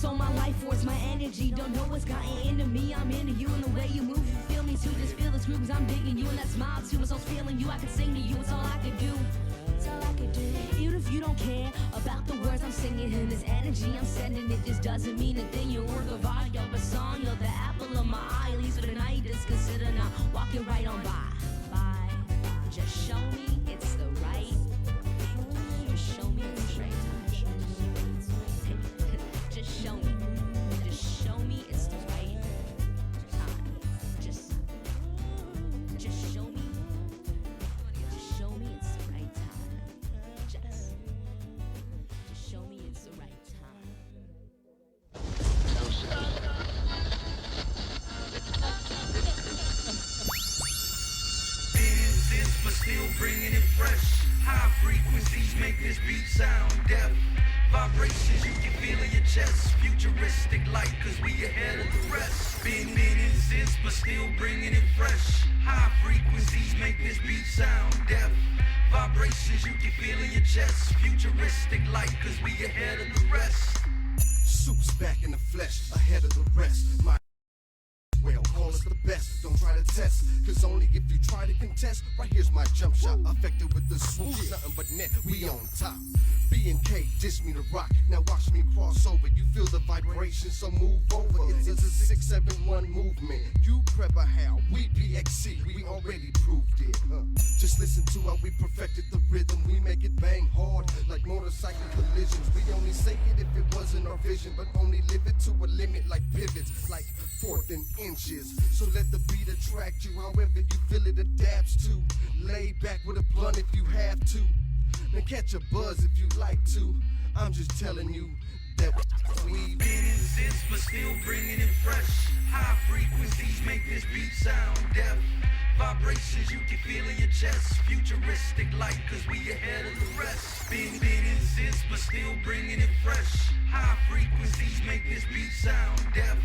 So my life force, my energy, don't know what's gotten into me. I'm into you and the way you move, you feel me too. Just feel the grooves, I'm digging you and that smile too. My soul's feeling you, I can sing to you, it's all I can do. It's all I can do. Even if you don't care about the words I'm singing and this energy I'm sending, it just doesn't mean a thing. You're a work of art, you're a song, you're the apple of my eye. At least for tonight, just consider now walking right on by. Bye. Just show me it's the right. Just show me it's the right time. Just show me. Just show me it's the right time. Just show me. Just show me it's the right time. Just show me it's the right time. But still bringing it fresh. High frequencies make this beat sound deaf. Vibrations you can feel in your chest. Futuristic light, cause we ahead of the rest. Spinning exists, but still bringing it fresh. High frequencies make this beat sound deaf. Vibrations you can feel in your chest. Futuristic light, cause we ahead of the rest. Soup's back in the flesh, ahead of the rest. My well, call us the best, don't try to test, cause only if you try to contest. Right here's my jump shot, affected with the swoosh, nothing but net, we on top. B&K, dish me the rock, now watch me cross over. You feel the vibration, so move over. It's a 671 movement. You prep a how, we PXC, we already proved it. Just listen to how we perfected the rhythm. We make it bang hard, like motorcycle collisions. We only say it if it wasn't our vision, but only live it to a limit like pivots, like fourth and inches. So let the beat attract you, however you feel it adapts to. Lay back with a blunt if you have to. Then catch a buzz if you like to. I'm just telling you that we been exists, but still bringing it fresh. High frequencies make this beat sound deaf. Vibrations you can feel in your chest. Futuristic light, cause we ahead of the rest. Been exists, but still bringing it fresh. High frequencies make this beat sound deaf.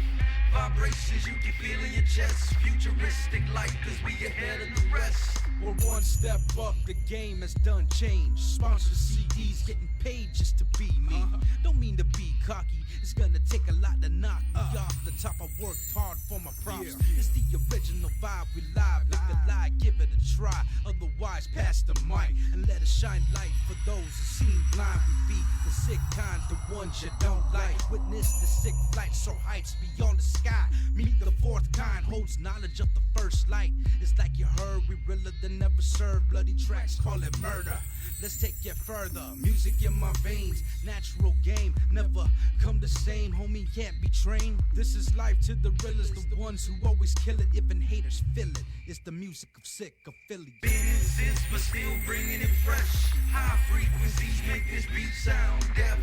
Vibrations you can feel in your chest. Futuristic light, cause we ahead of the rest. We're one step up, the game has done change. Sponsor CDs, getting paid just to be me. Don't mean to be cocky, it's gonna take a lot to knock me off the top. I worked hard for my props. It's the original vibe, we live, live the lie, give it a try. Otherwise, pass the mic and let it shine light for those who seem blind. We be the sick kind, the ones you don't like. Witness the sick flight, so heights beyond the sky. Meet the fourth kind, holds knowledge of the first light. It's like you heard, we realer than never served. Bloody tracks, call it murder. Let's take it further. Music in my veins, natural game. Never come the same, homie, can't be trained. This is life to the realest, the ones who always kill it. Even haters feel it. It's the music of sick affiliates. Been exists, but still bringing it fresh. High frequencies make this beat sound deaf.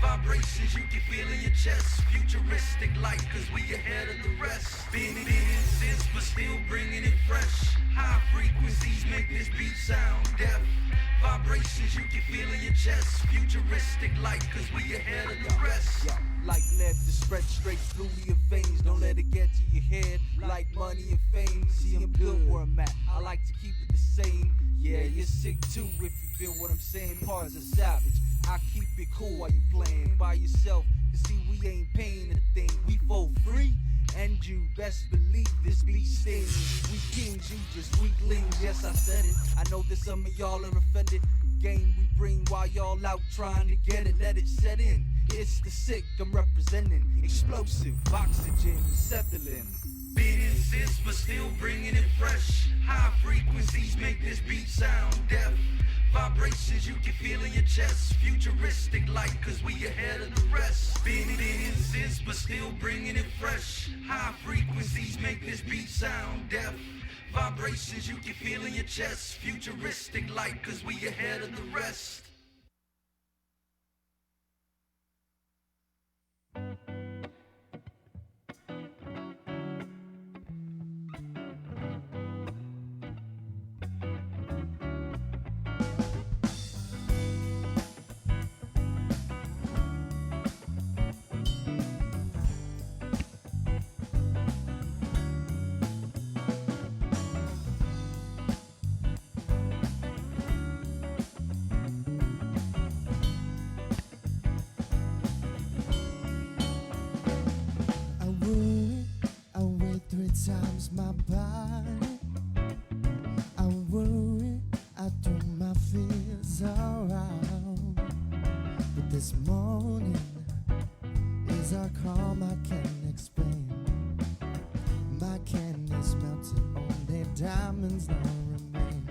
Vibrations you can feel in your chest. Futuristic light, cause we ahead of the rest. Been exists, but still bringing it fresh. High frequencies make this beat sound deaf. Vibrations you can feel in your chest. Futuristic light, cause we ahead of the rest. Like lead to spread straight through your veins. Don't let it get to your head. Like money and fame, see I'm good where I'm at. I like to keep it the same. Yeah, you're sick too if you feel what I'm saying. Parts are savage. I keep it cool while you playing by yourself. Cause see we ain't paying a thing. We for free. And you best believe this beat stings. We kings, you just weaklings. Yes, I said it. I know that some of y'all are offended. Game we bring while y'all out trying to get it. Let it set in. It's the sick I'm representing. Explosive, oxygen, settling. Been exists, but still bringing it fresh. High frequencies make this beat sound deaf. Vibrations you can feel in your chest. Futuristic light, cause we ahead of the rest. Been exists, but still bringing it fresh. High frequencies make this beat sound deaf. Vibrations you can feel in your chest. Futuristic light, cause we ahead of the rest. moments now remain.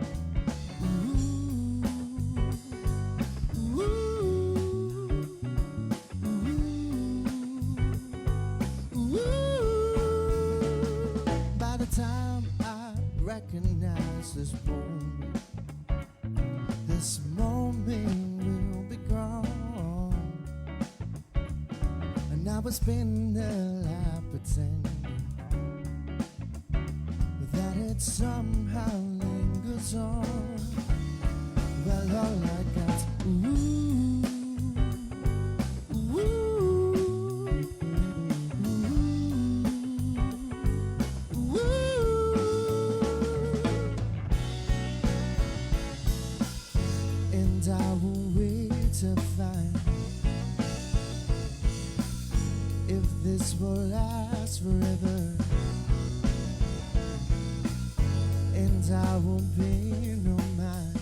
By the time I recognize this moment will be gone. And I was spending a life pretending that it somehow lingers on. Well, all I got, and I will wait to find if this will last forever. And I won't pay no mind,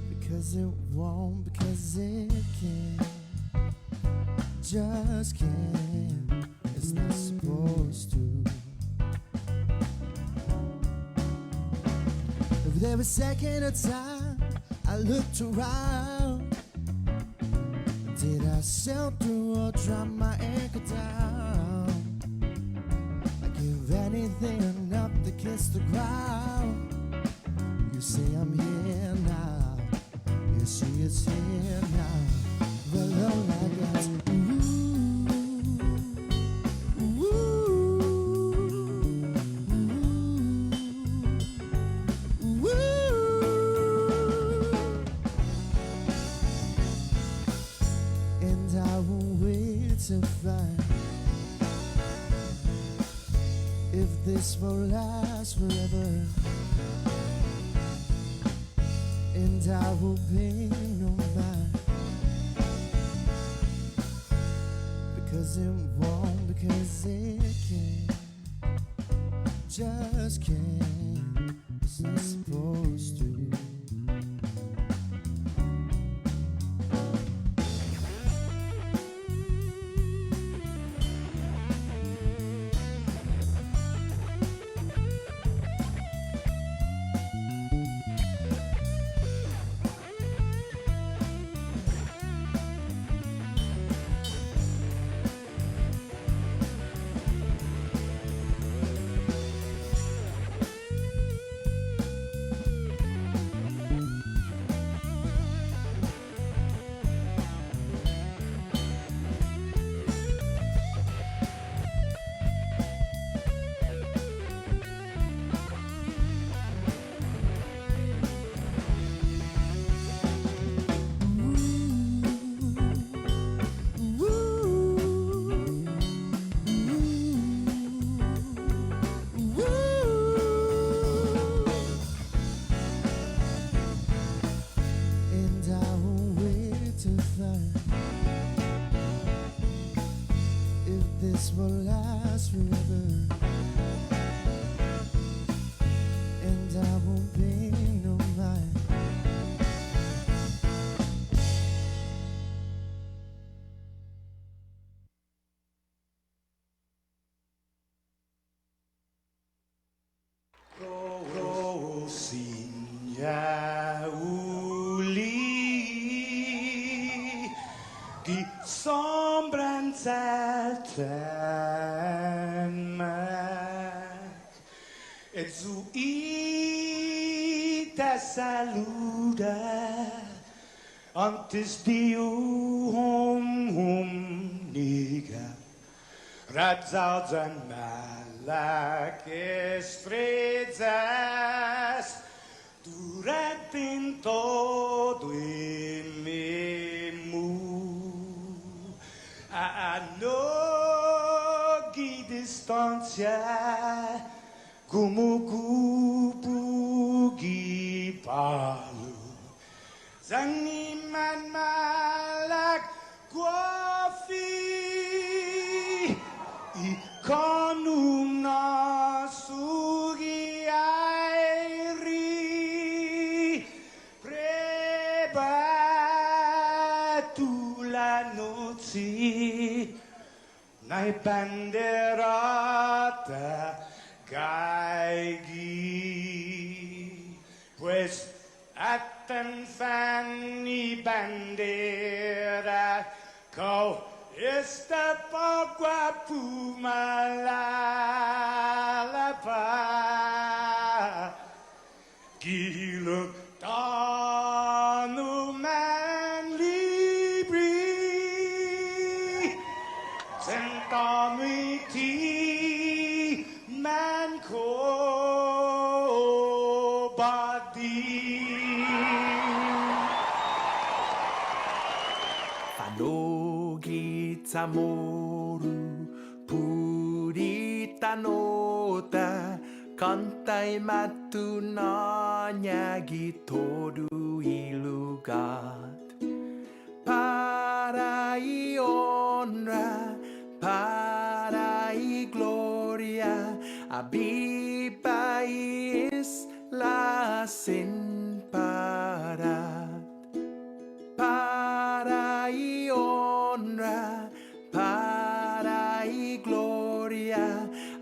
because it won't, because it can't, just can't, it's not supposed to. If there was a second of time I looked around, did I sail through or drop my anchor down? Anything enough to kiss the ground. You say I'm here now, you see it's here now. Well, all I got, and I won't wait to find if this will last forever. And I will pay no mind, because it won't, because it can't, just can't, it's not supposed to. This will last forever, and I won't pay no mind. Rosinha uli di sombranza e zu ita saluda antes de niga razalzan malak estrezas durante todo a nogi distancia como kupugi palu zaniman malak guafi ikonum nasugi airi prebatu la noci nai banderata Caigui, pues atan Fanny bandera, kau esta pagua pumalalapa, giluk tanu man libri, sentami ti man ko badi. Fanogi tamoru purita nota kantai matu nanyagi toru ilugat parai honra parai gloria abibai isla sin parat parai honra parai gloria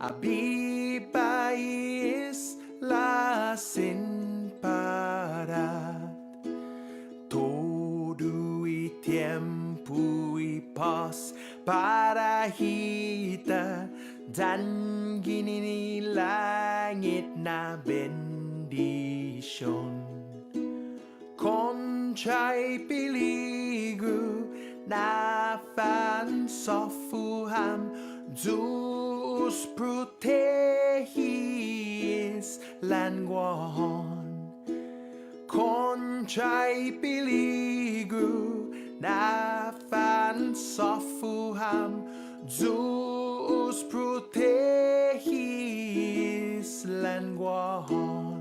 abibai isla sin parat todo y tiempo y paz para kita dan gini langit na bendition Conchai peligro na fan sofuham Zeus protegis languahon Conchai peligro na fan sofuham Zeus protegis languahon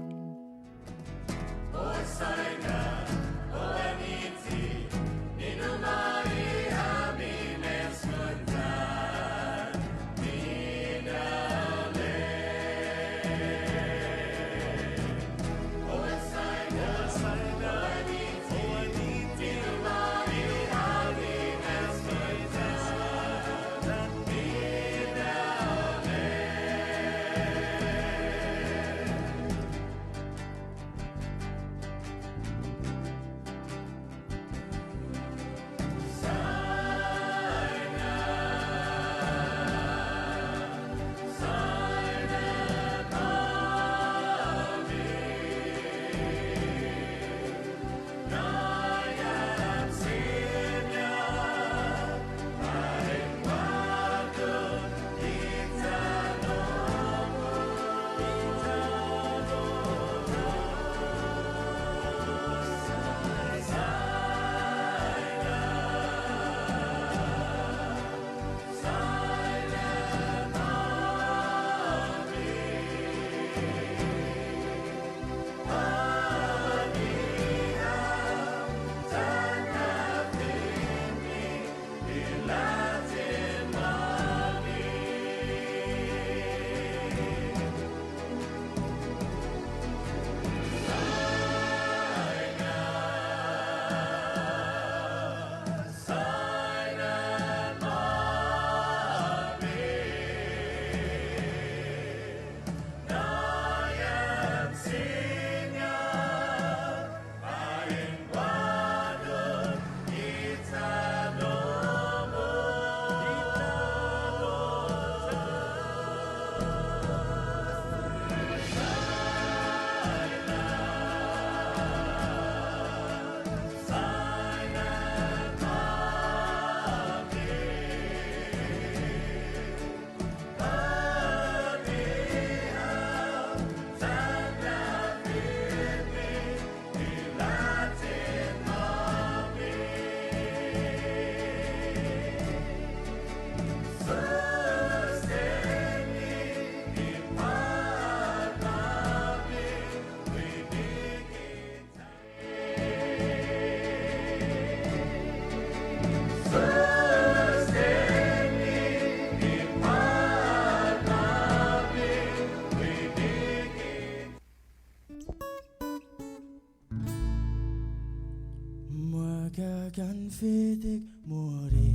Fidig mori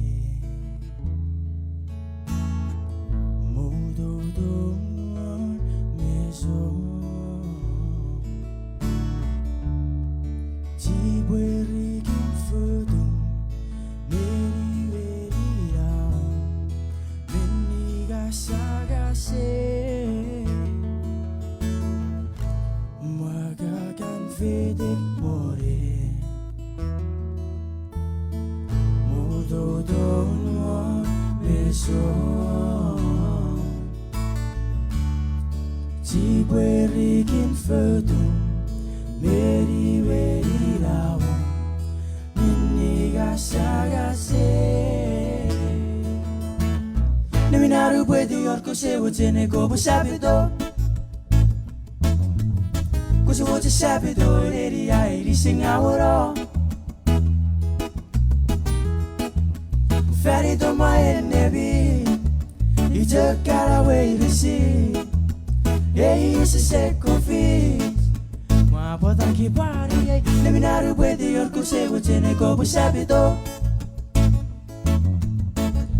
Modo doon vedek more Mudo don meso Ti bwerikin fødum Meri veri ravo Minniga sagase Neminaru puede yorko se wotene gobo sabido Cosa voce sabido eri airi singaworo Ferry to my enemy You took got away to see Yeah, he's a second fish Ma pota ki pari Neminaru puede yorko se wotene gobo sabido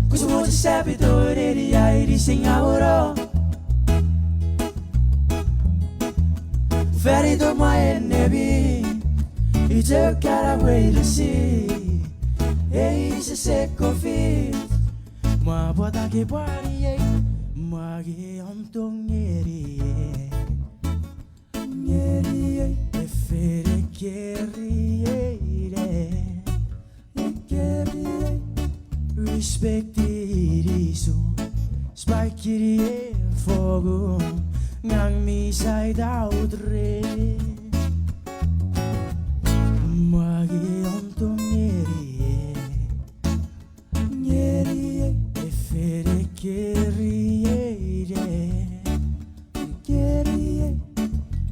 Cosa voce sabido eri airi singaworo Ferry to my enemy You took got away to see Yeah, he's a second fish Ma pota ki pari Magi omtong ngeri Ngeri Efere keri Keri Respect iriso Spike iri fogo Ngang mi sai daudre Magi omtong ngeri Ngeri Efere keri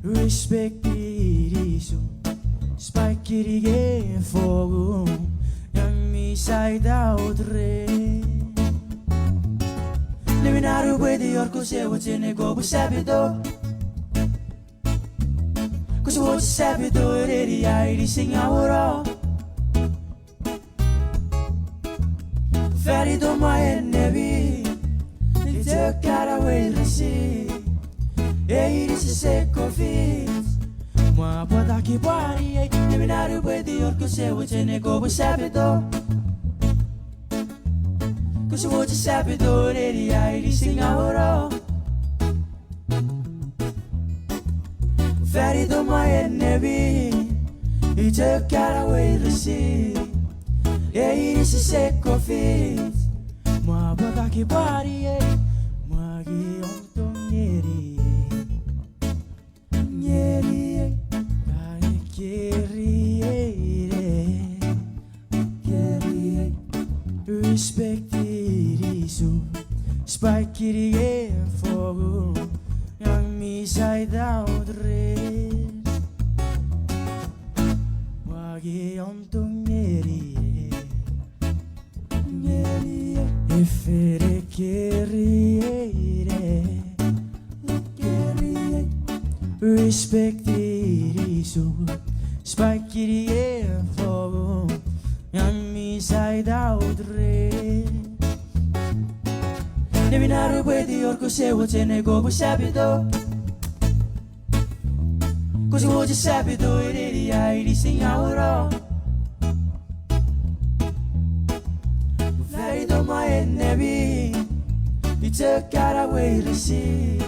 Respect iriso Spike iri fogo Ngang mi sai daudre Neminaru puede yorko se wotene gobo sabido Cosa voce sabido eri airi singaworo Ferry to my enemy You took got away to see Yeah, it is a second fish Ma pota ki pari Neminaru puede yorko se wotene gobo sabido Cosa voce sabido eri airi singaworo Ferry to my enemy You took got away to see Yeah, it is a second fish Ma pota ki pari Magi ontong ngeri Ngeri Kare keri Keri Respect iriso Spike iri fogo Yang mi sai daudre Magi ontong ngeri Ngeri Efere keri Keri Respect iriso Spike iri fogo Yang mi sai daudre Neminaru puede yorko se wotene gobo sabido Cosa voce sabido eri airi singaworo Ferry to my enemy You took got away to see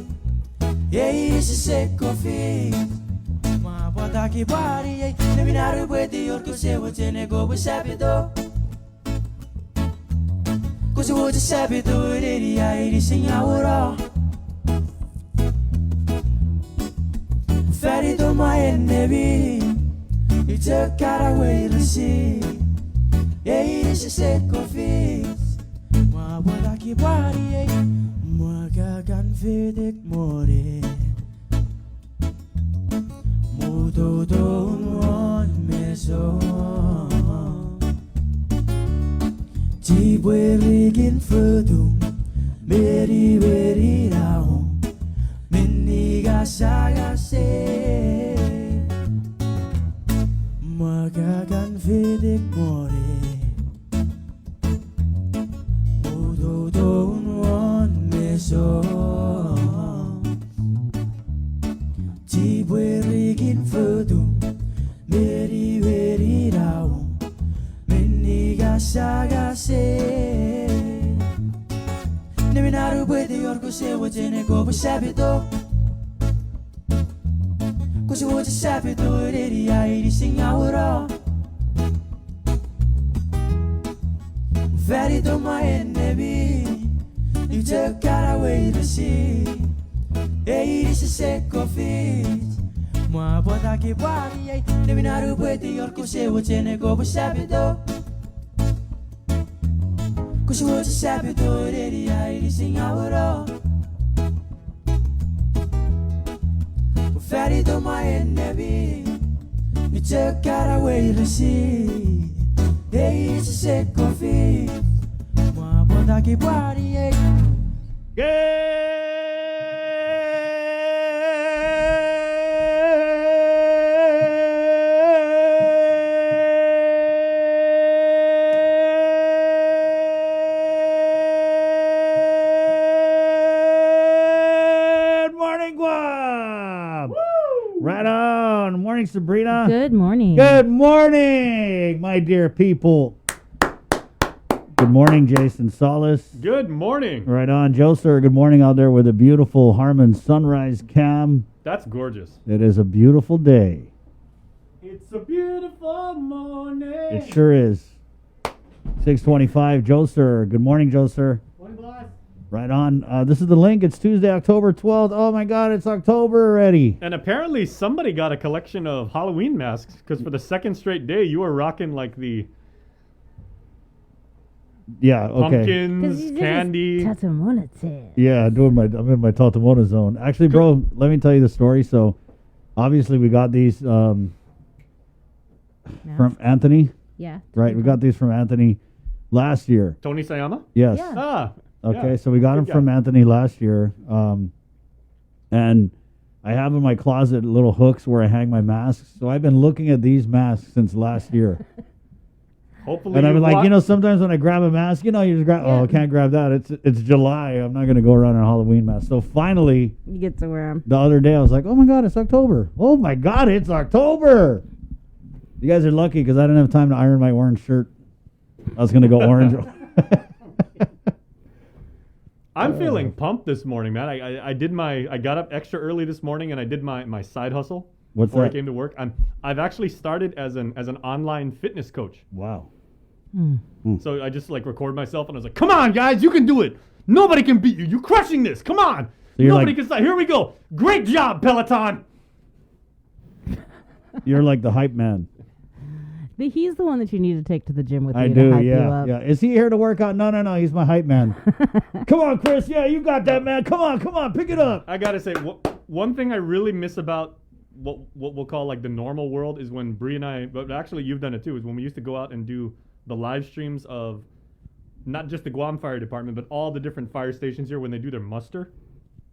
Yeah, he's a second fish Ma pota ki pari Neminaru puede yorko se wotene gobo sabido Cosa voce sabido eri airi singaworo Ferry to my enemy You took got away to see Yeah, he's a second fish Ma pota ki pari Magagan vedek more Mudo don meso Ti bwerikin fødum Meri veri ravo Minniga sagase Magagan vedek more Mudo don meso Ti bwerikin fødum Meri veri ravo Minniga sagase Neminaru puede yorko se wotene gobo sabido Kusuo te sapi to riri ai di singaura. Very to my enemy. You took out away to see. Hey, this is a coffee. Mua bota ki bari ai. Nevi naru pwede yorko se wo tene go sapi to. Kusuo te sapi to riri ai di singaura. Fatty to my enemy. You took out away to see. Hey, it's a sick coffee. Mua bota ki bari ai. Good morning, Guam. Right on. Morning, Sabrina. Good morning. Good morning, my dear people. Good morning, Jason Solis. Good morning. Right on, Joe, sir. Good morning out there with a beautiful Harmon sunrise cam. That's gorgeous. It is a beautiful day. It's a beautiful morning. It sure is. 6:25, Joe, sir. Good morning, Joe, sir. Morning, boss. Right on. This is the link. It's Tuesday, October 12th. Oh, my God, it's October already. And apparently somebody got a collection of Halloween masks because for the second straight day you were rocking like the Yeah, okay. pumpkins, candy. Yeah, I'm in my Tatamona zone. Actually, bro, let me tell you the story. So, obviously, we got these from Anthony, Yeah. right? We got these from Anthony last year. Tony Sayama? Yes. Yeah. Ah. Okay, yeah. so we got them Good from guy. Anthony last year. And I have in my closet little hooks where I hang my masks. So I've been looking at these masks since last year. Hopefully And I've been you like, sometimes when I grab a mask, you just grab, Yeah. oh, I can't grab that. It's July. I'm not going to go around in a Halloween mask. So finally, You get to wear them. the other day, I was like, oh my God, it's October. Oh my God, it's October. You guys are lucky because I didn't have time to iron my orange shirt. I was going to go orange. I'm feeling pumped this morning, man. I got up extra early this morning and I did my side hustle What's before that? I came to work. I've actually started as an online fitness coach. Wow. So I just like record myself and I was like, come on, guys, you can do it. Nobody can beat you. You're crushing this. Come on. So you're Nobody like- can stop. Here we go. Great job, Peloton. You're like the hype man. But he's the one that you need to take to the gym with I you do, to hype you yeah. up. Yeah. Is he here to work out? No. He's my hype man. Come on, Chris. Yeah, you got that, man. Come on. Pick it up. I gotta say, one thing I really miss about what we'll call like the normal world is when Bree and I, but actually you've done it too, is when we used to go out and do the live streams of not just the Guam Fire Department, but all the different fire stations here when they do their muster.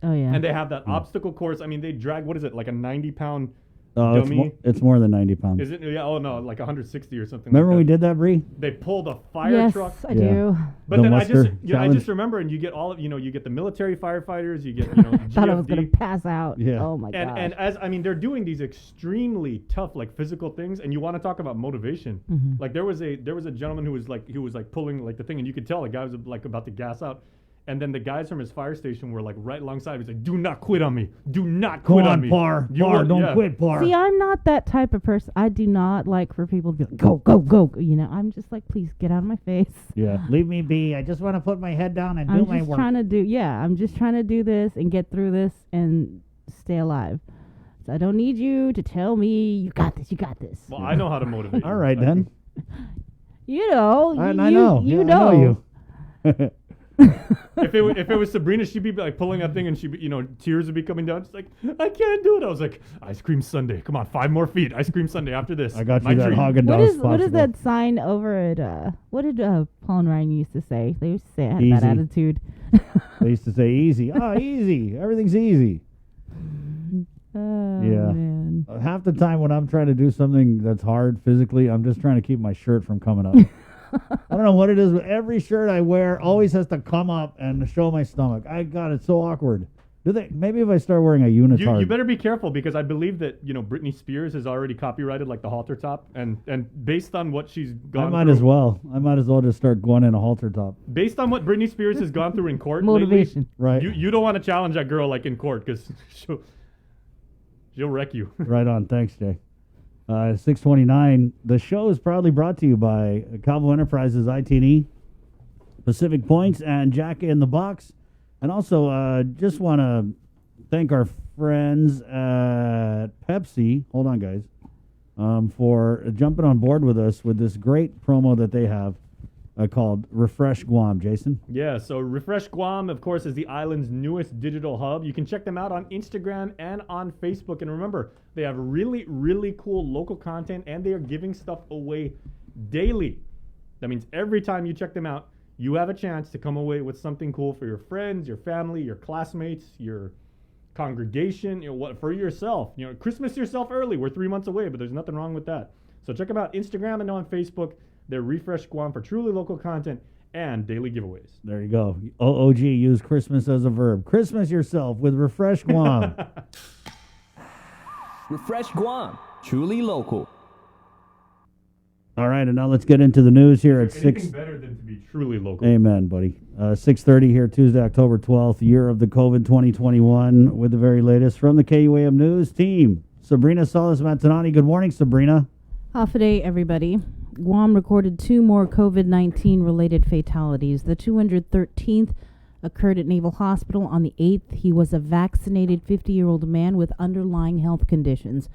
Oh, yeah. And they have that obstacle course. I mean, they drag, what is it, like a 90-pound Oh, dummy? it's more than 90 pounds. Is it? Yeah, oh no, like 160 or something Remember like we that. did that, Bree? They pull the fire yes, truck. I Yeah. do. But The then I muster just challenge. remember, and you get all of, you get the military firefighters, you get, GFD. Thought I was going to pass out. Yeah. Oh, my God. And they're doing these extremely tough like physical things, and you want to talk about motivation. Mm-hmm. Like there was a gentleman who was pulling like the thing, and you could tell the guy was like about to gas out, and then the guys from his fire station were like right alongside. He's like, "Do not quit on me. Do not Come quit on, on me. Par. You Par, are- don't yeah. quit, Par. See, I'm not that type of person. I do not like for people to be like, go, go, go. I'm just like, please get out of my face. Yeah, leave me be. I just want to put my head down and do I'm my just work. I'm just trying to do this and get through this and stay alive. So I don't need you to tell me you got this. Well, I know how to motivate. All you. right, I then. think- You know. I you know. You Yeah, know. I know you. If it was Sabrina, she'd be like pulling that thing, and she'd be, tears would be coming down. She's like, I can't do it. I was like, ice cream sundae. Come on, 5 more feet. Ice cream sundae after this. I got you My that dream. Haagen-Dazs What is popsicle. that sign over at what did Paul and Ryan used to say? They used to say I had Easy. that attitude. They used to say easy. Oh, easy. Everything's easy. Oh, Yeah. man. Half the time when I'm trying to do something that's hard physically, I'm just trying to keep my shirt from coming up. I don't know what it is, but every shirt I wear always has to come up and show my stomach. God, it's so awkward. Maybe if I start wearing a unitard. You better be careful because I believe that Britney Spears has already copyrighted like the halter top, and based on what she's gone I might through, as well. I might as well just start going in a halter top. based on what Britney Spears has gone through in court Motivation. lately, Right. You don't want to challenge that girl like in court because She'll wreck you. Right on. Thanks, Jay. 629. The show is proudly brought to you by Calvo Enterprises, IT&E, Pacific Points, and Jack in the Box. And also, just want to thank our friends at Pepsi. Hold on, guys. For jumping on board with us with this great promo that they have called Refresh Guam. Jason? Yeah, so Refresh Guam, of course, is the island's newest digital hub. You can check them out on Instagram and on Facebook. And remember, they have really, really cool local content, and they are giving stuff away daily. That means every time you check them out, you have a chance to come away with something cool for your friends, your family, your classmates, your congregation, what for yourself. Christmas yourself early. We're 3 months away, but there's nothing wrong with that. So check them out Instagram and on Facebook. They're Refresh Guam for truly local content and daily giveaways. There you go. OOG, use Christmas as a verb. Christmas yourself with Refresh Guam. Refresh Guam, truly local. All right, and now let's get into the news here at 6. Anything better than to be truly local. Amen, buddy. 6:30 here, Tuesday, October 12th, year of the COVID 2021, with the very latest from the KUAM News team. Sabrina Salas Matanani. Good morning, Sabrina. Half a day, everybody. Guam recorded 2 more COVID-19 related fatalities. The 213th occurred at Naval Hospital on the 8th. He was a vaccinated 50-year-old man with underlying health conditions.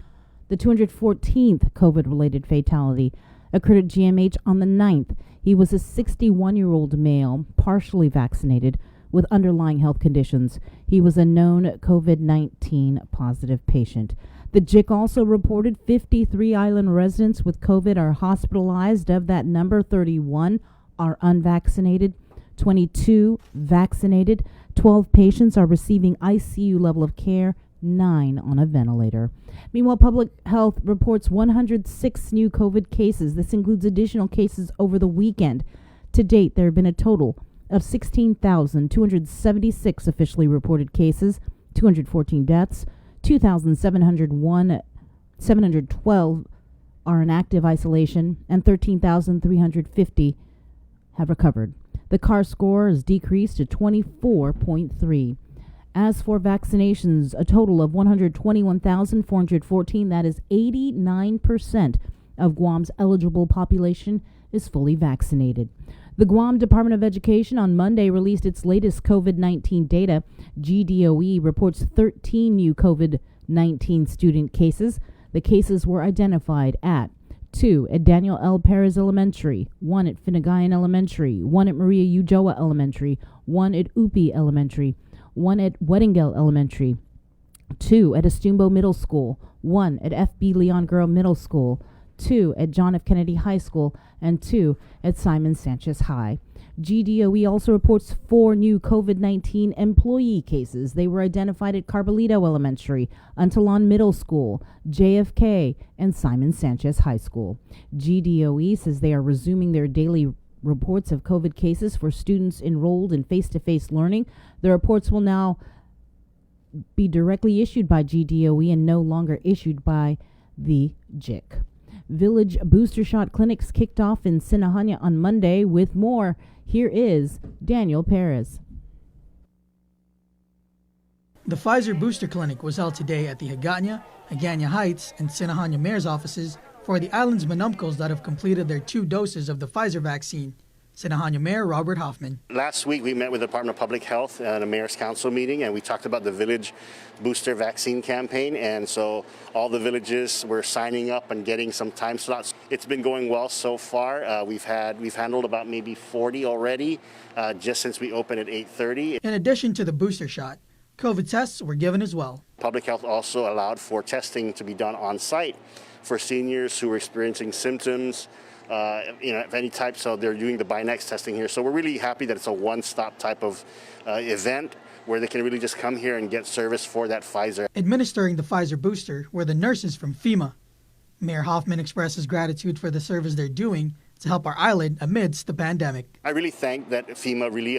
The 214th COVID-related fatality occurred at GMH on the 9th. He was a 61-year-old male, partially vaccinated, with underlying health conditions. He was a known COVID-19 positive patient. The JIC also reported 53 island residents with COVID are hospitalized. Of that number, 31 are unvaccinated, 22 vaccinated, 12 patients are receiving ICU level of care, 9 on a ventilator. Meanwhile, Public Health reports 106 new COVID cases. This includes additional cases over the weekend. To date, there have been a total of 16,276 officially reported cases, 214 deaths, 2,712 are in active isolation, and 13,350 have recovered. The CAR score is decreased to 24.3. As for vaccinations, a total of 121,414, that is 89% of Guam's eligible population, is fully vaccinated. The Guam Department of Education on Monday released its latest COVID-19 data. GDOE reports 13 new COVID-19 student cases. The cases were identified at 2 at Daniel L. Perez Elementary, 1 at Finagayan Elementary, 1 at Maria Ujoa Elementary, 1 at Upi Elementary, 1 at Weddingale Elementary, 2 at Estumbo Middle School, 1 at F.B. Leon Girl Middle School, 2 at John F. Kennedy High School, and 2 at Simon Sanchez High. GDOE also reports 4 new COVID-19 employee cases. They were identified at Carbolito Elementary, Antolon Middle School, JFK, and Simon Sanchez High School. GDOE says they are resuming their daily reports of COVID cases for students enrolled in face-to-face learning. The reports will now be directly issued by GDOE and no longer issued by the JIC. Village booster shot clinics kicked off in Sinahanya on Monday. With more, here is Daniel Perez. The Pfizer booster clinic was held today at the Hagåtña, Hagåtña Heights, and Sinahanya mayor's offices for the island's Manumcos that have completed their 2 doses of the Pfizer vaccine. Sinahanya Mayor Robert Hoffman. Last week we met with the Department of Public Health at a mayor's council meeting, and we talked about the village booster vaccine campaign, and so all the villages were signing up and getting some time slots. It's been going well so far. We've handled about maybe 40 already just since we opened at 8:30. In addition to the booster shot, COVID tests were given as well. Public Health also allowed for testing to be done on site for seniors who are experiencing symptoms of any type, so they're doing the Binax testing here. So we're really happy that it's a one-stop type of event where they can really just come here and get service for that Pfizer. Administering the Pfizer booster were the nurses from FEMA. Mayor Hoffman expresses gratitude for the service they're doing to help our island amidst the pandemic. I really think that FEMA really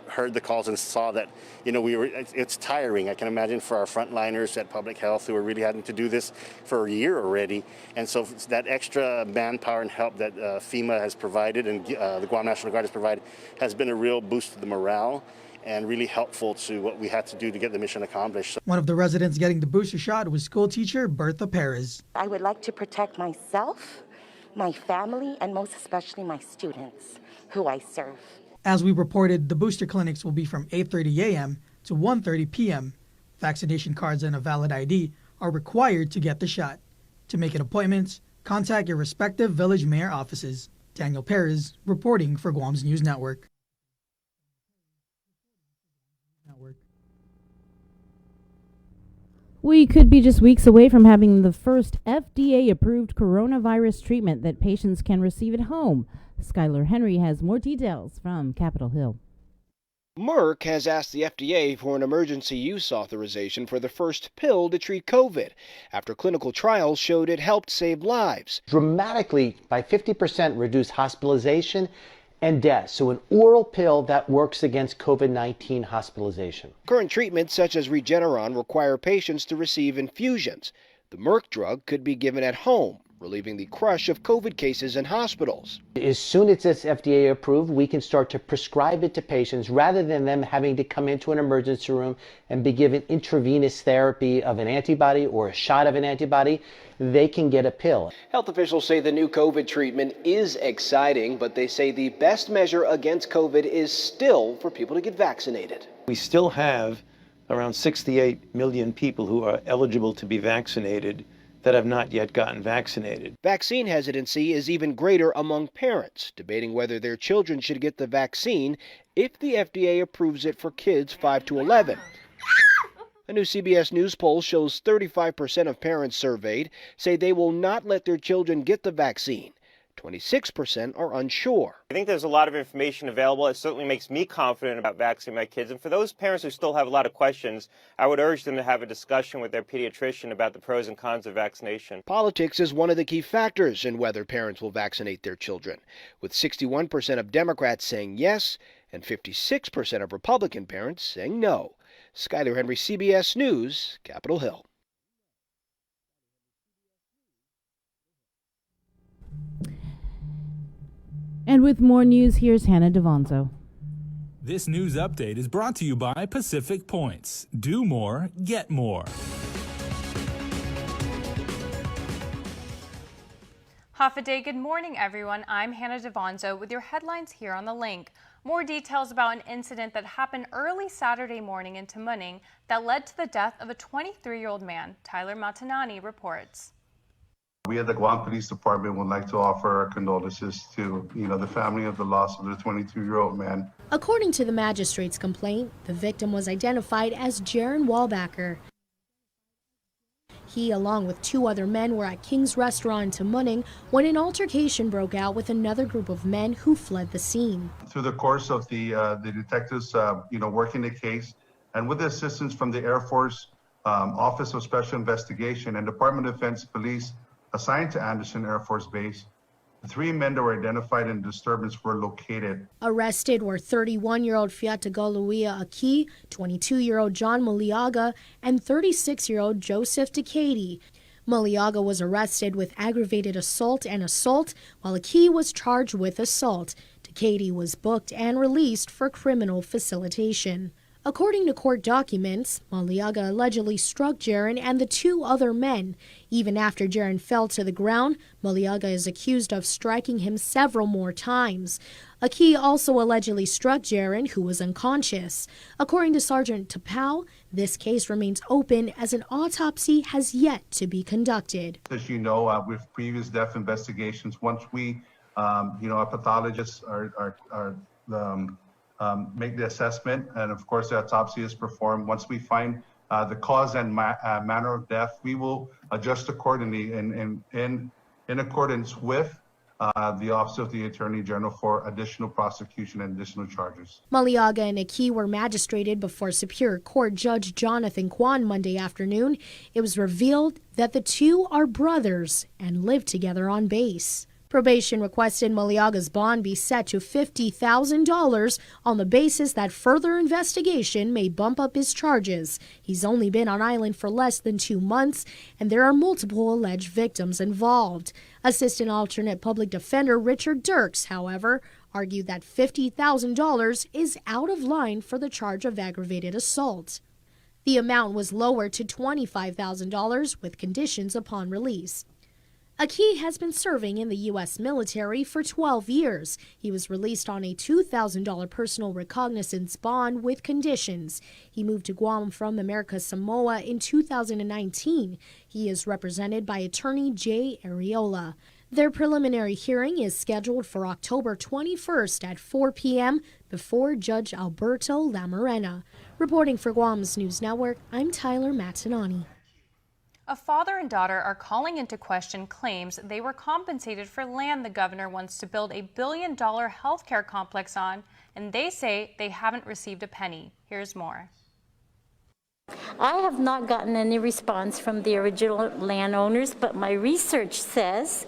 heard the calls and saw that, it's tiring. I can imagine for our frontliners at Public Health who are really having to do this for a year already. And so that extra manpower and help that FEMA has provided and the Guam National Guard has provided has been a real boost to the morale. and really helpful to what we had to do to get the mission accomplished. One of the residents getting the booster shot was school teacher Bertha Perez. I would like to protect myself, my family, and most especially my students who I serve. As we reported, the booster clinics will be from 8:30 a.m. to 1:30 p.m. Vaccination cards and a valid ID are required to get the shot. To make an appointment, contact your respective village mayor offices. Daniel Perez reporting for Guam's News Network. We could be just weeks away from having the first FDA-approved coronavirus treatment that patients can receive at home. Skylar Henry has more details from Capitol Hill. Merck has asked the FDA for an emergency use authorization for the first pill to treat COVID after clinical trials showed it helped save lives. Dramatically, by 50%, reduce hospitalization and death. So an oral pill that works against COVID-19 hospitalization. Current treatments such as Regeneron require patients to receive infusions. The Merck drug could be given at home, relieving the crush of COVID cases in hospitals. As soon as it's FDA approved, we can start to prescribe it to patients rather than them having to come into an emergency room and be given intravenous therapy of an antibody or a shot of an antibody. They can get a pill. Health officials say the new COVID treatment is exciting, but they say the best measure against COVID is still for people to get vaccinated. We still have around 68 million people who are eligible to be vaccinated that have not yet gotten vaccinated. Vaccine hesitancy is even greater among parents, debating whether their children should get the vaccine if the FDA approves it for kids 5 to 11. A new CBS News poll shows 35% of parents surveyed say they will not let their children get the vaccine. 26% are unsure. I think there's a lot of information available. It certainly makes me confident about vaccinating my kids. And for those parents who still have a lot of questions, I would urge them to have a discussion with their pediatrician about the pros and cons of vaccination. Politics is one of the key factors in whether parents will vaccinate their children, with 61% of Democrats saying yes and 56% of Republican parents saying no. Skylar Henry, CBS News, Capitol Hill. And with more news, here's Hannah Devonzo. This news update is brought to you by Pacific Points. Do more, get more. Hafa-day, good morning, everyone. I'm Hannah Devonzo with your headlines here on the link. More details about an incident that happened early Saturday morning in Tamuning that led to the death of a 23-year-old man. Tyler Matanani reports. We at the Guam Police Department would like to offer our condolences to, the family of the loss of the 22-year-old man. According to the magistrate's complaint, the victim was identified as Jaron Wallbacker. He, along with 2 other men, were at King's Restaurant in Tamuning when an altercation broke out with another group of men who fled the scene. Through the course of the detectives, working the case, and with the assistance from the Air Force Office of Special Investigation and Department of Defense Police assigned to Anderson Air Force Base, the 3 men that were identified in disturbance were located. Arrested were 31-year-old Fiatagoluia Aki, 22-year-old John Maliaga, and 36-year-old Joseph Decady. Maliaga was arrested with aggravated assault and assault, while Aki was charged with assault. Decady was booked and released for criminal facilitation. According to court documents, Maliaga allegedly struck Jaron and the 2 other men. Even after Jaron fell to the ground, Maliaga is accused of striking him several more times. Aki also allegedly struck Jaron, who was unconscious. According to Sergeant Tapau, this case remains open as an autopsy has yet to be conducted. As you know, with previous death investigations, once we, our pathologists make the assessment, and of course the autopsy is performed. Once we find the cause and manner of death, we will adjust accordingly in accordance with the Office of the Attorney General for additional prosecution and additional charges. Maliaga and Aki were magistrated before Superior Court Judge Jonathan Kwan Monday afternoon. It was revealed that the 2 are brothers and live together on base. Probation requested Maliaga's bond be set to $50,000 on the basis that further investigation may bump up his charges. He's only been on island for less than 2 months, and there are multiple alleged victims involved. Assistant Alternate Public Defender Richard Dirks, however, argued that $50,000 is out of line for the charge of aggravated assault. The amount was lowered to $25,000 with conditions upon release. Aki has been serving in the U.S. military for 12 years. He was released on a $2,000 personal recognizance bond with conditions. He moved to Guam from America's Samoa in 2019. He is represented by attorney Jay Areola. Their preliminary hearing is scheduled for October 21st at 4 p.m. before Judge Alberto Lamarena. Reporting for Guam's News Network, I'm Tyler Matanani. A father and daughter are calling into question claims they were compensated for land the governor wants to build a $1 billion healthcare complex on, and they say they haven't received a penny. Here's more. I have not gotten any response from the original landowners, but my research says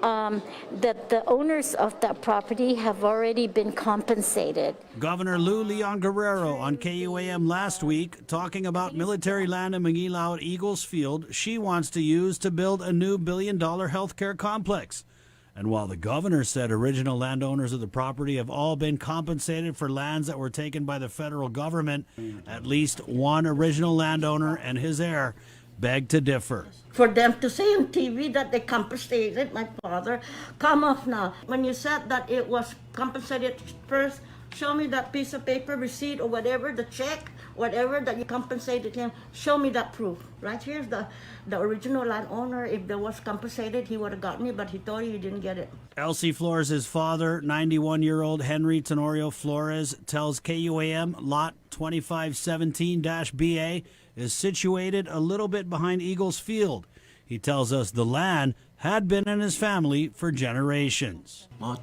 that the owners of that property have already been compensated. Governor Lou Leon Guerrero on KUAM last week talking about military land in Mangilao at Eagles Field she wants to use to build a new $1 billion healthcare complex. And while the governor said original landowners of the property have all been compensated for lands that were taken by the federal government, at least one original landowner and his heir beg to differ. For them to say on TV that they compensated my father, come off now. When you said that it was compensated first, show me that piece of paper, receipt or whatever, the check, whatever that you compensated him, show me that proof. Right here's the original landowner. If there was compensated, he would have gotten it, but he told you he didn't get it. Elsie Flores' father, 91-year-old Henry Tenorio Flores, tells KUAM Lot 2517-BA is situated a little bit behind Eagles Field. He tells us the land had been in his family for generations. My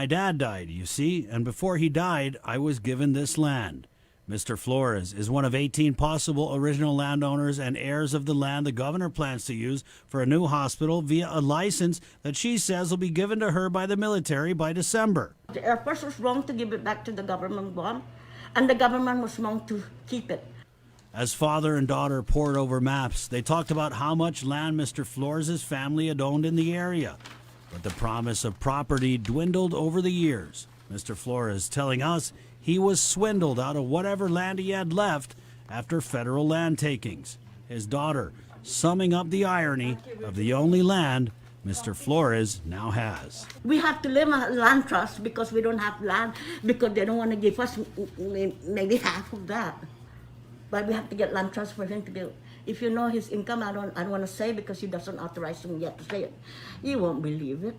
dad died, you see, and before he died, I was given this land. Mr. Flores is one of 18 possible original landowners and heirs of the land the governor plans to use for a new hospital via a license that she says will be given to her by the military by December. The Air Force was wrong to give it back to the government, Guam, and the government was wrong to keep it. As father and daughter pored over maps, they talked about how much land Mr. Flores' family had owned in the area. But the promise of property dwindled over the years. Mr. Flores telling us he was swindled out of whatever land he had left after federal land takings. His daughter summing up the irony of the only land Mr. Flores now has. We have to live on land trust because we don't have land, because they don't want to give us maybe half of that. But we have to get land trust for him to do. If you know his income, I don't want to say because he doesn't authorize him yet to say it. You won't believe it.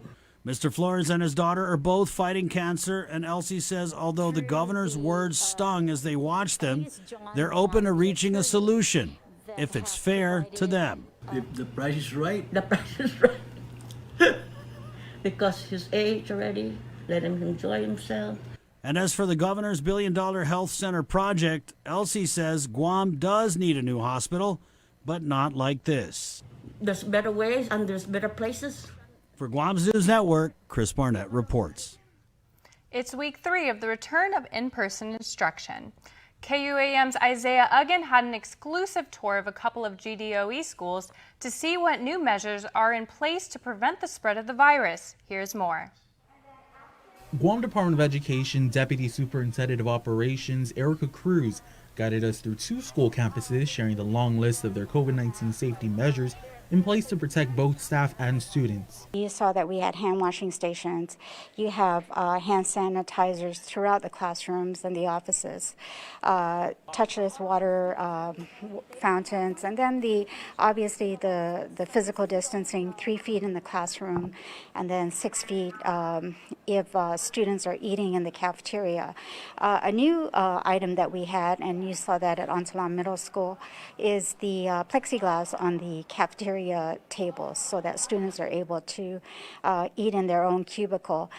Mr. Flores and his daughter are both fighting cancer, and Elsie says although the governor's words stung as they watched them, they're open to reaching a solution, if it's fair to them. The price is right. The price is right. Because his age already, let him enjoy himself. And as for the governor's $1 billion health center project, Elsie says Guam does need a new hospital, but not like this. There's better ways and there's better places. For Guam's News Network, Chris Barnett reports. It's week 3 of the return of in-person instruction. KUAM's Isaiah Uggan had an exclusive tour of a couple of GDOE schools to see what new measures are in place to prevent the spread of the virus. Here's more. Guam Department of Education Deputy Superintendent of Operations Erica Cruz guided us through 2 school campuses, sharing the long list of their COVID-19 safety measures in place to protect both staff and students. You saw that we had hand washing stations. You have hand sanitizers throughout the classrooms and the offices, touchless water fountains, and then obviously the physical distancing, 3 feet in the classroom, and then 6 feet if students are eating in the cafeteria. A new item that we had, and you saw that at Ontalam Middle School, is the plexiglass on the cafeteria tables so that students are able to eat in their own cubicle.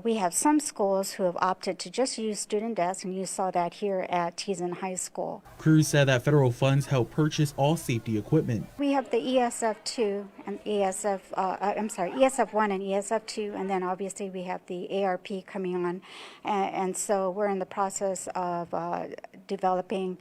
We have some schools who have opted to just use student desks, and you saw that here at Teason High School. Cruz said that federal funds help purchase all safety equipment. We have the ESF2 and ESF1 and ESF2, and then obviously we have the ARP coming on, and so we're in the process of developing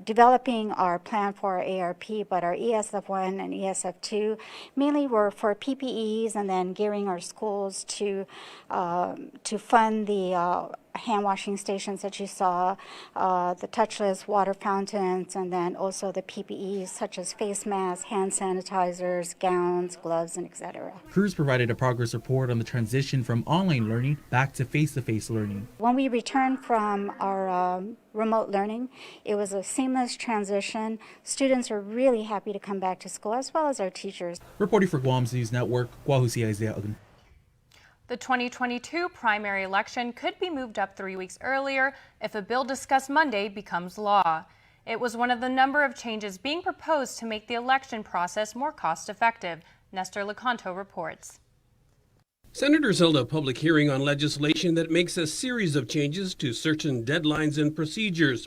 developing our plan for our ARP, but our ESF1 and ESF2 mainly were for PPEs and then gearing our schools to fund the hand washing stations that you saw, the touchless water fountains, and then also the PPEs such as face masks, hand sanitizers, gowns, gloves, and etc. Cruz provided a progress report on the transition from online learning back to face-to-face learning. When we returned from our remote learning, it was a seamless transition. Students are really happy to come back to school, as well as our teachers. Reporting for Guam's News Network, Guahusi Isaiah Agun. The 2022 primary election could be moved up 3 weeks earlier if a bill discussed Monday becomes law. It was one of the number of changes being proposed to make the election process more cost-effective. Nestor Lecanto reports. Senators held a public hearing on legislation that makes a series of changes to certain deadlines and procedures.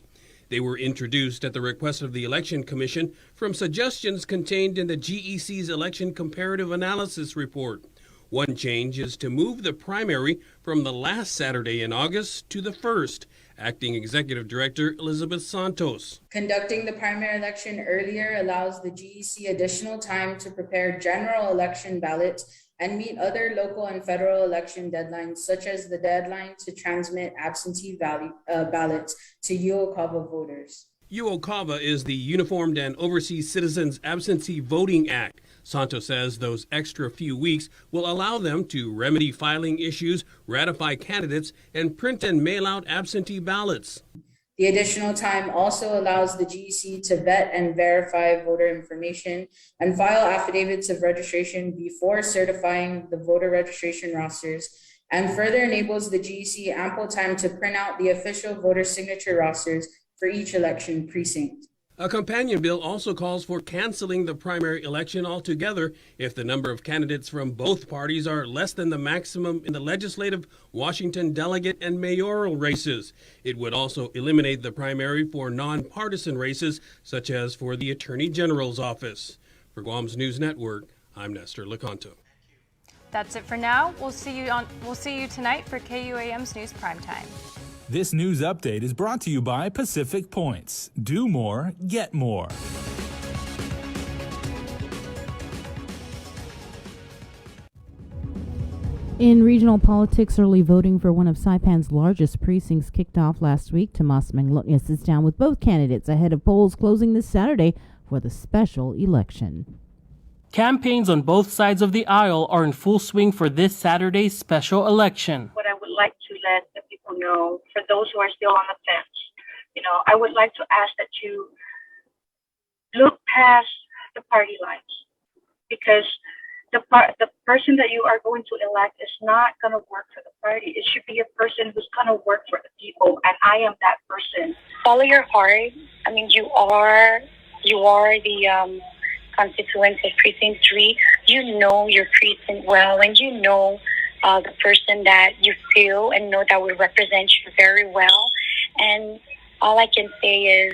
They were introduced at the request of the Election Commission from suggestions contained in the GEC's Election Comparative Analysis Report. One change is to move the primary from the last Saturday in August to the first. Acting Executive Director Elizabeth Santos. Conducting the primary election earlier allows the GEC additional time to prepare general election ballots and meet other local and federal election deadlines, such as the deadline to transmit absentee ballots to UOCAVA voters. UOCAVA is the Uniformed and Overseas Citizens Absentee Voting Act. Santos says those extra few weeks will allow them to remedy filing issues, ratify candidates, and print and mail out absentee ballots. The additional time also allows the GEC to vet and verify voter information and file affidavits of registration before certifying the voter registration rosters, and further enables the GEC ample time to print out the official voter signature rosters for each election precinct. A companion bill also calls for canceling the primary election altogether if the number of candidates from both parties are less than the maximum in the legislative, Washington delegate, and mayoral races. It would also eliminate the primary for nonpartisan races, such as for the Attorney General's office. For Guam's News Network, I'm Nestor Lecanto. That's it for now. We'll see you tonight for KUAM's News Primetime. This news update is brought to you by Pacific Points. Do more, get more. In regional politics, early voting for one of Saipan's largest precincts kicked off last week. Tomas Manglotnia sits down with both candidates ahead of polls closing this Saturday for the special election. Campaigns on both sides of the aisle are in full swing for this Saturday's special election. What I would like to let the people know, for those who are still on the fence, I would like to ask that you look past the party lines, because the person that you are going to elect is not going to work for the party. It should be a person who's going to work for the people, and I am that person. Follow your heart. I mean, you are the constituents of Precinct 3. You know your precinct well, and you know the person that you feel and know that will represent you very well. And all I can say is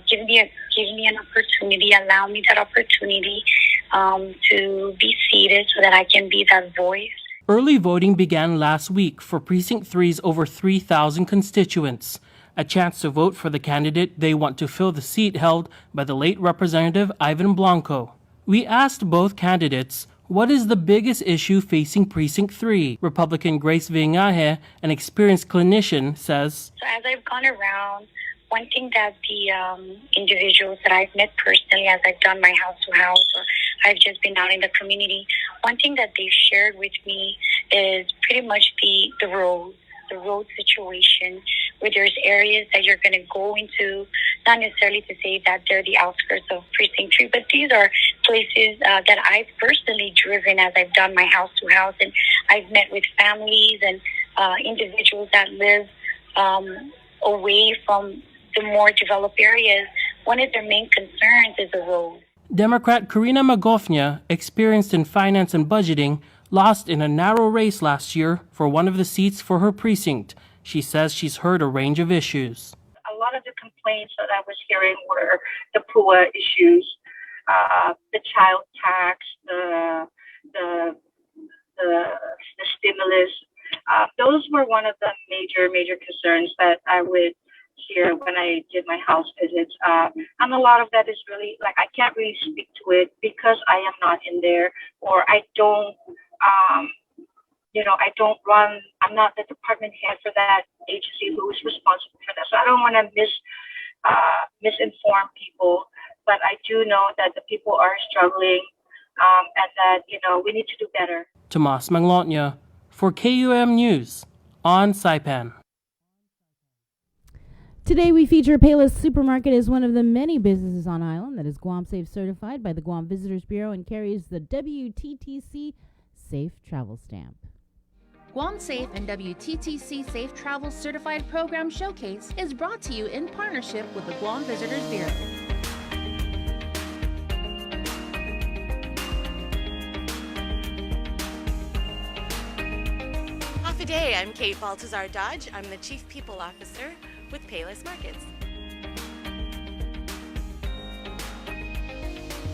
give me an opportunity, allow me that opportunity to be seated so that I can be that voice. Early voting began last week for Precinct 3's over 3,000 constituents. A chance to vote for the candidate they want to fill the seat held by the late Representative Ivan Blanco. We asked both candidates, what is the biggest issue facing Precinct 3? Republican Grace Viñaje, an experienced clinician, says, So as I've gone around, one thing that the individuals that I've met personally, as I've done my house-to-house, or I've just been out in the community, one thing that they've shared with me is pretty much the road situation, where there's areas that you're going to go into, not necessarily to say that they're the outskirts of Precinct 3, but these are places that I've personally driven as I've done my house-to-house, and I've met with families and individuals that live away from the more developed areas. One of their main concerns is the road. Democrat Karina Magofnia, experienced in finance and budgeting, lost in a narrow race last year for one of the seats for her precinct. She says she's heard a range of issues. A lot of the complaints that I was hearing were the PUA issues, the child tax, the stimulus. Those were one of the major concerns that I would here when I did my house visits. And a lot of that is really like I can't really speak to it because I am not in there, or I don't, I don't run. I'm not the department head for that agency who is responsible for that. So I don't want to misinform people, but I do know that the people are struggling, and that we need to do better. Tomas Manglotnya for KUM News on Saipan. Today we feature Payless Supermarket as one of the many businesses on island that is Guam Safe certified by the Guam Visitors Bureau and carries the WTTC Safe Travel Stamp. Guam Safe and WTTC Safe Travel Certified Program Showcase is brought to you in partnership with the Guam Visitors Bureau. Good day, I'm Kate Baltazar Dodge. I'm the Chief People Officer with Payless Markets.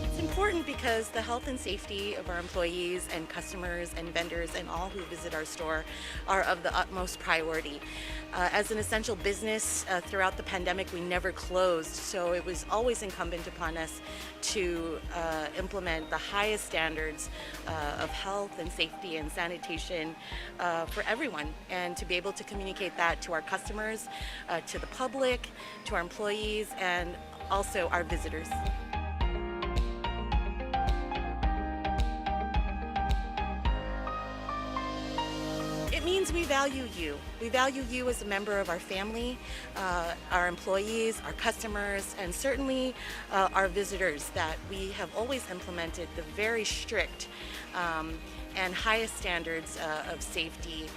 It's important because the health and safety of our employees and customers and vendors and all who visit our store are of the utmost priority. As an essential business throughout the pandemic, we never closed, so it was always incumbent upon us to implement the highest standards of health and safety and sanitation for everyone, and to be able to communicate that to our customers, to the public, to our employees, and also our visitors. It means we value you. We value you as a member of our family, our employees, our customers, and certainly our visitors, that we have always implemented the very strict and highest standards of safety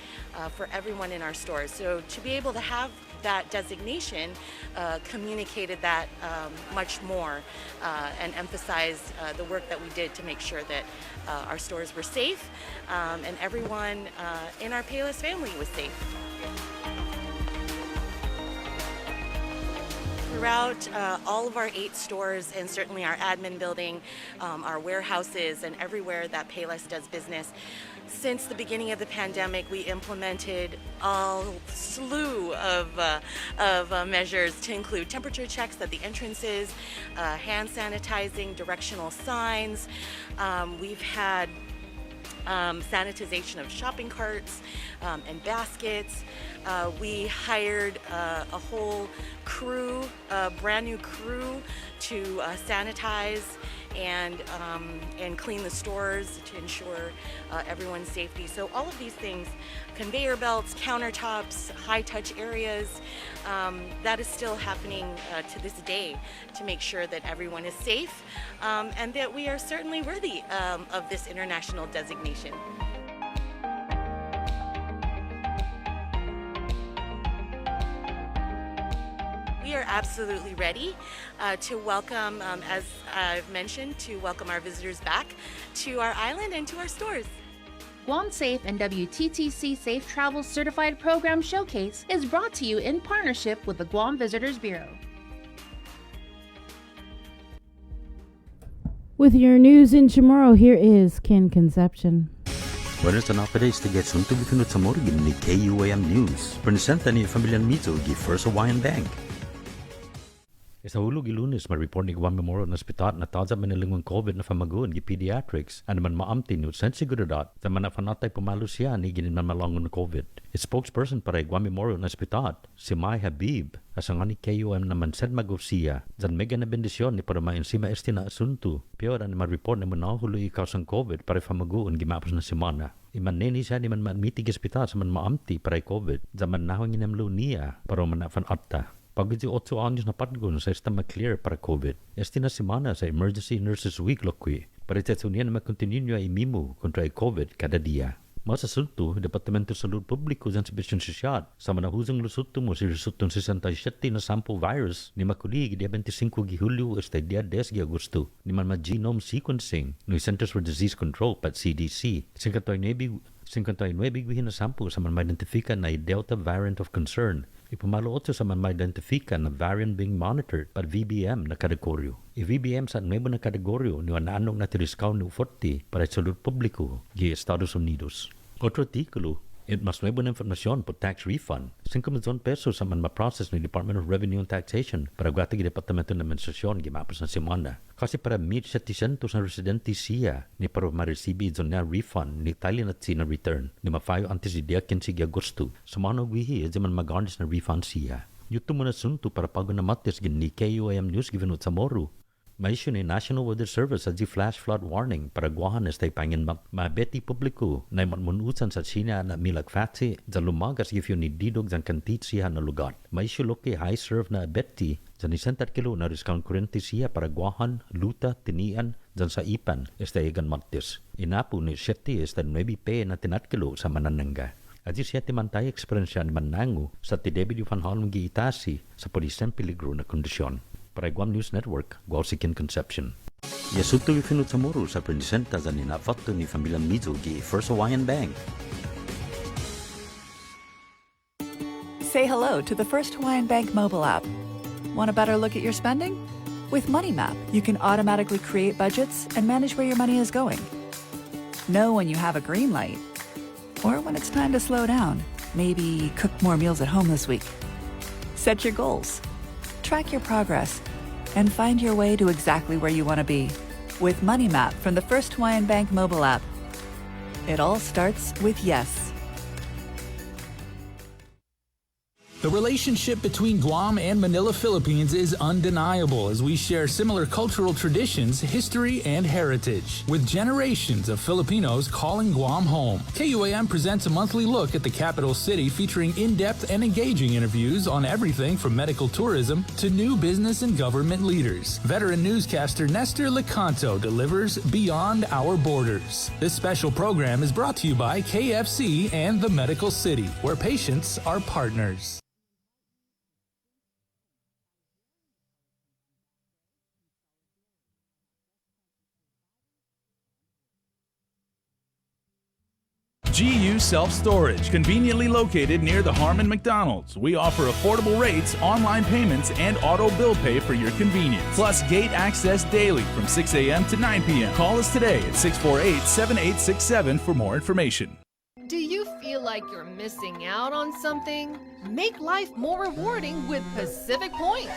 for everyone in our stores. So to be able to have that designation communicated that much more and emphasized the work that we did to make sure that our stores were safe and everyone in our Payless family was safe. Throughout all of our 8 stores and certainly our admin building, our warehouses, and everywhere that Payless does business, since the beginning of the pandemic, we implemented a slew of measures to include temperature checks at the entrances, hand sanitizing, directional signs. We've had sanitization of shopping carts and baskets. We hired a whole crew, a brand new crew, to sanitize and clean the stores to ensure everyone's safety. So all of these things, conveyor belts, countertops, high-touch areas, that is still happening to this day to make sure that everyone is safe and that we are certainly worthy of this international designation. We are absolutely ready to welcome, as I've mentioned, to welcome our visitors back to our island and to our stores. Guam Safe and WTTC Safe Travel Certified Program Showcase is brought to you in partnership with the Guam Visitors Bureau. With your news in Chamorro, here is Ken Conception. Buenas tardes to get some to be tuned sa morning ni KUAM News. Presenta ni Familian Mito gi First Hawaiian Bank. Sa hulog Lunes, ma-report ni Guam Memorial na Hospital na taza manilingon COVID na famagun gi pediatrics and man maamti ni sen seguridad ta man fanatay pumalo siya ni ginin man malangon COVID. Its spokesperson para Guam Memorial na Hospital, si Mai Habib, asang ni KUM naman sen magusiya, jan mega na bendisyon ni para mainsima esti na asunto. Piora ni ma-report na manahuloy ikaw sang COVID para famagun gi mapos na semana. Iman neni siya ni man maamiti gi hospital sa man maamti para COVID, jan man nahong inamlo niya para man atta. Pagdi 8 anyos na patgun sa sistema clear para COVID. Esti na semana sa Emergency Nurses Week lokwi. Para tetunian na makontinue ay mimo kontra COVID kada dia. Masa sulto, Departamento de Salud Publico dan Serbisyon Sosyal sa manahusang lusuto mo si resultong 67 na sample virus ni makulig dia 25 gi Hulyo hasta dia 10 gi Agosto ni man genome sequencing no Centers for Disease Control pat CDC. 59 gihin na sample sa man ma-identifika na Delta variant of concern. Ipumalo otso sa man ma-identifika na variant being monitored par VBM na kategoryo. I-VBM sa nuevo na kategoryo ni anong natiriskaw ni 40 para sa salud publiko gi Estados Unidos. Otro artikulo, It mas nuevo na informasyon po tax refund. 5 milyon pesos ang man ma-process ng Department of Revenue and Taxation para gwata ng Departamento ng Administrasyon gimapos na semana. Kasi para 1,700 na residente siya ni para ma-receive na refund ni Thailand at na return ni mafayo antes di dia 15 de Agosto. Sa mga nagwihi at man mag-garnish na refund siya. Yuto mo na sunto para pagod na matis gin ni KUAM News given sa Moro. Maisyo ni National Weather Service at flash flood warning para guahan na stay pangin mabeti publiko na matmunusan sa China na milagfati sa lumagas if yun ni didog sa kantit siya na lugar. Maisyo loke high serve na beti sa ni 100 kilo na riskang kurente siya para guahan, luta, tinian dyan sa ipan este igan martes. Inapo ni 7 este 9 pe na tinat kilo sa mananangga. At siya timantay eksperensya ni Manango sa TW Van Halong giitasi sa poliseng peligro na kondisyon. Para Guam News Network, Guausikin Conception. Yasuto ifinut sa Moro sa presenta sa ninafatto ni Familia Mizo gi First Hawaiian Bank. Say hello to the First Hawaiian Bank mobile app. Want a better look at your spending? With MoneyMap, you can automatically create budgets and manage where your money is going. Know when you have a green light or when it's time to slow down. Maybe cook more meals at home this week. Set your goals. Track your progress and find your way to exactly where you want to be. With MoneyMap from the First Hawaiian Bank mobile app. It all starts with yes. The relationship between Guam and Manila, Philippines is undeniable as we share similar cultural traditions, history, and heritage. With generations of Filipinos calling Guam home, KUAM presents a monthly look at the capital city featuring in-depth and engaging interviews on everything from medical tourism to new business and government leaders. Veteran newscaster Nestor Lecanto delivers Beyond Our Borders. This special program is brought to you by KFC and the Medical City, where patients are partners. GU Self-Storage, conveniently located near the Harmon McDonald's. We offer affordable rates, online payments, and auto bill pay for your convenience. Plus gate access daily from 6 a.m. to 9 p.m. Call us today at 648-7867 for more information. Do you feel like you're missing out on something? Make life more rewarding with Pacific Points.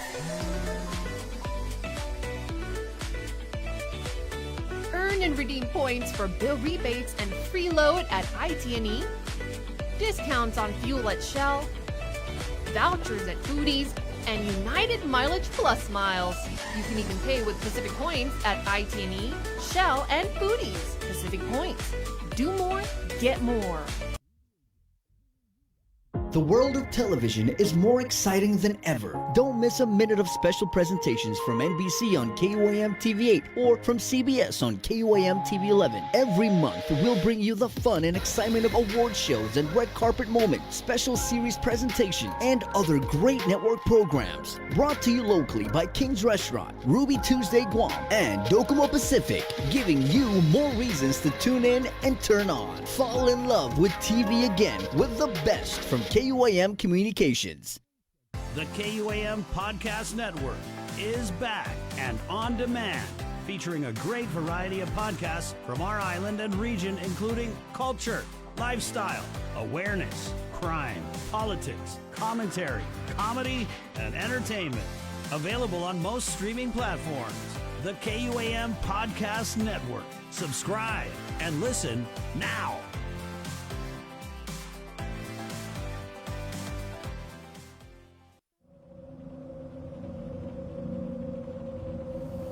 Earn and redeem points for bill rebates and free load at IT&E, discounts on fuel at Shell, vouchers at Foodies, and United Mileage Plus miles. You can even pay with Pacific Points at IT&E, Shell, and Foodies. Pacific Points. Do more, get more. The world of television is more exciting than ever. Don't miss a minute of special presentations from NBC on KUAM TV8 or from CBS on KUAM TV11. Every month, we'll bring you the fun and excitement of award shows and red carpet moments, special series presentations, and other great network programs. Brought to you locally by King's Restaurant, Ruby Tuesday Guam, and Docomo Pacific, giving you more reasons to tune in and turn on. Fall in love with TV again with the best from KUAM Communications. The KUAM Podcast Network is back and on demand, featuring a great variety of podcasts from our island and region, including culture, lifestyle, awareness, crime, politics, commentary, comedy, and entertainment. Available on most streaming platforms. The KUAM Podcast Network. Subscribe and listen now.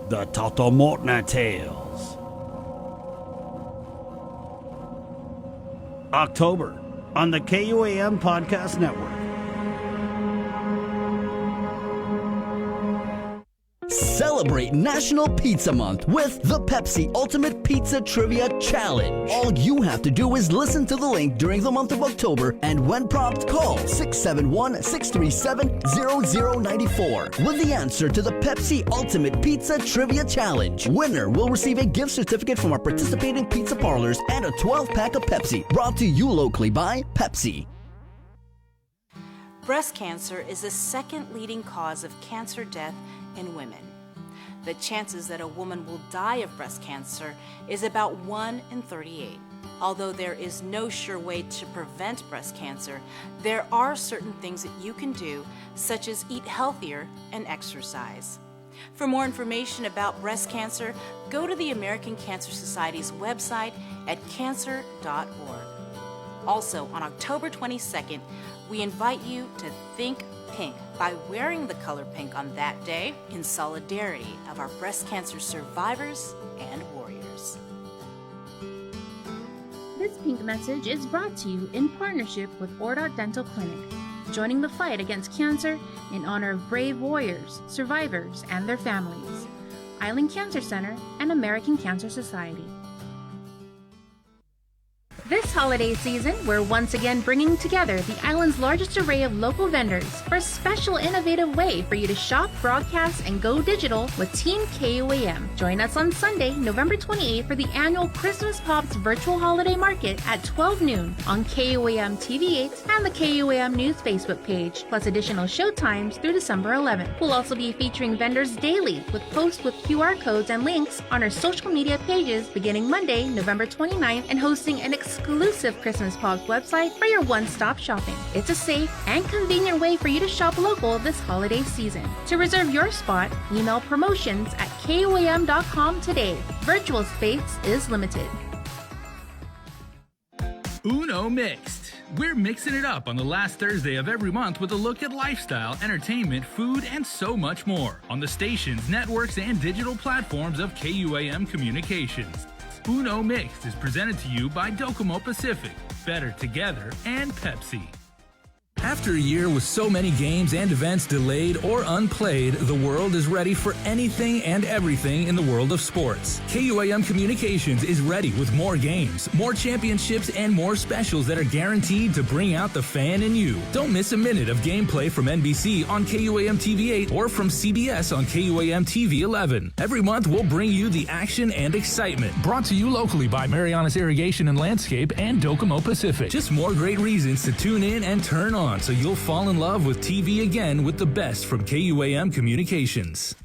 The Totomotna Tales. October on the KUAM Podcast Network. Celebrate National Pizza Month with the Pepsi Ultimate Pizza Trivia Challenge. All you have to do is listen to the link during the month of October, and when prompted, call 671-637-0094 with the answer to the Pepsi Ultimate Pizza Trivia Challenge. Winner will receive a gift certificate from our participating pizza parlors and a 12-pack of Pepsi, brought to you locally by Pepsi. Breast cancer is the second leading cause of cancer death in women. The chances that a woman will die of breast cancer is about 1 in 38. Although there is no sure way to prevent breast cancer, there are certain things that you can do, such as eat healthier and exercise. For more information about breast cancer, go to the American Cancer Society's website at cancer.org. Also, on October 22nd, we invite you to think pink by wearing the color pink on that day in solidarity of our breast cancer survivors and warriors. This pink message is brought to you in partnership with Ordot Dental Clinic, joining the fight against cancer in honor of brave warriors, survivors, and their families. Island Cancer Center and American Cancer Society. This holiday season, we're once again bringing together the island's largest array of local vendors for a special innovative way for you to shop, broadcast, and go digital with Team KUAM. Join us on Sunday, November 28th for the annual Christmas Pops Virtual Holiday Market at 12 noon on KUAM TV8 and the KUAM News Facebook page, plus additional show times through December 11th. We'll also be featuring vendors daily with posts with QR codes and links on our social media pages beginning Monday, November 29th, and hosting an exclusive Christmas Pops website for your one-stop shopping. It's a safe and convenient way for you to shop local this holiday season. To reserve your spot, email promotions@kuam.com today. Virtual space is limited. Uno Mixed. We're mixing it up on the last Thursday of every month with a look at lifestyle, entertainment, food, and so much more on the stations, networks, and digital platforms of KUAM Communications. Uno Mixed is presented to you by Docomo Pacific, Better Together, and Pepsi. After a year with so many games and events delayed or unplayed, the world is ready for anything and everything in the world of sports. KUAM Communications is ready with more games, more championships, and more specials that are guaranteed to bring out the fan in you. Don't miss a minute of gameplay from NBC on KUAM TV8 or from CBS on KUAM TV 11. Every month, we'll bring you the action and excitement. Brought to you locally by Marianas Irrigation and Landscape and Docomo Pacific. Just more great reasons to tune in and turn on, so you'll fall in love with TV again with the best from KUAM Communications.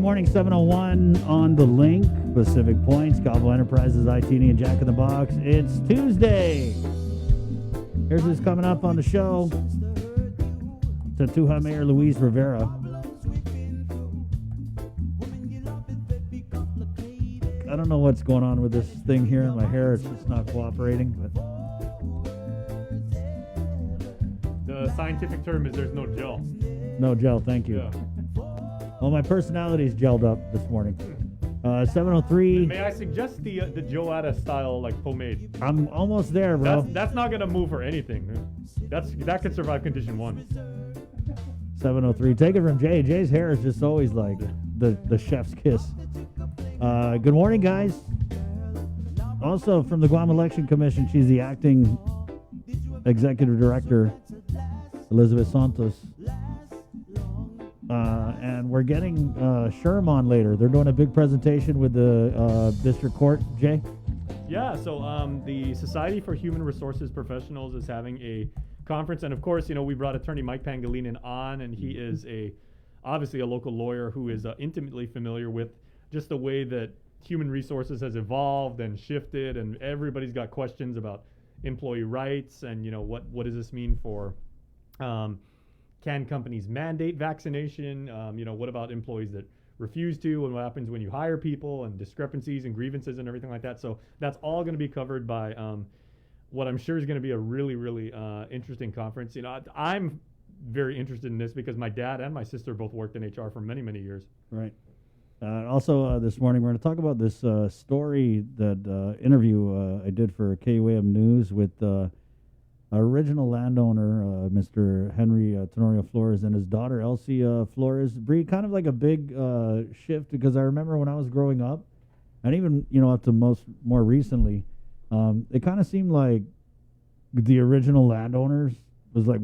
Morning, 7:01 on the link. Pacific Points, Cabo Enterprises, ITD, and Jack in the Box. It's Tuesday. Here's what's coming up on the show. Tatuha Mayor Luis Rivera. I don't know what's going on with this thing here in my hair. It's just not cooperating. But the scientific term is there's no gel. No gel, thank you. Yeah. Well, my personality's gelled up this morning. 7:03. May I suggest the Joada style like pomade? I'm almost there, bro. That's not gonna move or anything. That could survive condition 1. 7:03. Take it from Jay. Jay's hair is just always like the chef's kiss. Good morning, guys. Also from the Guam Election Commission, she's the acting executive director, Elizabeth Santos. And we're getting Sherm on later. They're doing a big presentation with the district court, Jay. Yeah, so the Society for Human Resources Professionals is having a conference, and of course, we brought attorney Mike Pangilinan on, and he is obviously a local lawyer who is intimately familiar with just the way that human resources has evolved and shifted, and everybody's got questions about employee rights and what does this mean for can companies mandate vaccination? What about employees that refuse to, and what happens when you hire people, and discrepancies and grievances and everything like that. So that's all going to be covered by what I'm sure is going to be a really, really interesting conference. I'm very interested in this because my dad and my sister both worked in HR for many, many years. Right. Also, this morning we're going to talk about this story, that interview I did for KUAM News with original landowner, Mr. Henry Tenorio Flores, and his daughter, Elsie Flores. Bree, kind of like a big shift, because I remember when I was growing up, and even, up to more recently, it kind of seemed like the original landowners was like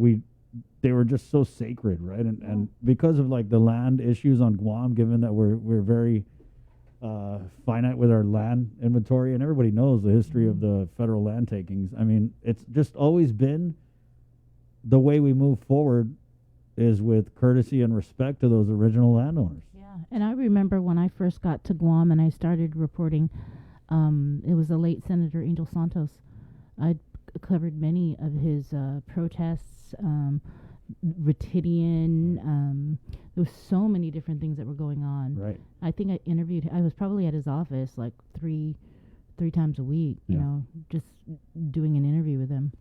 they were just so sacred, right? And because of like the land issues on Guam, given that we're very finite with our land inventory, and everybody knows the history of the federal land takings. I mean, it's just always been the way we move forward is with courtesy and respect to those original landowners. Yeah, and I remember when I first got to Guam and I started reporting, it was the late Senator Angel Santos. I covered many of his protests, Retidian. There was so many different things that were going on. Right. I think I was probably at his office like three times a week, just doing an interview with him.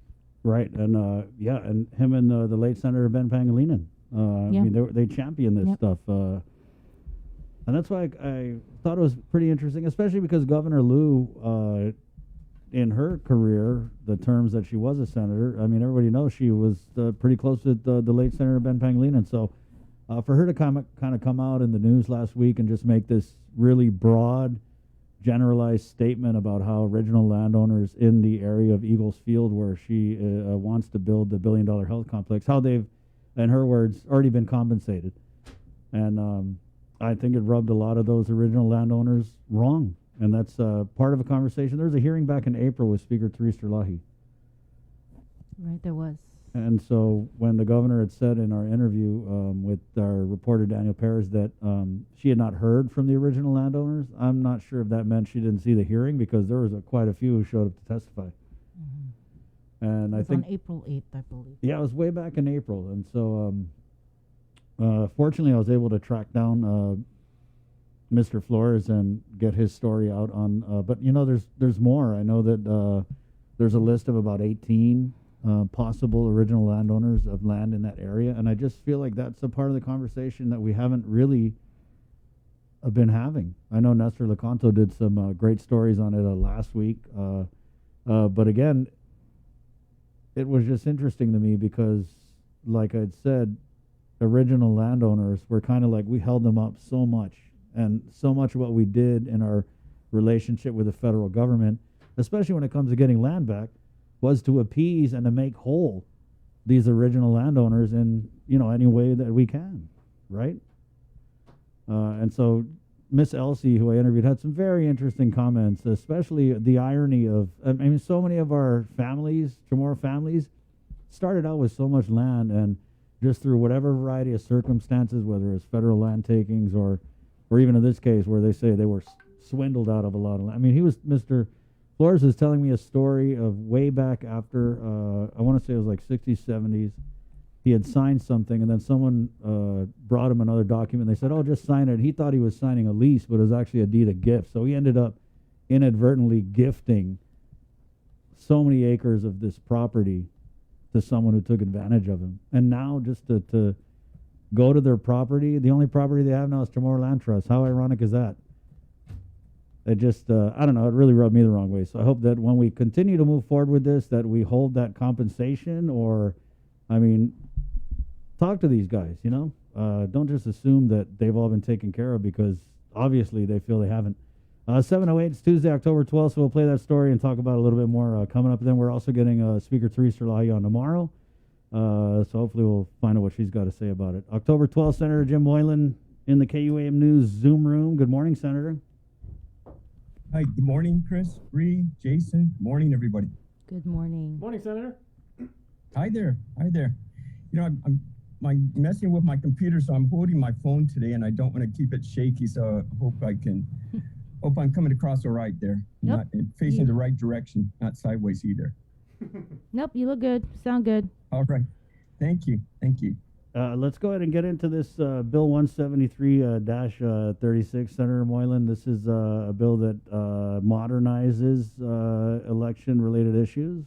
Right. And and him and the late Senator Ben Pangilinan. I mean, they championed this stuff. And that's why I thought it was pretty interesting, especially because Governor Liu, in her career, the terms that she was a senator, I mean, everybody knows she was pretty close with the late Senator Ben Pangilinan. So for her to kind of come out in the news last week and just make this really broad, generalized statement about how original landowners in the area of Eagles Field, where she wants to build the $1 billion health complex, how they've, in her words, already been compensated. And I think it rubbed a lot of those original landowners wrong. And that's part of a conversation. There was a hearing back in April with Speaker Therese Terlahi. Right, there was. And so when the governor had said in our interview with our reporter Daniel Perez that she had not heard from the original landowners, I'm not sure if that meant she didn't see the hearing, because there was quite a few who showed up to testify. Mm-hmm. And I think on April 8th, I believe. Yeah, it was way back in April. And so fortunately I was able to track down Mr. Flores and get his story out on, but there's more. I know that there's a list of about 18 possible original landowners of land in that area, and I just feel like that's a part of the conversation that we haven't really been having. I know Nestor Lecanto did some great stories on it last week, but again, it was just interesting to me because, like I'd said, original landowners were kind of like, we held them up so much. And so much of what we did in our relationship with the federal government, especially when it comes to getting land back, was to appease and to make whole these original landowners in, any way that we can, right? And so Miss Elsie, who I interviewed, had some very interesting comments, especially the irony of, so many of our families, Chamorro families, started out with so much land, and just through whatever variety of circumstances, whether it's federal land takings or even in this case where they say they were swindled out of a lot of land. I mean, Mr. Flores is telling me a story of way back after, I want to say it was like 60s, 70s. He had signed something, and then someone brought him another document. They said, oh, just sign it. He thought he was signing a lease, but it was actually a deed of gift. So he ended up inadvertently gifting so many acres of this property to someone who took advantage of him. And now just to go to their property, the only property they have now is Chamorro Land Trust. How ironic is that? It just, I don't know, it really rubbed me the wrong way. So I hope that when we continue to move forward with this, that we hold that compensation, or, talk to these guys, don't just assume that they've all been taken care of, because obviously they feel they haven't. 7:08, it's Tuesday, October 12th, so we'll play that story and talk about it a little bit more coming up. Then we're also getting Speaker Therese Terlahi on tomorrow. So hopefully we'll find out what she's got to say about it. October 12th, Senator Jim Moylan in the KUAM News Zoom room. Good morning, Senator. Hi, good morning, Chris, Bree, Jason. Good morning, everybody. Good morning. Morning, Senator. Hi there. Hi there. You know, I'm messing with my computer, so I'm holding my phone today, and I don't want to keep it shaky. So I hope I'm coming across all right there. Yep. Not facing the right direction, not sideways either. Nope, you look good. Sound good. All right. Thank you. Thank you. Let's go ahead and get into this Bill 173-36, Senator Moylan. This is a bill that modernizes election-related issues.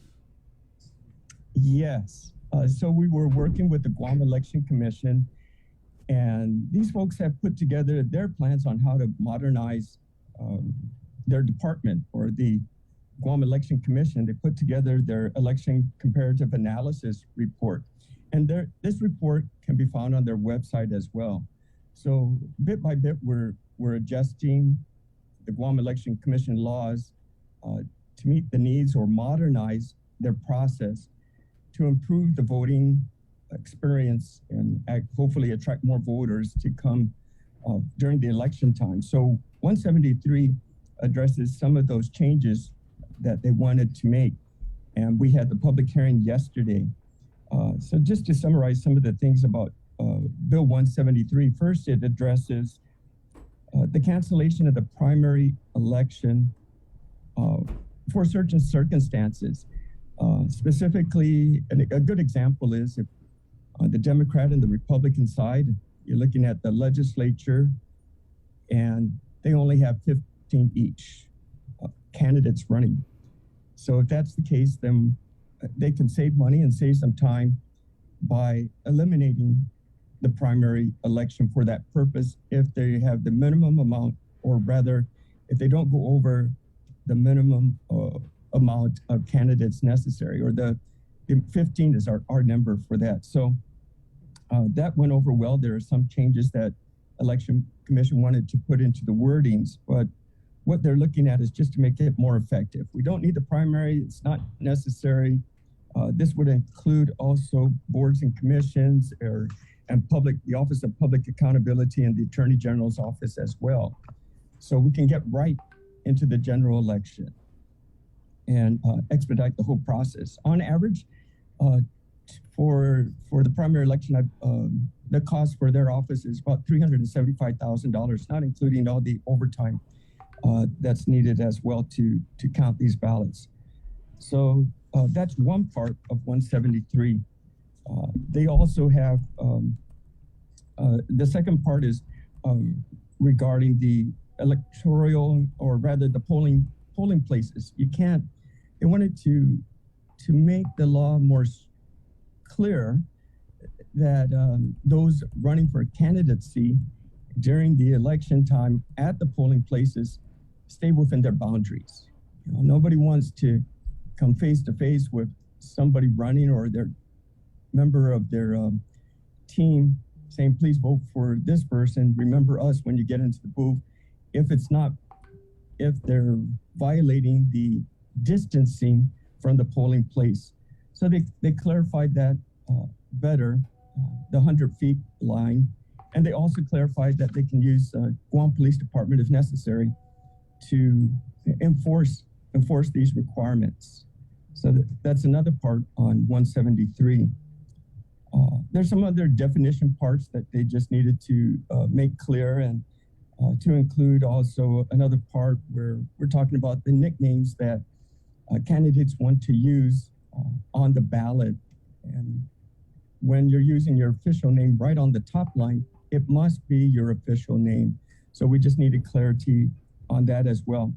Yes. So we were working with the Guam Election Commission, and these folks have put together their plans on how to modernize their department, or the Guam Election Commission. They put together their election comparative analysis report. And this report can be found on their website as well. So bit by bit, we're adjusting the Guam Election Commission laws to meet the needs or modernize their process to improve the voting experience and hopefully attract more voters to come during the election time. So 173 addresses some of those changes that they wanted to make. And we had the public hearing yesterday. So just to summarize some of the things about Bill 173, first, it addresses the cancellation of the primary election for certain circumstances. Specifically, a good example is if on the Democrat and the Republican side, you're looking at the legislature and they only have 15 each candidates running. So if that's the case, then they can save money and save some time by eliminating the primary election for that purpose if they have the minimum amount, or rather, if they don't go over the minimum amount of candidates necessary, or the 15 is our number for that. So that went over well. There are some changes that Election Commission wanted to put into the wordings, but what they're looking at is just to make it more effective. We don't need the primary. It's not necessary. This would include also boards and commissions and the Office of Public Accountability and the Attorney General's office as well. So we can get right into the general election and expedite the whole process. On average, for the primary election, the cost for their office is about $375,000, not including all the overtime that's needed as well to count these ballots. So that's one part of 173. They also have, the second part is regarding the electoral, or rather the polling places. They wanted to make the law more clear that those running for candidacy during the election time at the polling places stay within their boundaries. Nobody wants to come face to face with somebody running or their member of their team saying, please vote for this person. Remember us when you get into the booth. If they're violating the distancing from the polling place. So they clarified that better, the 100 feet line. And they also clarified that they can use Guam Police Department if necessary to enforce these requirements. So that's another part on 173. There's some other definition parts that they just needed to make clear, and to include also another part where we're talking about the nicknames that candidates want to use on the ballot. And when you're using your official name right on the top line, it must be your official name. So we just needed clarity on that as well.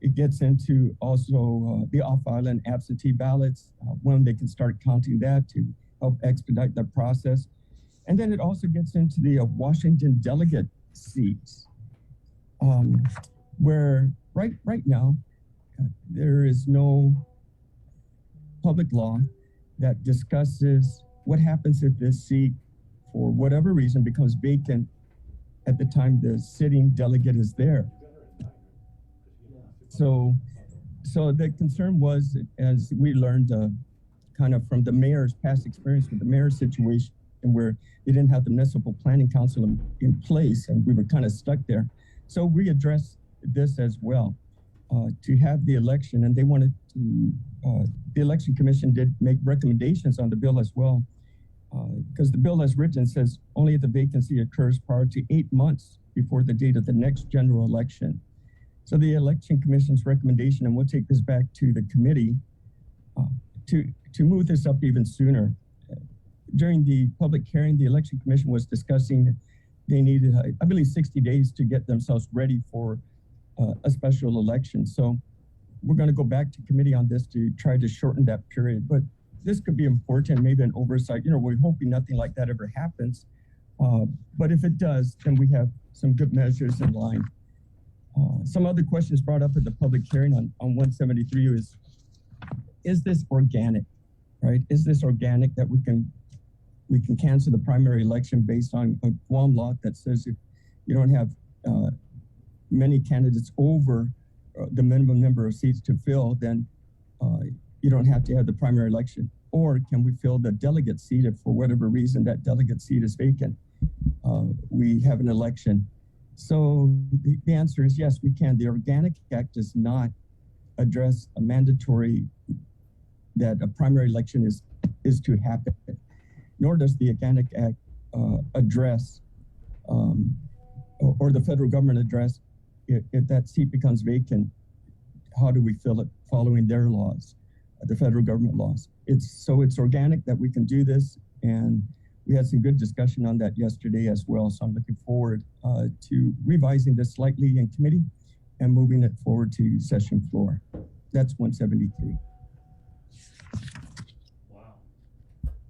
It gets into also the off-file and absentee ballots, when they can start counting that to help expedite the process. And then it also gets into the Washington delegate seats, where right now there is no public law that discusses what happens if this seat, for whatever reason, becomes vacant at the time the sitting delegate is there. So the concern was, as we learned kind of from the mayor's past experience with the mayor's situation, where they didn't have the municipal planning council in place and we were kind of stuck there. So we addressed this as well, to have the election, and they wanted to, the Election Commission did make recommendations on the bill as well, because the bill as written says only if the vacancy occurs prior to 8 months before the date of the next general election. So the Election Commission's recommendation, and we'll take this back to the committee, to move this up even sooner. During the public hearing, the Election Commission was discussing they needed, I believe, 60 days to get themselves ready for a special election. So we're going to go back to committee on this to try to shorten that period. But this could be important, maybe an oversight. We're hoping nothing like that ever happens. But if it does, then we have some good measures in line. Some other questions brought up at the public hearing on 173 is this organic, right? Is this organic that we can cancel the primary election based on a Guam law that says if you don't have many candidates over the minimum number of seats to fill, then you don't have to have the primary election? Or can we fill the delegate seat if for whatever reason that delegate seat is vacant? We have an election. So the answer is yes, we can. The Organic Act does not address a mandatory that a primary election is to happen, nor does the Organic Act address or the federal government address if that seat becomes vacant, how do we fill it following their laws, the federal government laws. It's organic that we can do this, and we had some good discussion on that yesterday as well. So I'm looking forward to revising this slightly in committee and moving it forward to session floor. That's 173.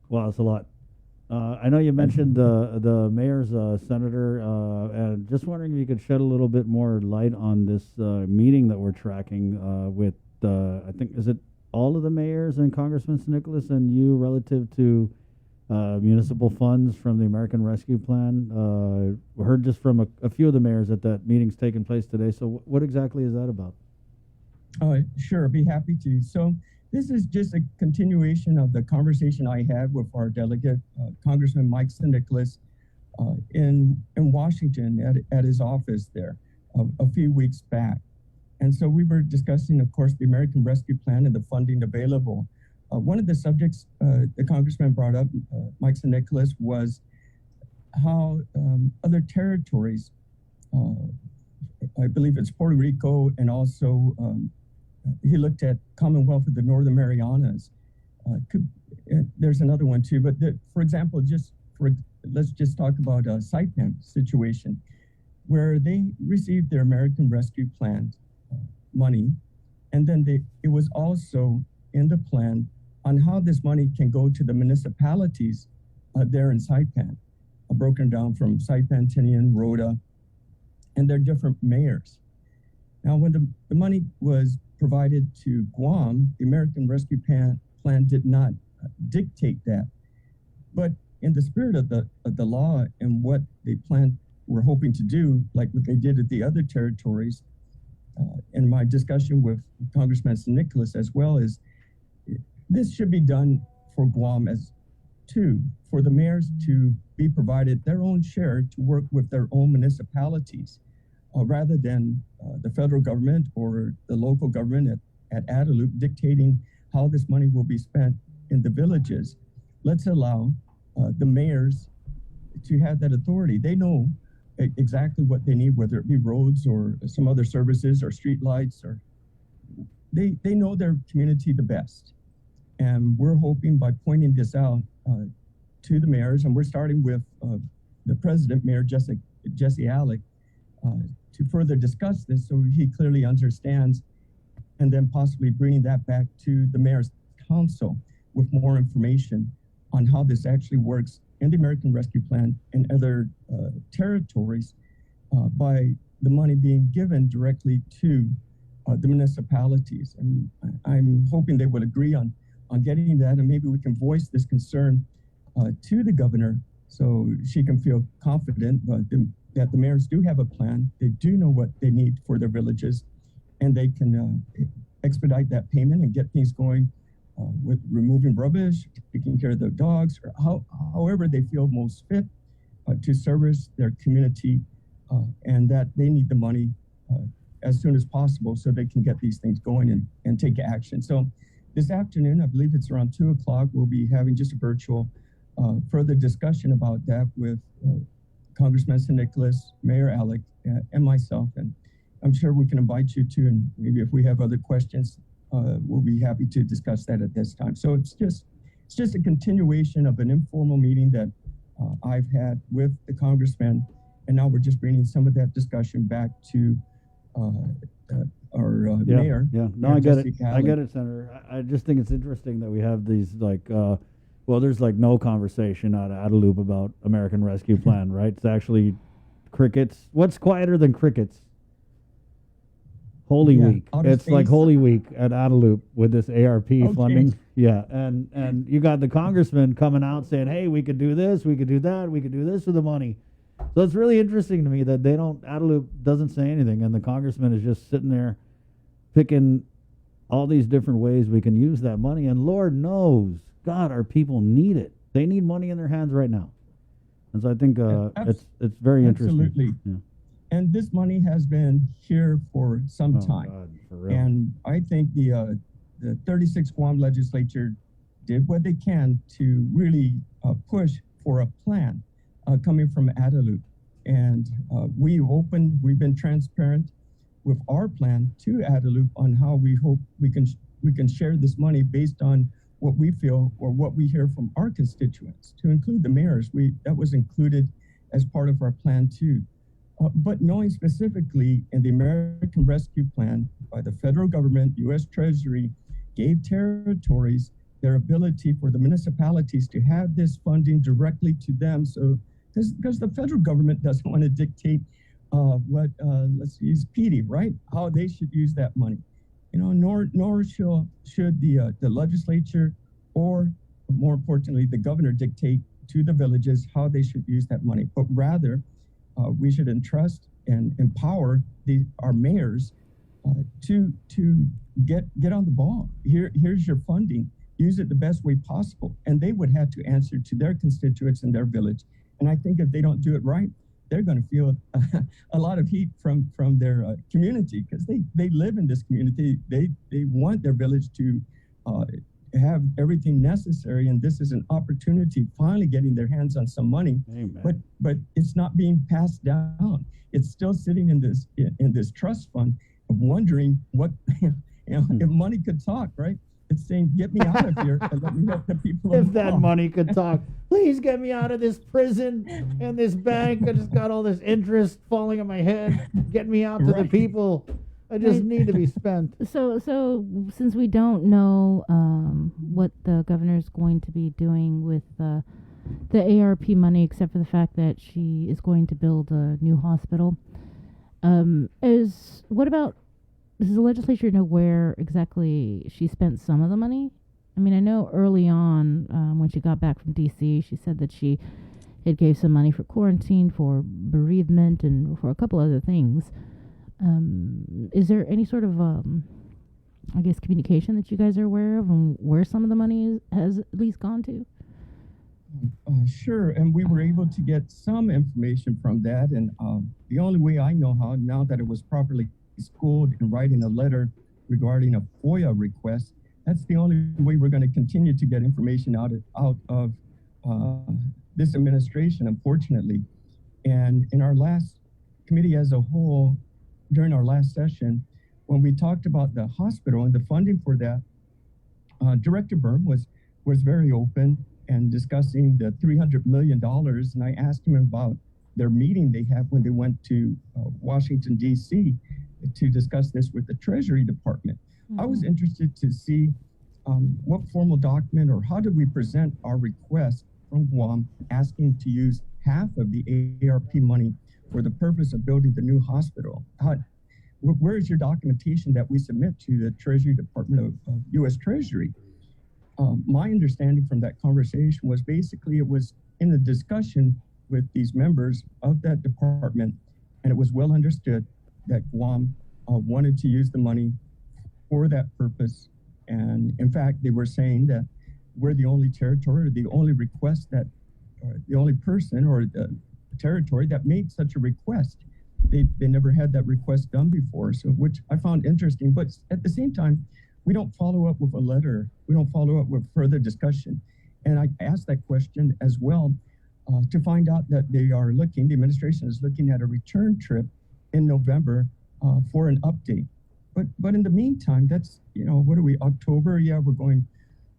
Wow, that's a lot. I know you mentioned the mayor's senator, and just wondering if you could shed a little bit more light on this meeting that we're tracking with, I think, is it all of the mayors and Congressman Nicholas and you relative to municipal funds from the American Rescue Plan? We heard just from a few of the mayors that meeting's taking place today. So what exactly is that about? Sure, I'd be happy to. So this is just a continuation of the conversation I had with our delegate, Congressman Mike Nicholas, in Washington at his office there a few weeks back. And so we were discussing, of course, the American Rescue Plan and the funding available. One of the subjects the congressman brought up, Mike Nicholas, was how other territories, I believe it's Puerto Rico, and also he looked at Commonwealth of the Northern Marianas. There's another one too, but for example, let's just talk about Saipan situation, where they received their American Rescue Plan money, and then it was also in the plan on how this money can go to the municipalities there in Saipan, broken down from Saipan, Tinian, Rhoda, and their different mayors. Now, when the money was provided to Guam, the American Rescue Plan did not dictate that. But in the spirit of the law and what they were hoping to do, like what they did at the other territories, in my discussion with Congressman Nicholas as well, is this should be done for Guam as too, for the mayors to be provided their own share to work with their own municipalities, rather than the federal government or the local government at Adelup dictating how this money will be spent in the villages. Let's allow the mayors to have that authority. They know exactly what they need, whether it be roads or some other services or street lights, or they know their community the best. And we're hoping by pointing this out to the mayors, and we're starting with the president, Mayor Jesse Alec, to further discuss this so he clearly understands, and then possibly bringing that back to the mayor's council with more information on how this actually works in the American Rescue Plan and other territories by the money being given directly to the municipalities. And I'm hoping they would agree on getting that, and maybe we can voice this concern to the governor so she can feel confident that the mayors do have a plan. They do know what they need for their villages, and they can expedite that payment and get things going with removing rubbish, taking care of their dogs, or however they feel most fit to service their community, and that they need the money as soon as possible so they can get these things going and take action. So this afternoon, I believe it's around 2 o'clock, we'll be having just a virtual further discussion about that with Congressman San Nicolas, Mayor Alec, and myself. And I'm sure we can invite you to, and maybe if we have other questions, we'll be happy to discuss that at this time. So it's just a continuation of an informal meeting that I've had with the congressman, and now we're just bringing some of that discussion back to our mayor. Yeah, no, I get it. I get it, Senator. I just think it's interesting that we have these there's like no conversation out of Adelup about American Rescue Plan, right? It's actually crickets. What's quieter than crickets? Holy Week. It's like Holy Week at Adelup with this ARP funding. Yeah, and you got the congressman coming out saying, hey, we could do this, we could do that, we could do this with the money. So it's really interesting to me that Adelup doesn't say anything, and the congressman is just sitting there picking all these different ways we can use that money. And Lord knows, God, our people need it. They need money in their hands right now. And so I think it's very interesting. Absolutely. Yeah. And this money has been here for some time. God, for real. And I think the 36 Guam legislature did what they can to really push for a plan coming from Adelup. And we've been transparent with our plan to Adelup on how we hope we can share this money based on what we feel or what we hear from our constituents, to include the mayors. That was included as part of our plan too. But knowing specifically in the American Rescue Plan by the federal government, U.S. Treasury gave territories their ability for the municipalities to have this funding directly to them. So because the federal government doesn't want to dictate let's use PD, right? How they should use that money. Nor should the legislature, or more importantly, the governor dictate to the villages how they should use that money. But rather, we should entrust and empower our mayors to get on the ball. Here's your funding. Use it the best way possible. And they would have to answer to their constituents in their village. And I think if they don't do it right, they're going to feel a lot of heat from their community, because they live in this community. They want their village to have everything necessary, and this is an opportunity finally getting their hands on some money. Amen. But it's not being passed down. It's still sitting in this trust fund, wondering what if money could talk, right? It's saying, get me out of here and let me help the people. If that money could talk, please get me out of this prison and this bank. I just got all this interest falling on my head. Get me out to the people. I just need to be spent. So since we don't know what the governor's going to be doing with the ARP money, except for the fact that she is going to build a new hospital, does the legislature know where exactly she spent some of the money? I mean, I know early on when she got back from D.C., she said that she had gave some money for quarantine, for bereavement, and for a couple other things. Is there any sort of, communication that you guys are aware of on where some of the money has at least gone to? Sure, and we were able to get some information from that. And the only way I know how, now that it was properly schooled in writing a letter regarding a FOIA request, that's the only way we're going to continue to get information out of this administration, unfortunately. And in our last committee as a whole, during our last session, when we talked about the hospital and the funding for that, Director Burm was very open and discussing the $300 million. And I asked him about their meeting they had when they went to Washington, D.C. to discuss this with the Treasury Department. Mm-hmm. I was interested to see what formal document or how did we present our request from Guam asking to use half of the ARP money for the purpose of building the new hospital. Where is your documentation that we submit to the Treasury Department of U.S. Treasury? My understanding from that conversation was basically it was in a discussion with these members of that department, and it was well understood that Guam wanted to use the money for that purpose. And in fact, they were saying that we're the only territory, or the only request that, or the only person or the territory that made such a request. they never had that request done before, so which I found interesting. But at the same time, we don't follow up with a letter. We don't follow up with further discussion. And I asked that question as well to find out that the administration is looking at a return trip in November for an update. But in the meantime, that's, what are we, October? Yeah, we're going,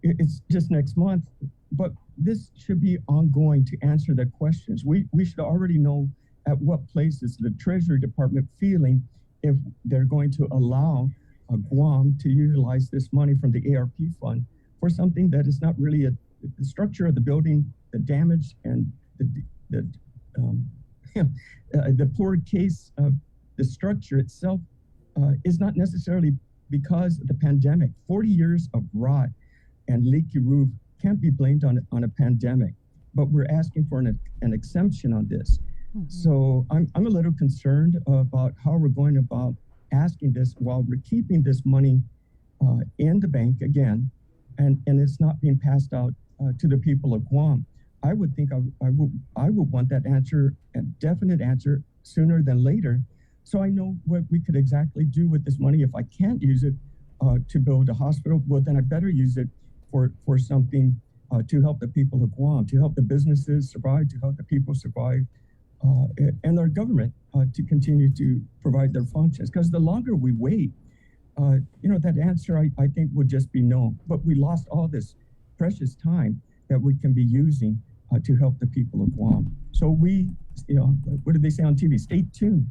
it's just next month. But this should be ongoing to answer the questions. We should already know at what place is the Treasury Department feeling if they're going to allow Guam to utilize this money from the ARP fund for something that is not really the structure of the building, the damage, and the poor case of the structure itself is not necessarily because of the pandemic. 40 years of rot and leaky roof can't be blamed on a pandemic, but we're asking for an exemption on this. So I'm a little concerned about how we're going about asking this while we're keeping this money in the bank again, and it's not being passed out to the people of Guam. I would think I would want that answer, a definite answer, sooner than later, so I know what we could exactly do with this money. If I can't use it to build a hospital, well, then I better use it for something to help the people of Guam, to help the businesses survive, to help the people survive, and our government to continue to provide their functions. Because the longer we wait, that answer I think would just be no. But we lost all this precious time that we can be using to help the people of Guam. So we, what did they say on TV? Stay tuned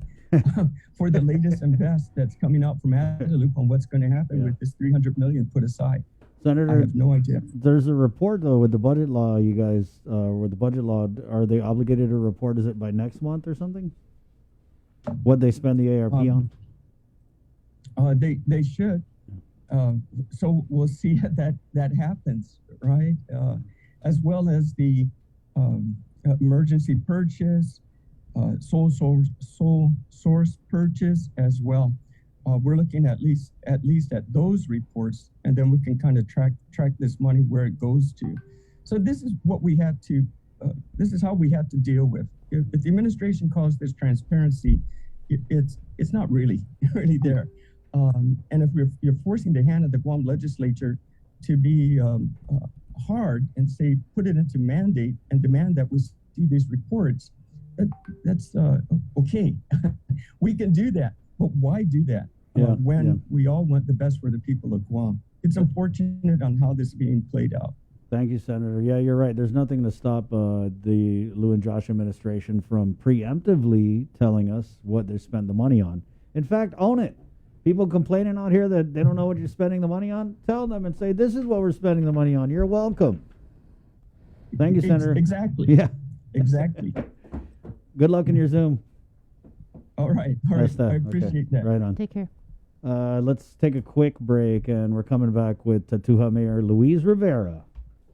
for the latest and best that's coming out from Adelup on what's going to happen with this $300 million put aside. Senator, I have no idea. There's a report, though, with the budget law, you guys, with the budget law, are they obligated to report, is it by next month or something? What they spend the ARP on? They should. So we'll see that happens, right? As well as the emergency purchase, sole source purchase as well. We're looking at least at those reports, and then we can kind of track this money where it goes to. So this is what we have to. This is how we have to deal with. If the administration calls this transparency, it's not really there. And if you're forcing the hand of the Guam legislature to be hard and say put it into mandate and demand that we see these reports, that's okay. We can do that, but why do that? When we all want the best for the people of Guam. It's unfortunate on how this is being played out. Thank you, Senator. Yeah, you're right. There's nothing to stop the Lou and Josh administration from preemptively telling us what they spend the money on. In fact, own it. People complaining out here that they don't know what you're spending the money on, tell them and say, this is what we're spending the money on. You're welcome. Thank you, Senator. Exactly. Yeah. Exactly. Good luck in your Zoom. All right. I appreciate that. Right on. Take care. Let's take a quick break, and we're coming back with Tatuha Mayor Luis Rivera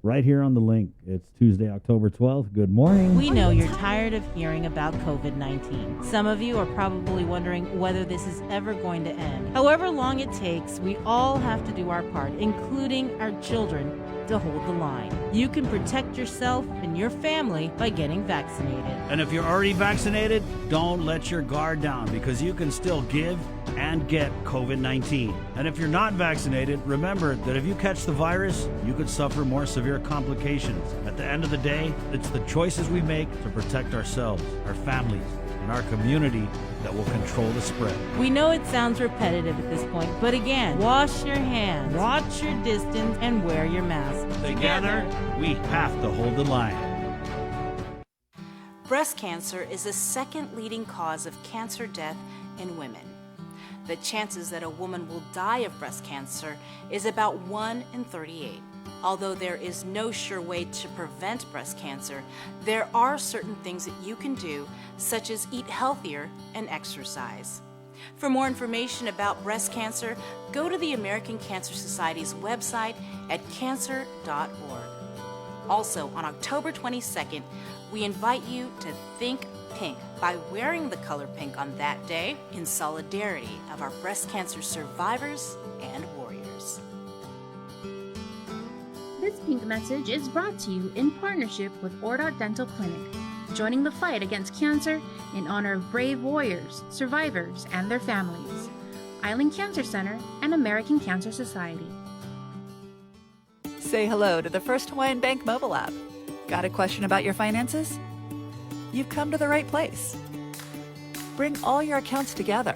right here on The Link. It's Tuesday, October 12th. Good morning. We know you're tired of hearing about COVID-19. Some of you are probably wondering whether this is ever going to end. However long it takes, we all have to do our part, including our children, to hold the line. You can protect yourself and your family by getting vaccinated. And if you're already vaccinated, don't let your guard down, because you can still give and get COVID-19. And if you're not vaccinated, remember that if you catch the virus, you could suffer more severe complications. At the end of the day, it's the choices we make to protect ourselves, our families, and our community that will control the spread. We know it sounds repetitive at this point, but again, wash your hands, watch your distance, and wear your mask. Together, we have to hold the line. Breast cancer is the second leading cause of cancer death in women. The chances that a woman will die of breast cancer is about 1 in 38. Although there is no sure way to prevent breast cancer, there are certain things that you can do, such as eat healthier and exercise. For more information about breast cancer, go to the American Cancer Society's website at cancer.org. Also, on October 22nd, we invite you to think pink by wearing the color pink on that day in solidarity of our breast cancer survivors and warriors. This pink message is brought to you in partnership with Ordot Dental Clinic. joining the fight against cancer in honor of brave warriors, survivors, and their families. Island Cancer Center and American Cancer Society. Say hello to the First Hawaiian Bank mobile app. Got a question about your finances? You've come to the right place. Bring all your accounts together,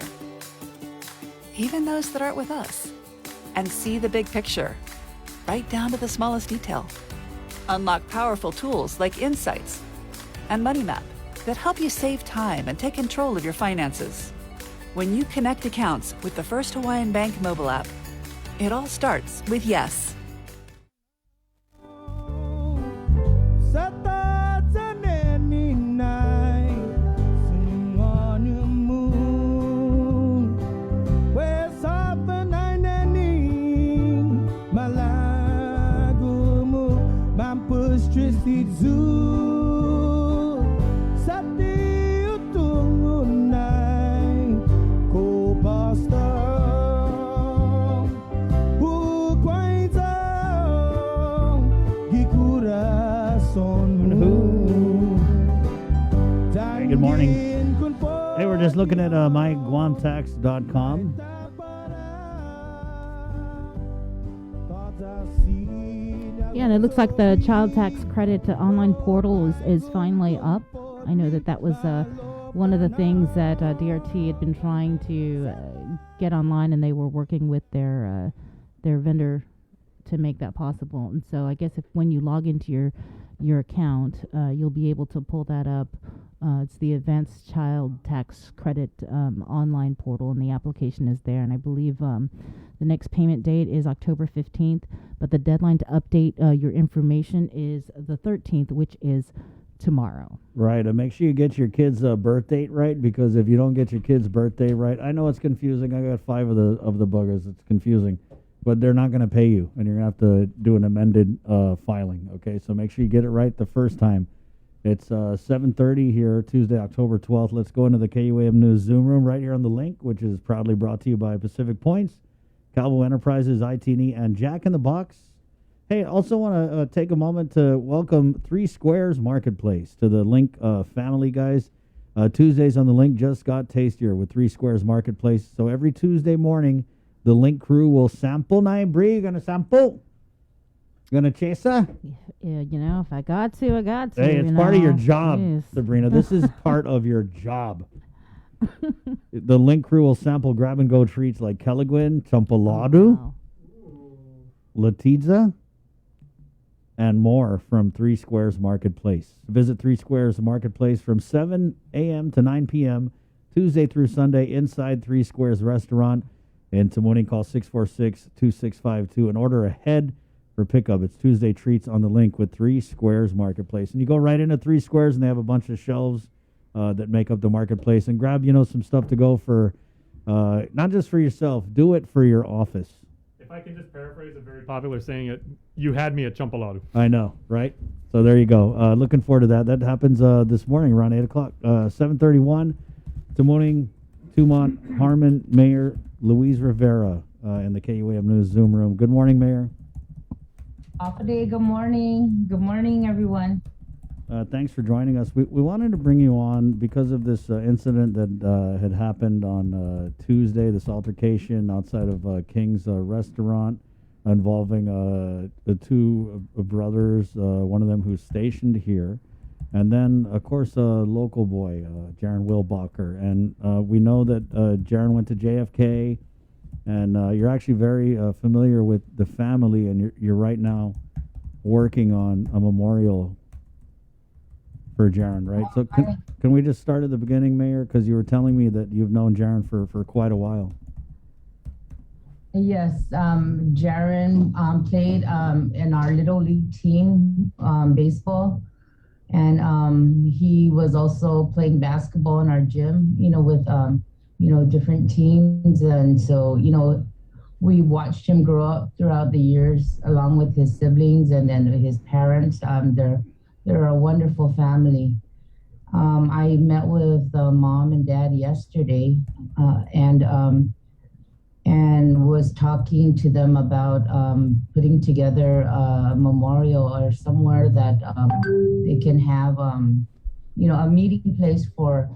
even those that aren't with us, and see the big picture, right down to the smallest detail. Unlock powerful tools like Insights and Money Map that help you save time and take control of your finances. When you connect accounts with the First Hawaiian Bank mobile app, it all starts with yes. Good morning. Hey, we're just looking at myguamtax.com. Yeah, and it looks like the child tax credit online portal is finally up. I know that was one of the things that DRT had been trying to get online, and they were working with their vendor to make that possible. And so I guess when you log into your account, you'll be able to pull that up. It's the Advanced Child Tax Credit online portal, and the application is there. And I believe the next payment date is October 15th, but the deadline to update your information is the 13th, which is tomorrow. Right, and make sure you get your kid's birth date right, because if you don't get your kid's birthday right, I know it's confusing. I got 5 of the buggers. It's confusing, but they're not going to pay you, and you're going to have to do an amended filing. Okay, so make sure you get it right the first time. It's 7:30 here, Tuesday, October 12th. Let's go into the KUAM News Zoom room right here on the link, which is proudly brought to you by Pacific Points, Calvo Enterprises, IT&E, and Jack in the Box. Hey, also want to take a moment to welcome 3 Squares Marketplace to the Link family, guys. Tuesdays on the Link just got tastier with 3 Squares Marketplace. So every Tuesday morning, the Link crew will sample. Now, Bree, you going to sample? Gonna chase her? Yeah, if I got to, I got to. Hey, it's part of your job, Jeez. Sabrina. This is part of your job. The Link crew will sample grab-and-go treats like Kelaguen, Champolado, Latiza, and more from 3 Squares Marketplace. Visit 3 Squares Marketplace from 7 a.m. to 9 p.m., Tuesday through Sunday, inside 3 Squares Restaurant. And to morning, call 646-2652 and order ahead for pickup. It's Tuesday treats on the Link with 3 Squares Marketplace. And you go right into 3 Squares, and they have a bunch of shelves that make up the marketplace. And grab, some stuff to go for, not just for yourself, do it for your office. If I can just paraphrase a very popular saying, you had me at Champolado. I know, right? So there you go. Looking forward to that. That happens this morning around 8 o'clock. 7:31, Morning, Tumont, Harmon, Mayor Luis Rivera in the KUAM News Zoom room. Good morning, Mayor. Good morning. Good morning, everyone. Thanks for joining us. We wanted to bring you on because of this incident that had happened on Tuesday, this altercation outside of King's restaurant involving the 2 brothers, one of them who's stationed here, and then, of course, a local boy, Jaron Wilbacher. And we know that Jaron went to JFK, and you're actually very familiar with the family, and you're right now working on a memorial for Jaron, right? So can we just start at the beginning, Mayor? Because you were telling me that you've known Jaron for quite a while. Yes, Jaron played in our Little League team, baseball. And he was also playing basketball in our gym, with different teams. And so, we watched him grow up throughout the years along with his siblings and then his parents. They're a wonderful family. I met with mom and dad yesterday and was talking to them about putting together a memorial or somewhere that they can have a meeting place for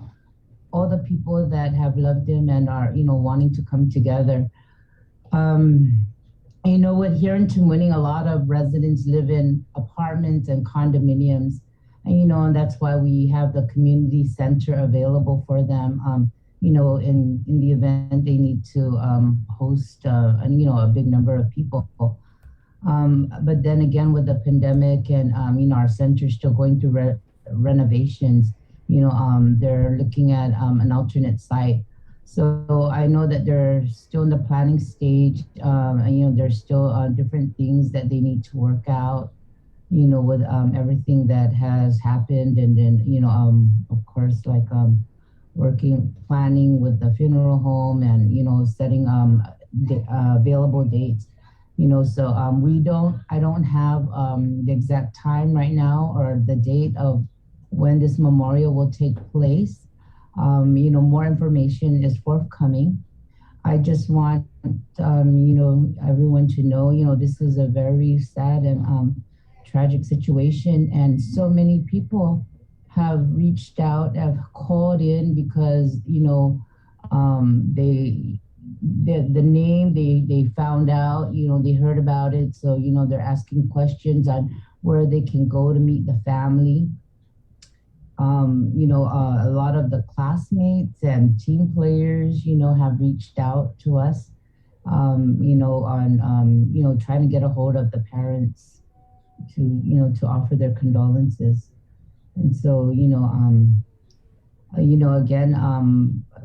all the people that have loved him and are, wanting to come together. Here in Tamuning, a lot of residents live in apartments and condominiums, and that's why we have the community center available for them. In the event they need to host, a big number of people. But then again, with the pandemic and, our center's still going through renovations, they're looking at an alternate site. So I know that they're still in the planning stage, and, there's still different things that they need to work out, with everything that has happened. And then, of course, like planning with the funeral home and, setting available dates. So I don't have the exact time right now or the date of when this memorial will take place. More information is forthcoming. I just want, everyone to know, this is a very sad and tragic situation. And so many people have reached out, have called in because, the name they found out, they heard about it. So, they're asking questions on where they can go to meet the family. A lot of the classmates and team players, have reached out to us, trying to get a hold of the parents to offer their condolences. And so, again,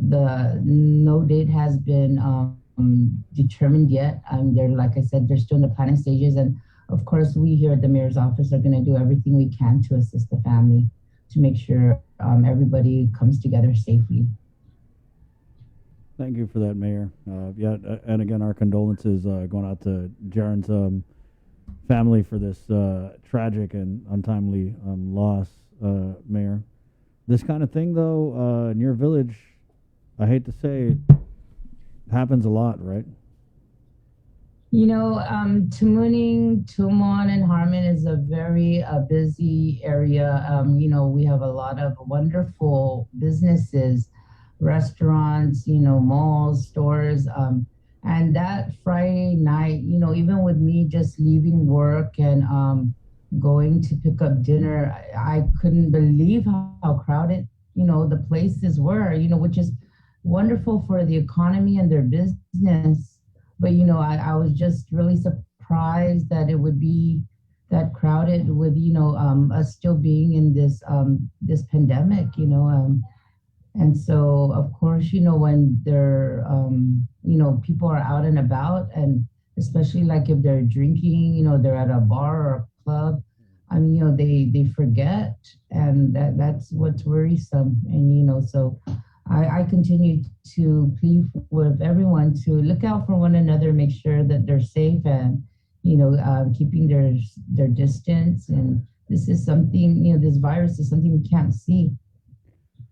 the no date has been determined yet. Like I said, they're still in the planning stages. And of course, we here at the mayor's office are going to do everything we can to assist the family to make sure everybody comes together safely. Thank you for that, Mayor. And again, our condolences going out to Jaren's family for this tragic and untimely loss, Mayor. This kind of thing, though, in your village, I hate to say, happens a lot, right? Tamuning, Tumon, and Harmon is a very busy area. We have a lot of wonderful businesses, restaurants, malls, stores. And that Friday night, even with me just leaving work and going to pick up dinner, I couldn't believe how crowded, the places were, which is wonderful for the economy and their business. But, I was just really surprised that it would be that crowded with, us still being in this pandemic, and so, of course, when they're, people are out and about, and especially like if they're drinking, they're at a bar or a club, they forget, and that's what's worrisome. And, so I continue to plead with everyone to look out for one another, make sure that they're safe and, keeping their distance. And this is something, this virus is something we can't see.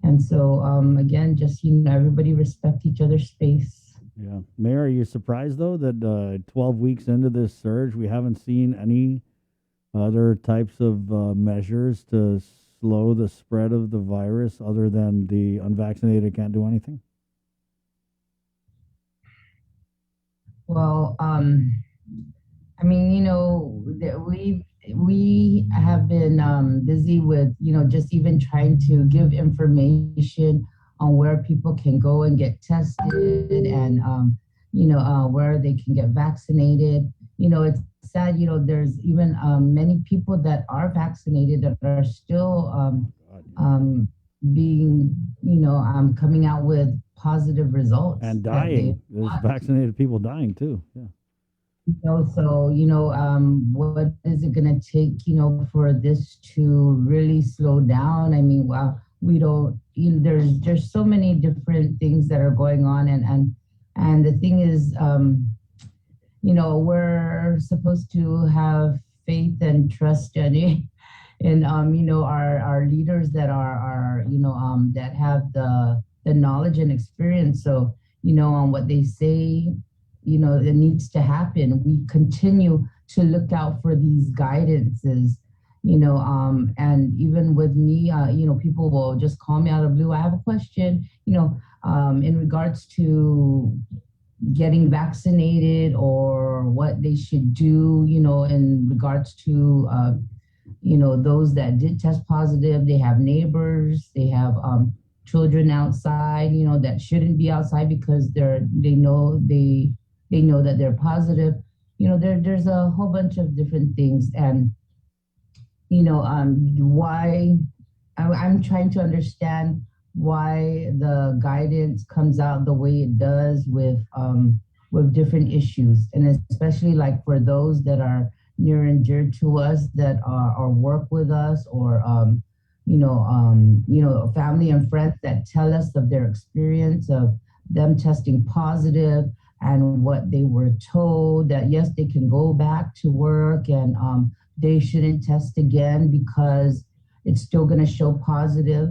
And so, again, just, everybody respect each other's space. Yeah. Mayor, are you surprised, though, that 12 weeks into this surge, we haven't seen any other types of measures to slow the spread of the virus other than the unvaccinated can't do anything? Well, we have been busy with, just even trying to give information on where people can go and get tested and, where they can get vaccinated. It's sad, there's even many people that are vaccinated that are still being, coming out with positive results. And dying. There's vaccinated people dying too. Yeah. What is it going to take, for this to really slow down? We don't, there's so many different things that are going on. And the thing is, we're supposed to have faith and trust in our leaders that are that have the knowledge and experience. So, on what they say, it needs to happen. We continue to look out for these guidances, And even with me, people will just call me out of the blue. I have a question, in regards to getting vaccinated or what they should do, in regards to, those that did test positive. They have neighbors, they have children outside, that shouldn't be outside because they know that they're positive. There's a whole bunch of different things, and why I'm trying to understand why the guidance comes out the way it does with different issues, and especially like for those that are near and dear to us that are work with us, or family and friends that tell us of their experience of them testing positive and what they were told that yes, they can go back to work and they shouldn't test again because it's still going to show positive.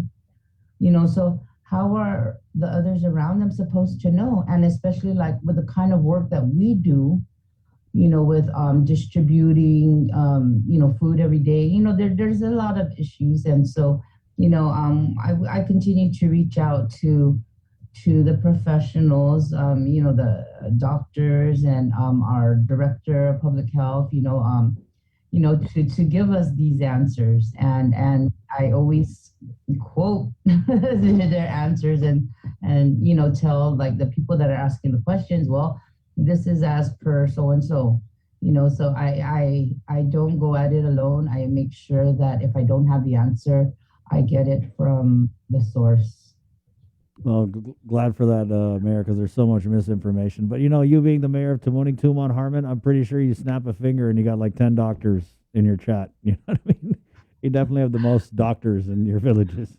So how are the others around them supposed to know? And especially like with the kind of work that we do, with distributing, food every day, there's a lot of issues. And so, I continue to reach out to the professionals, the doctors and our director of public health, to give us these answers. And I always quote their answers and tell like the people that are asking the questions, well, this is as per so-and-so, so I don't go at it alone. I make sure that if I don't have the answer, I get it from the source. Well, glad for that, Mayor, because there's so much misinformation. But, you being the mayor of Tamuning, Tumon, Harmon, I'm pretty sure you snap a finger and you got like 10 doctors in your chat. You know what I mean? You definitely have the most doctors in your villages.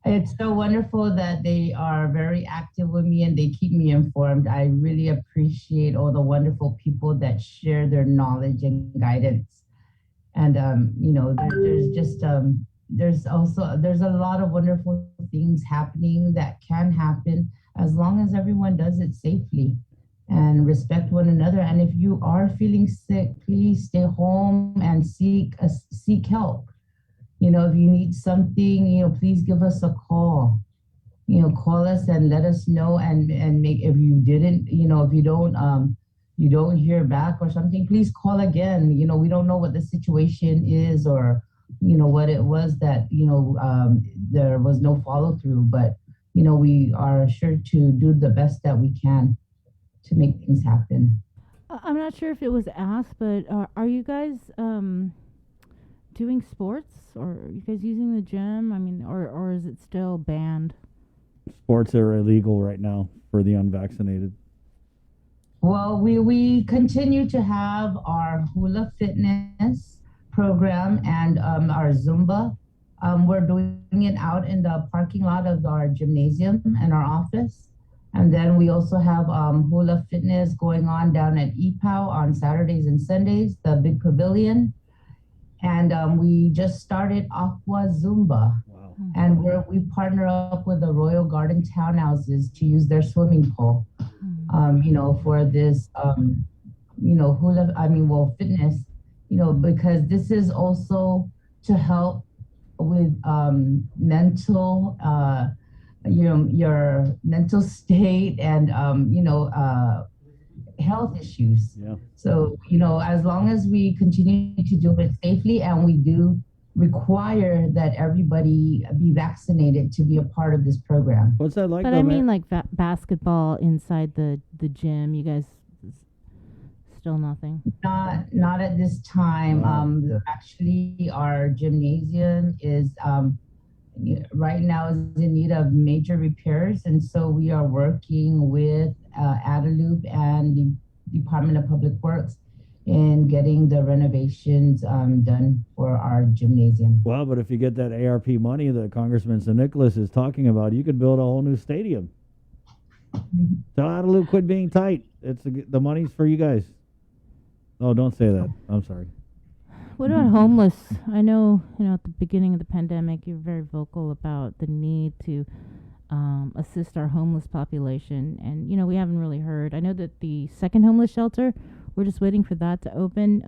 It's so wonderful that they are very active with me and they keep me informed. I really appreciate all the wonderful people that share their knowledge and guidance. And, there's a lot of wonderful things happening that can happen as long as everyone does it safely and respect one another. And if you are feeling sick, please stay home and seek help. If you need something, please give us a call. Call us and let us know. And make, if you didn't, if you don't hear back or something, please call again. We don't know what the situation is or what it was that there was no follow through, but we are sure to do the best that we can to make things happen. I'm not sure if it was asked, but are you guys doing sports, or are you guys using the gym? I mean, or is it still banned? Sports are illegal right now for the unvaccinated. Well, we continue to have our hula fitness program and our Zumba. We're doing it out in the parking lot of our gymnasium and our office. And then we also have hula fitness going on down at EPOW on Saturdays and Sundays, the big pavilion. And we just started Aqua Zumba. Wow. And we partner up with the Royal Garden Townhouses to use their swimming pool, for this, fitness, because this is also to help with mental, your mental state and, health issues. Yeah. So, as long as we continue to do it safely, and we do require that everybody be vaccinated to be a part of this program. What's that like? But I mean, like basketball inside the gym, you guys still nothing? Not at this time. Actually, our gymnasium is right now is in need of major repairs, and so we are working with Adelup and the Department of Public Works in getting the renovations done for our gymnasium. Well, but if you get that ARP money that Congressman San Nicolas is talking about, you could build a whole new stadium. Tell Adelup quit being tight. The money's for you guys. Oh, don't say that. I'm sorry. What about homeless? I know, at the beginning of the pandemic, you were very vocal about the need to assist our homeless population. And, we haven't really heard. I know that the second homeless shelter, we're just waiting for that to open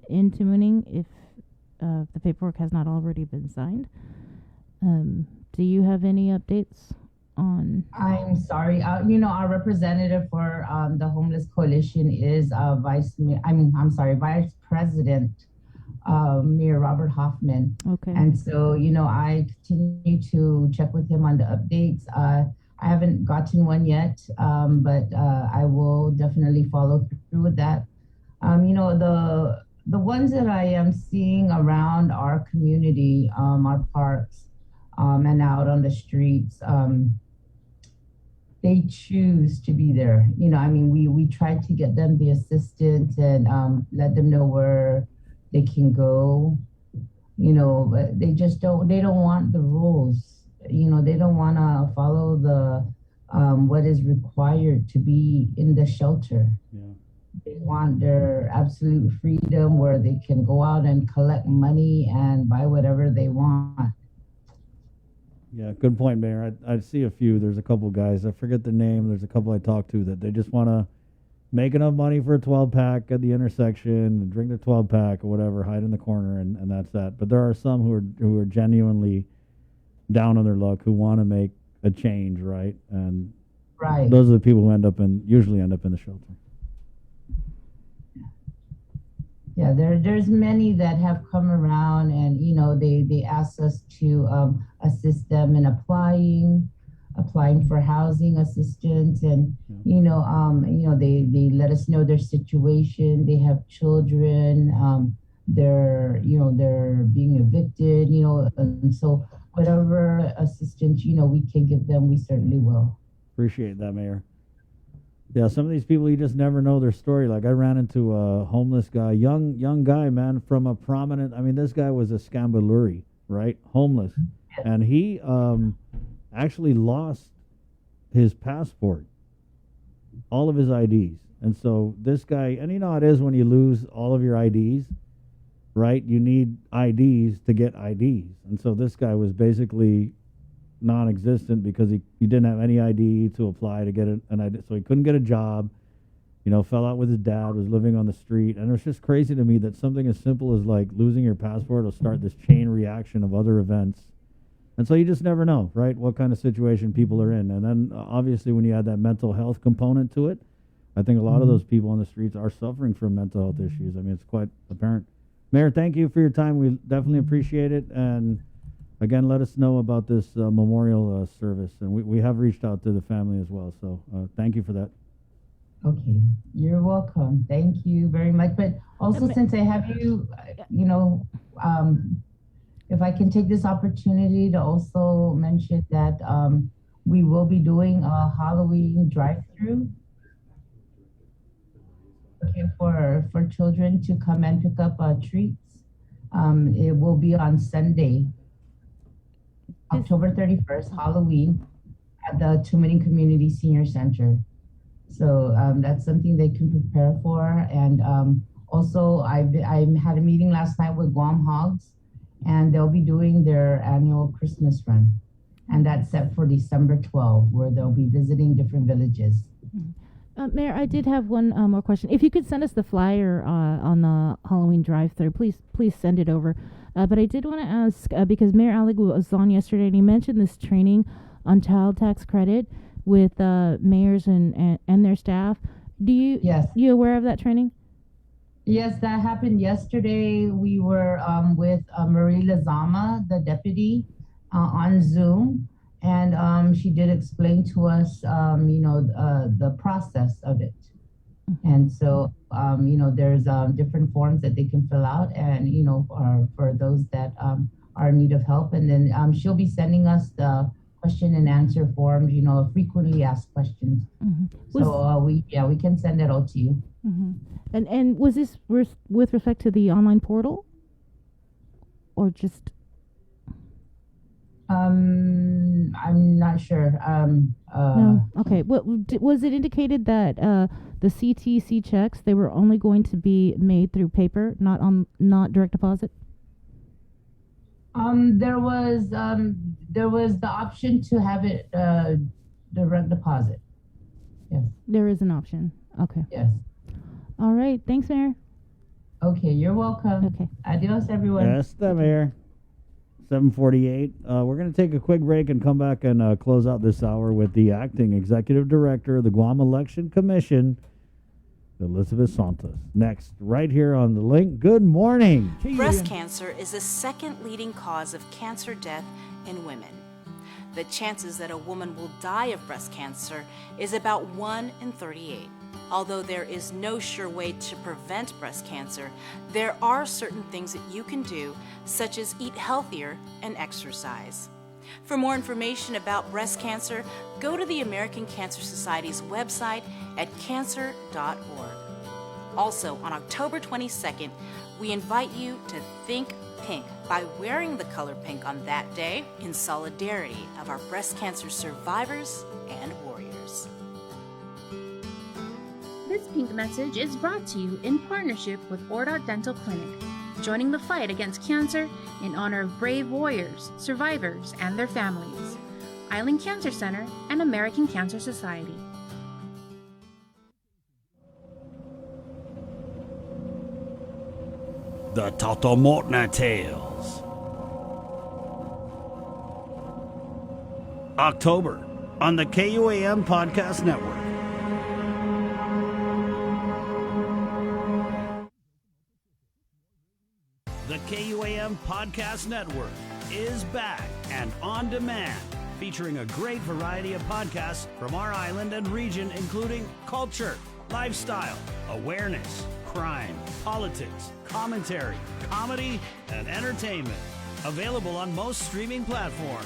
in Tamuning. the paperwork has not already been signed. Do you have any updates on? I'm sorry. Our representative for the Homeless Coalition is Vice President Mayor Robert Hoffman. Okay. And so, I continue to check with him on the updates. I haven't gotten one yet, but I will definitely follow through with that. The ones that I am seeing around our community, our parks, and out on the streets, they choose to be there. We try to get them the assistance and let them know where they can go, but they don't want the rules. They don't want to follow the what is required to be in the shelter. Yeah. They want their absolute freedom where they can go out and collect money and buy whatever they want. Yeah, good point, Mayor. I see a few. There's a couple guys. I forget the name. There's a couple I talked to that they just want to make enough money for a 12-pack at the intersection and drink the 12-pack or whatever, hide in the corner, and that's that. But there are some who are genuinely down on their luck, who want to make a change, right? And right. Those are the people who usually end up in the shelter. Yeah, there's many that have come around and, they asked us to assist them in applying for housing assistance and, they let us know their situation. They have children, they're being evicted, and so whatever assistance, we can give them, we certainly will. Appreciate that, Mayor. Yeah, some of these people, you just never know their story. Like I ran into a homeless guy, young guy, man, from a prominent, this guy was a Scambaluri, right? Homeless. And he actually lost his passport, all of his IDs. And so this guy, and you know how it is when you lose all of your IDs, right? You need IDs to get IDs. And so this guy was basically non-existent because he didn't have any ID to apply to get an ID. So he couldn't get a job, fell out with his dad, was living on the street. And it was just crazy to me that something as simple as like losing your passport will start this chain reaction of other events. And so you just never know, right, what kind of situation people are in. And then obviously when you add that mental health component to it, I think a lot of those people on the streets are suffering from mental health issues. It's quite apparent. Mayor, thank you for your time. We definitely appreciate it. And again, let us know about this memorial service. And we have reached out to the family as well. So thank you for that. Okay, you're welcome. Thank you very much. But also, since I have you, if I can take this opportunity to also mention that we will be doing a Halloween drive-through. Okay, for children to come and pick up treats. It will be on Sunday, October 31st, Halloween, at the Tumilin Community Senior Center. So that's something they can prepare for. And also, I had a meeting last night with Guam Hogs, and they'll be doing their annual Christmas run. And that's set for December 12, where they'll be visiting different villages. Mayor, I did have one more question. If you could send us the flyer on the Halloween drive-thru, please send it over. But I did want to ask, because Mayor Alec was on yesterday, and he mentioned this training on child tax credit with mayors and their staff. Yes. You aware of that training? Yes, that happened yesterday. We were with Marie Lazama, the deputy, on Zoom. And she did explain to us, the process of it. And so, there's different forms that they can fill out and, for those that are in need of help. And then she'll be sending us the question and answer forms, frequently asked questions. Mm-hmm. So we can send that all to you. Mm-hmm. And was this with respect to the online portal or just... I'm not sure. No. Okay. Was it indicated that the CTC checks, they were only going to be made through paper, not direct deposit? There was the option to have it direct deposit. Yes. There is an option. Okay. Yes. All right. Thanks, Mayor. Okay, you're welcome. Okay. Adios, everyone. Yes, the mayor. 7:48. We're going to take a quick break and come back and close out this hour with the acting executive director of the Guam Election Commission, Elizabeth Santos. Next, right here on The Link. Good morning. Breast cancer is the second leading cause of cancer death in women. The chances that a woman will die of breast cancer is about 1 in 38. Although there is no sure way to prevent breast cancer, there are certain things that you can do, such as eat healthier and exercise. For more information about breast cancer, go to the American Cancer Society's website at cancer.org. Also, on October 22nd, we invite you to think pink by wearing the color pink on that day in solidarity of our breast cancer survivors and warriors. This pink message is brought to you in partnership with Ordot Dental Clinic, joining the fight against cancer in honor of brave warriors, survivors, and their families. Island Cancer Center and American Cancer Society. The Totomotna Tales. October on the KUAM Podcast Network. The KUAM Podcast Network is back and on demand, featuring a great variety of podcasts from our island and region, including culture, lifestyle, awareness, crime, politics, commentary, comedy, and entertainment. Available on most streaming platforms.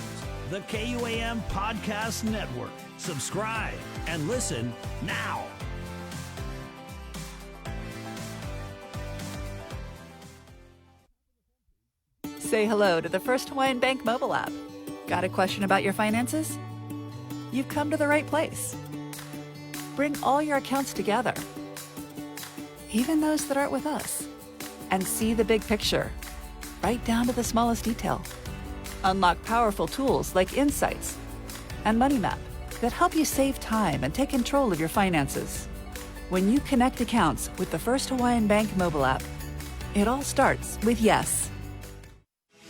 The KUAM Podcast Network. Subscribe and listen now. Say hello to the First Hawaiian Bank mobile app. Got a question about your finances? You've come to the right place. Bring all your accounts together, even those that aren't with us, and see the big picture, right down to the smallest detail. Unlock powerful tools like Insights and Money Map that help you save time and take control of your finances. When you connect accounts with the First Hawaiian Bank mobile app, it all starts with yes.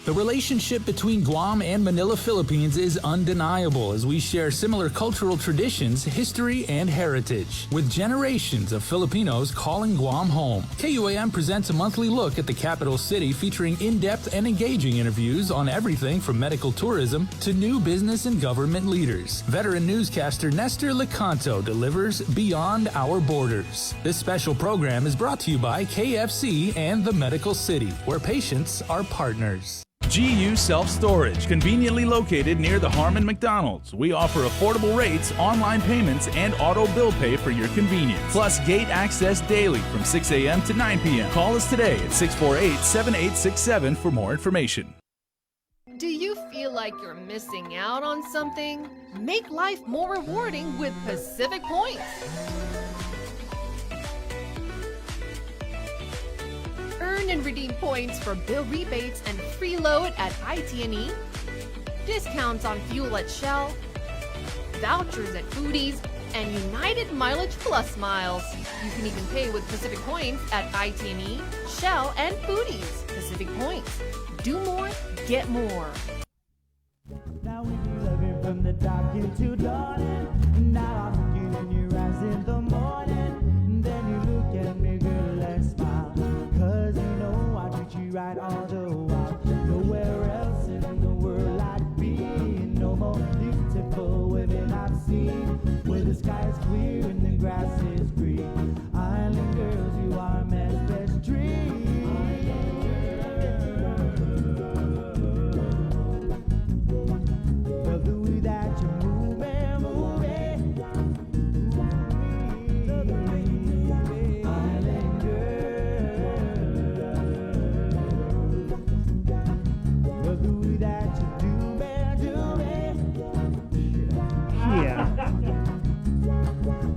The relationship between Guam and Manila, Philippines is undeniable as we share similar cultural traditions, history, and heritage, with generations of Filipinos calling Guam home. KUAM presents a monthly look at the capital city featuring in-depth and engaging interviews on everything from medical tourism to new business and government leaders. Veteran newscaster Nestor Lecanto delivers Beyond Our Borders. This special program is brought to you by KFC and the Medical City, where patients are partners. GU Self-Storage, conveniently located near the Harmon McDonald's. We offer affordable rates, online payments, and auto bill pay for your convenience. Plus gate access daily from 6 a.m. to 9 p.m. Call us today at 648-7867 for more information. Do you feel like you're missing out on something? Make life more rewarding with Pacific Points. Earn and redeem points for bill rebates and free load at IT&E, discounts on fuel at Shell, vouchers at Foodies, and United Mileage Plus miles. You can even pay with Pacific Points at IT&E, Shell, and Foodies. Pacific Points. Do more, get more. Now we be living from the dark into dawning. Now I'm looking in your eyes in the morning. Then you look at me, girl, and smile. 'Cause you know I treat you right all the while. Nowhere else in the world I'd be. No more beautiful women I've seen. Where the sky is clear and the grass is green. Island girls, you are man's best dream. Well, the way that you move it. Island girl. The way that you do it. Yeah.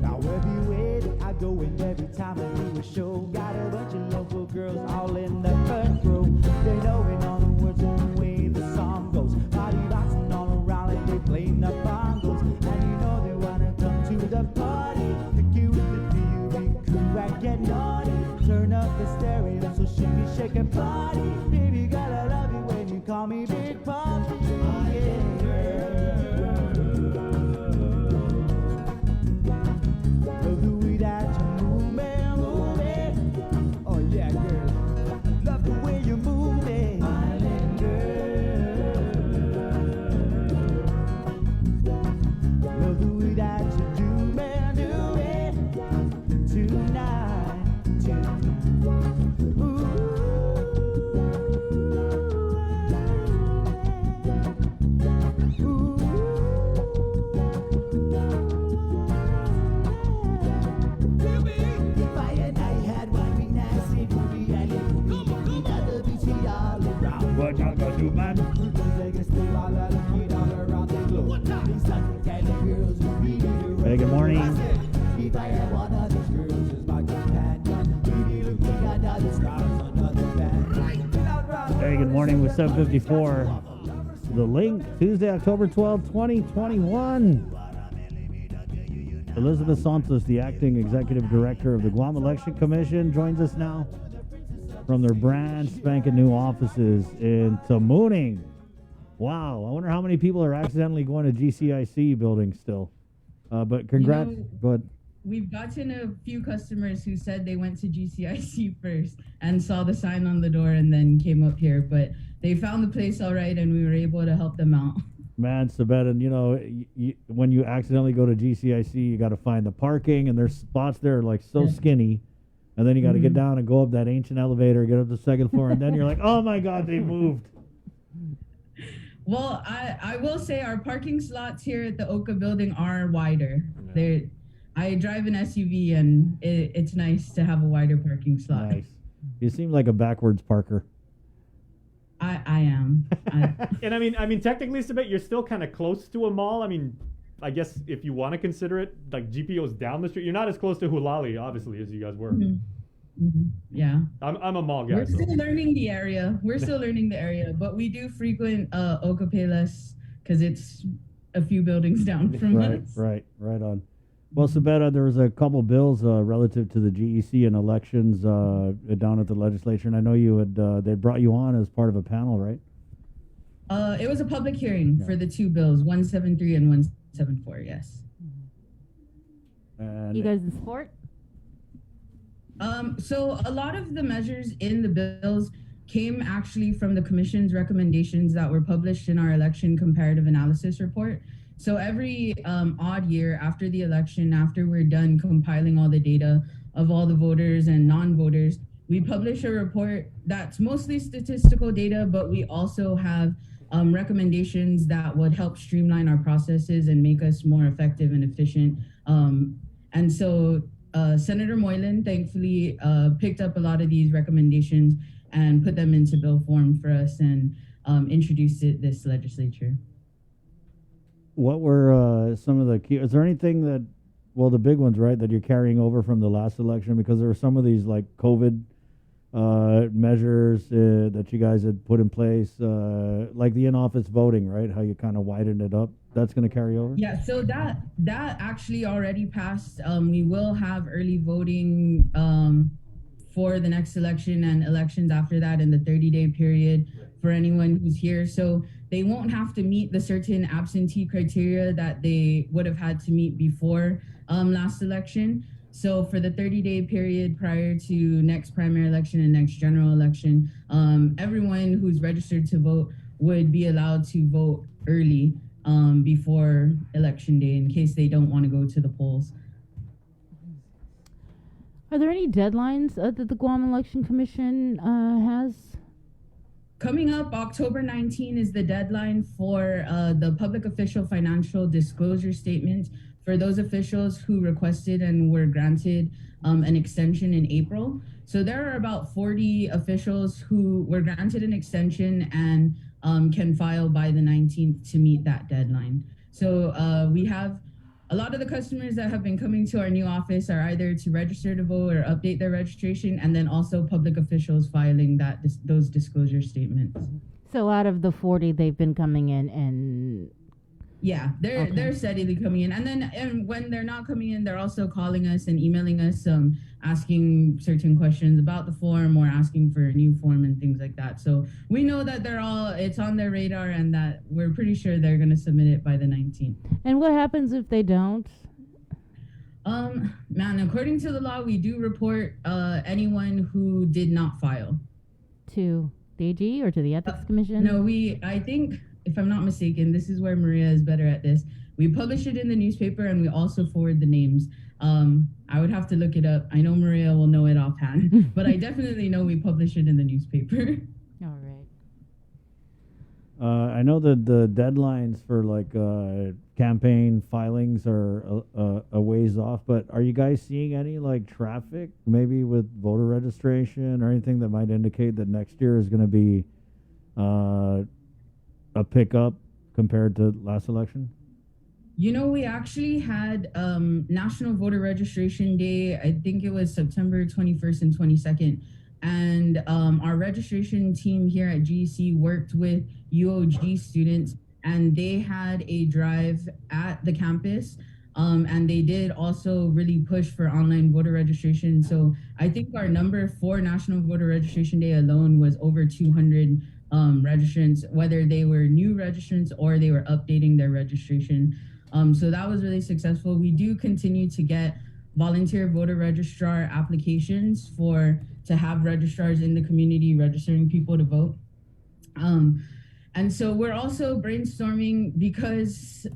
Now everywhere that I go and every time I do a show, got a bunch of local girls all in the front row. They know it all the words and the way the song goes. Body rocking all around and they playing the bongos. And you know they wanna come to the party. Pick you with the PUB crew and get naughty. Turn up the stereo So shake it, party. Baby girl, I love you when you call me Big Papi. Oh, yeah. Love the way that you move me. Oh, yeah, girl. Love the way you move me. Island girl. Love the way that you do me tonight. If I and I had one big nasty movie, I live for me, that'll be tea all around. What y'all gonna do, man? Hey, good morning. If I had one of these girls as my companion, we'd be looking under the stars under the band. Hey, good morning with 754. The Link, Tuesday, October 12, 2021. Elizabeth Santos, the acting executive director of the Guam Election Commission, joins us now from their brand spanking new offices in Tamuning. Wow, I wonder how many people are accidentally going to GCIC building still. But congrats. Go ahead. We've gotten a few customers who said they went to GCIC first and saw the sign on the door and then came up here, but they found the place all right and we were able to help them out. Man, Sabetan, you know, when you accidentally go to GCIC, you got to find the parking, and there's spots there like so skinny, and then you got to get down and go up that ancient elevator, get up to the second floor, and then you're like, oh my God, they moved. Well, I will say our parking slots here at the Oka building are wider. I drive an SUV, and it's nice to have a wider parking slot. Nice. You seem like a backwards parker. I am. And I mean, technically, Sabet, you're still kind of close to a mall. I mean, I guess if you want to consider it, like GPO's down the street. You're not as close to Hulali, obviously, as you guys were. Yeah. I'm a mall guy. We're still learning the area. But we do frequent Oka Payless because it's a few buildings down from us. Right on. Well, Sabeta, there was a couple bills relative to the GEC and elections down at the legislature, and I know you had they brought you on as part of a panel, right? It was a public hearing for the two bills, 173 and 174. Yes. You guys in support? So a lot of the measures in the bills came actually from the commission's recommendations that were published in our election comparative analysis report. So every odd year after the election, after we're done compiling all the data of all the voters and non-voters, we publish a report that's mostly statistical data, but we also have recommendations that would help streamline our processes and make us more effective and efficient. And so Senator Moylan thankfully picked up a lot of these recommendations and put them into bill form for us and introduced it this legislature. What were some of the key? Is there anything that, well, the big ones, right, that you're carrying over from the last election? Because there were some of these like COVID measures that you guys had put in place, like the in-office voting, right? How you kind of widened it up. That's going to carry over? Yeah, so that actually already passed. We will have early voting for the next election and elections after that in the 30-day period for anyone who's here. So they won't have to meet the certain absentee criteria that they would have had to meet before last election. So for the 30-day period prior to next primary election and next general election, everyone who's registered to vote would be allowed to vote early before election day in case they don't want to go to the polls. Are there any deadlines that the Guam Election Commission has? Coming up, October 19 is the deadline for the public official financial disclosure statement for those officials who requested and were granted an extension in April. So there are about 40 officials who were granted an extension and can file by the 19th to meet that deadline. So we have a lot of the customers that have been coming to our new office are either to register to vote or update their registration, and then also public officials filing those disclosure statements. So out of the 40, they've been coming in and... Yeah, they're steadily coming in. And then when they're not coming in, they're also calling us and emailing us asking certain questions about the form or asking for a new form and things like that. So we know that it's on their radar and that we're pretty sure they're going to submit it by the 19th. And what happens if they don't? Man, according to the law, we do report anyone who did not file. To DG or to the Ethics Commission? No, I think, if I'm not mistaken, this is where Maria is better at this. We publish it in the newspaper and we also forward the names. I would have to look it up. I know Maria will know it offhand, but I definitely know we publish it in the newspaper. All right. I know that the deadlines for like campaign filings are a ways off, but are you guys seeing any like traffic, maybe with voter registration or anything that might indicate that next year is going to be a pickup compared to last election? You know, we actually had National Voter Registration Day. I think it was September 21st and 22nd. And our registration team here at GEC worked with UOG students, and they had a drive at the campus. And they did also really push for online voter registration. So I think our number for National Voter Registration Day alone was over 200 registrants, whether they were new registrants or they were updating their registration. So that was really successful. We do continue to get volunteer voter registrar applications to have registrars in the community registering people to vote. And so we're also brainstorming because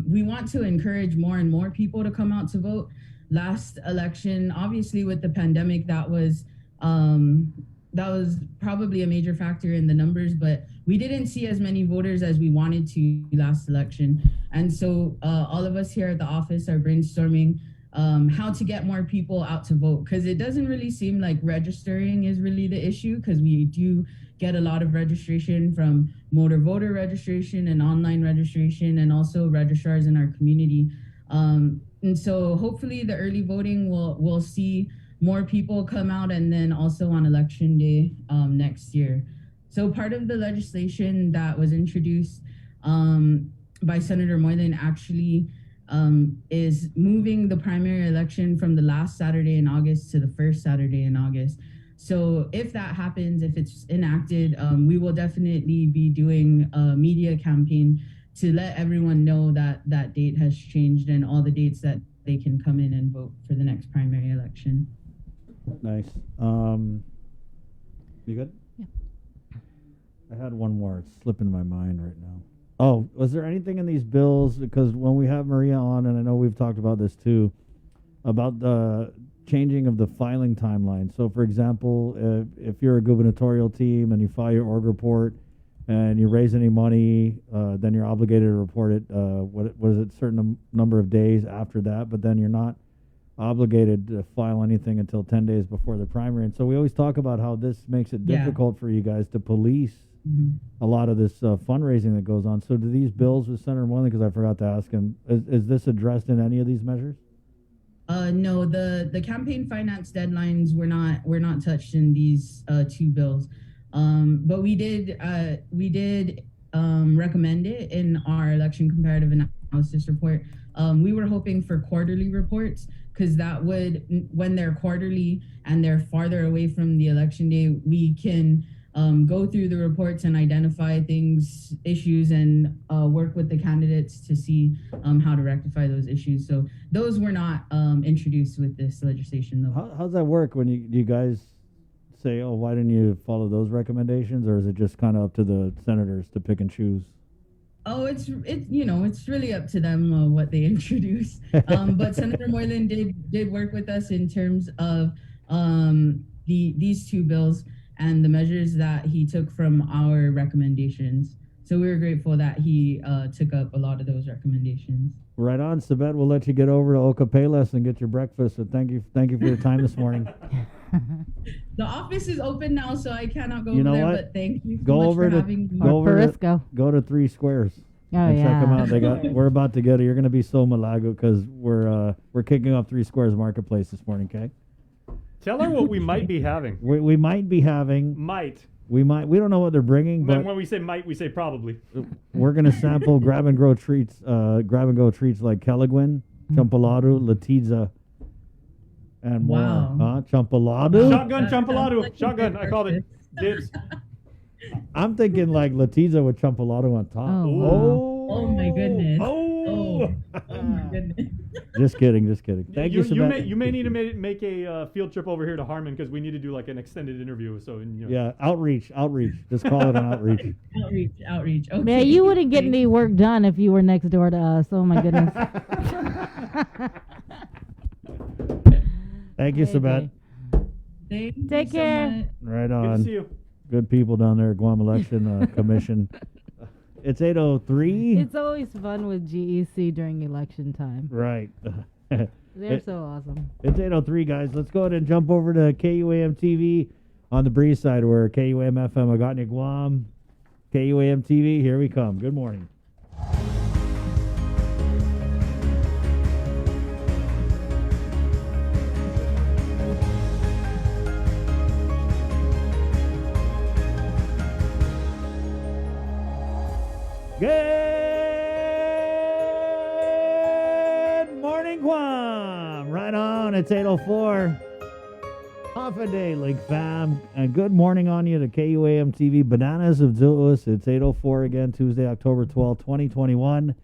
we want to encourage more and more people to come out to vote. Last election, obviously with the pandemic, that was probably a major factor in the numbers, but we didn't see as many voters as we wanted to last election. And so all of us here at the office are brainstorming how to get more people out to vote, because it doesn't really seem like registering is really the issue, because we do get a lot of registration from motor voter registration and online registration, and also registrars in our community. And so hopefully the early voting will see more people come out, and then also on election day next year. So part of the legislation that was introduced by Senator Moylan actually is moving the primary election from the last Saturday in August to the first Saturday in August. So if that happens, if it's enacted, we will definitely be doing a media campaign to let everyone know that that date has changed and all the dates that they can come in and vote for the next primary election. Nice. You good? Yeah. I had one more. It's slipping my mind right now. Oh, was there anything in these bills? Because when we have Maria on, and I know we've talked about this too, about the changing of the filing timeline. So, for example, if you're a gubernatorial team and you file your org report and you raise any money, then you're obligated to report it. What is it? Certain number of days after that, but then you're not obligated to file anything until 10 days before the primary. And so we always talk about how this makes it difficult for you guys to police a lot of this fundraising that goes on. So do these bills with Senator Moylan, because I forgot to ask him, is this addressed in any of these measures? No, the campaign finance deadlines were not touched in these two bills, but we did recommend it in our election comparative analysis report. We were hoping for quarterly reports, because that would, when they're quarterly and they're farther away from the election day, we can go through the reports and identify things, issues, and work with the candidates to see how to rectify those issues. So those were not introduced with this legislation, though. How's that work when you guys say, oh, why didn't you follow those recommendations, or is it just kind of up to the senators to pick and choose? Oh, it's really up to them what they introduce. But Senator Moylan did work with us in terms of these two bills and the measures that he took from our recommendations. So we were grateful that he took up a lot of those recommendations. Right on, Sabet. We'll let you get over to Ocapelas and get your breakfast. So thank you for your time this morning. The office is open now, so I cannot go You know over there. what? But thank you so Go much over for to having me. go to Three Squares. Oh, and check them yeah. out. We're about to get it. You're gonna be so malago because we're kicking off Three Squares Marketplace this morning. Okay. Tell her what we might be having. We might be having. We don't know what they're bringing, but when we say might, we say probably. we're gonna sample grab and go treats like Kelaguen, Champalado, Latiza, and more. Wow. Champalado? Shotgun champalado. Shotgun. I called it. Dibs. I'm thinking like Latiza with champalado on top. Oh my goodness. Oh my goodness. Just kidding. Thank you, you may need to make a field trip over here to Harmon because we need to do like an extended interview. So Yeah, outreach. Just call it an outreach. Outreach. Okay. Man, you wouldn't get any work done if you were next door to us. Oh my goodness. Thank you, Sabat. Take care. Right Good on. to see you. Good people down there at Guam Election Commission. It's 8:03. It's always fun with GEC during election time. Right. They're so awesome. It's 8:03, guys. Let's go ahead and jump over to KUAM TV on the Breeze side. We're KUAM FM Agatna Guam. KUAM TV, here we come. Good morning. Good morning, Guam. Right on. It's 8:04. Half a day, Lake Fam. And good morning on you to KUAM TV. Bananas of Zulus. It's 8:04 again, Tuesday, October 12, 2021.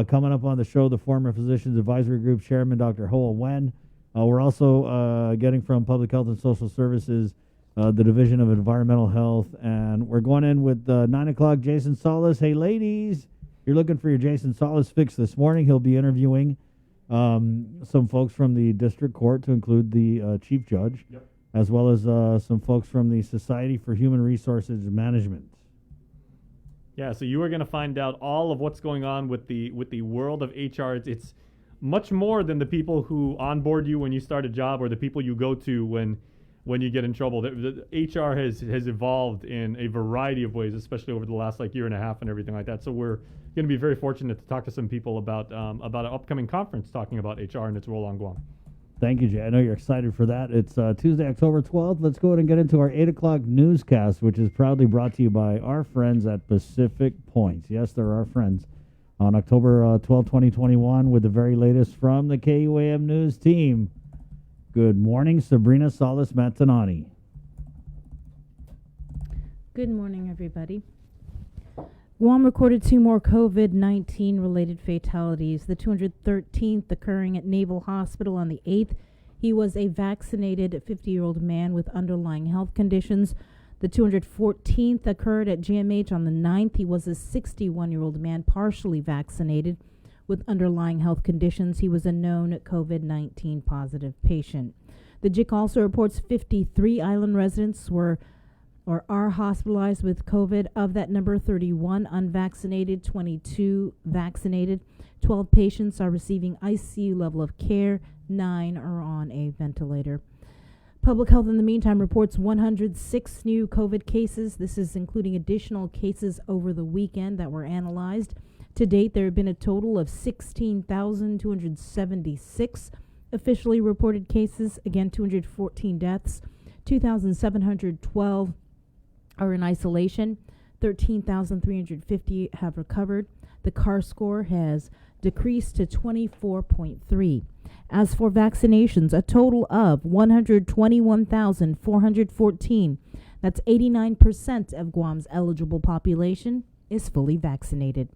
Coming up on the show, the former Physicians Advisory Group Chairman, Dr. Hoa Wen. We're also getting from Public Health and Social Services, the Division of Environmental Health, and we're going in with 9 o'clock, Jason Solis. Hey, ladies, you're looking for your Jason Solis fix this morning. He'll be interviewing some folks from the district court, to include the chief judge, as well as some folks from the Society for Human Resources Management. Yeah, so you are going to find out all of what's going on with the world of HR. It's much more than the people who onboard you when you start a job or the people you go to when you get in trouble. The HR has evolved in a variety of ways, especially over the last year and a half and everything like that. So we're going to be very fortunate to talk to some people about an upcoming conference talking about HR and its role on Guam. Thank you, Jay. I know you're excited for that. It's Tuesday, October 12th. Let's go ahead and get into our 8 o'clock newscast, which is proudly brought to you by our friends at Pacific Points. Yes, they're our friends. On October 12, 2021, with the very latest from the KUAM News team. Good morning, Sabrina Solis Matanani. Good morning, everybody. Guam recorded 2 more COVID-19 related fatalities. The 213th occurring at Naval Hospital on the 8th. He was a vaccinated 50-year-old man with underlying health conditions. The 214th occurred at GMH on the 9th. He was a 61-year-old man partially vaccinated with underlying health conditions. He was a known COVID-19 positive patient. The JIC also reports 53 island residents are hospitalized with COVID. Of that number, 31 unvaccinated, 22 vaccinated. 12 patients are receiving ICU level of care. 9 are on a ventilator. Public Health, in the meantime, reports 106 new COVID cases. This is including additional cases over the weekend that were analyzed. To date, there have been a total of 16,276 officially reported cases. Again, 214 deaths. 2,712 are in isolation. 13,350 have recovered. The CAR score has decreased to 24.3. As for vaccinations, a total of 121,414, that's 89% of Guam's eligible population, is fully vaccinated.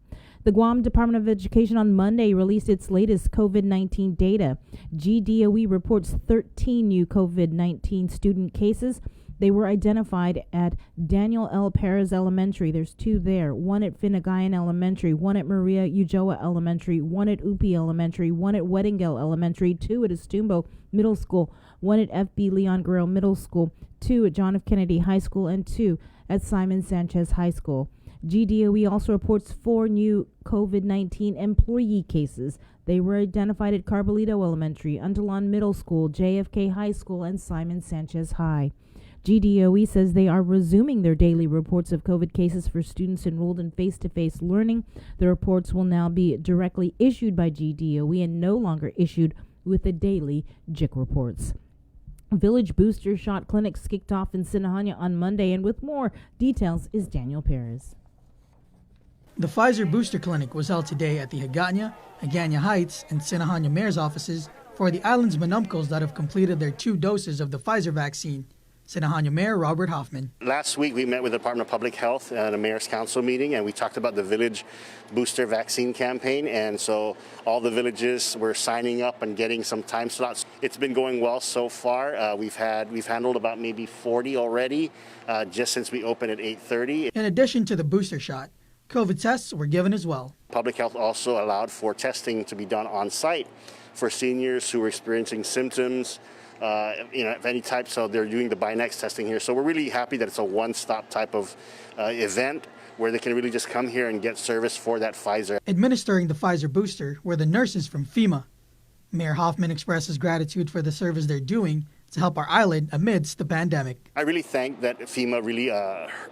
The Guam Department of Education on Monday released its latest COVID-19 data. GDOE reports 13 new COVID-19 student cases. They were identified at Daniel L. Perez Elementary. There's 2 there. 1 at Finagayan Elementary, 1 at Maria Ujoa Elementary, 1 at Upi Elementary, 1 at Weddingale Elementary, 2 at Estumbo Middle School, 1 at F.B. Leon Guerrero Middle School, 2 at John F. Kennedy High School, and 2 at Simon Sanchez High School. GDOE also reports 4 new COVID-19 employee cases. They were identified at Carbolito Elementary, Untalon Middle School, JFK High School, and Simon Sanchez High. GDOE says they are resuming their daily reports of COVID cases for students enrolled in face-to-face learning. The reports will now be directly issued by GDOE and no longer issued with the daily JIC reports. Village booster shot clinics kicked off in Sinahanya on Monday, and with more details is Daniel Perez. The Pfizer Booster Clinic was held today at the Hagåtña, Hagåtña Heights, and Sinahanya Mayor's offices for the island's Manumcos that have completed their 2 doses of the Pfizer vaccine. Sinahan Mayor Robert Hoffman. Last week, we met with the Department of Public Health at a mayor's council meeting, and we talked about the village booster vaccine campaign. And so all the villages were signing up and getting some time slots. It's been going well so far. We've handled about maybe 40 already just since we opened at 8:30. In addition to the booster shot, COVID tests were given as well. Public Health also allowed for testing to be done on site for seniors who are experiencing symptoms. Of any type, so they're doing the Binex testing here. So we're really happy that it's a one-stop type of event where they can really just come here and get service for that Pfizer. Administering the Pfizer booster were the nurses from FEMA. Mayor Hoffman expresses gratitude for the service they're doing to help our island amidst the pandemic. I really think that FEMA really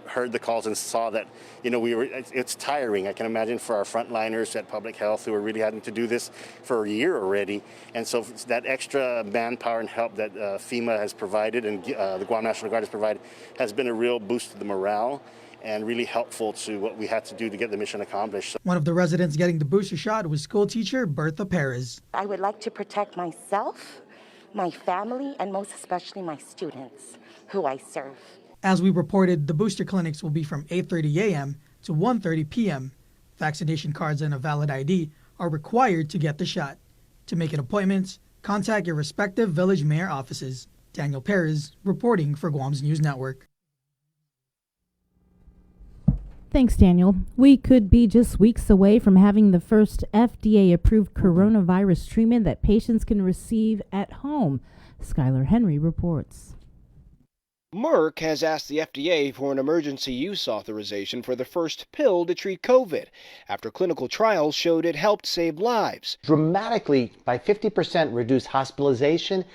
heard the calls and saw that, it's tiring. I can imagine for our frontliners at Public Health who are really having to do this for a year already. And so that extra manpower and help that FEMA has provided and the Guam National Guard has provided has been a real boost to the morale and really helpful to what we had to do to get the mission accomplished. One of the residents getting the booster shot was school teacher Bertha Perez. I would like to protect myself, my family, and most especially my students who I serve. As we reported, the booster clinics will be from 8:30 a.m. to 1:30 p.m. Vaccination cards and a valid ID are required to get the shot. To make an appointment, contact your respective village mayor offices. Daniel Perez reporting for Guam's News Network. Thanks, Daniel. We could be just weeks away from having the first FDA-approved coronavirus treatment that patients can receive at home. Skylar Henry reports. Merck has asked the FDA for an emergency use authorization for the first pill to treat COVID, after clinical trials showed it helped save lives. Dramatically, by 50%, reduce hospitalization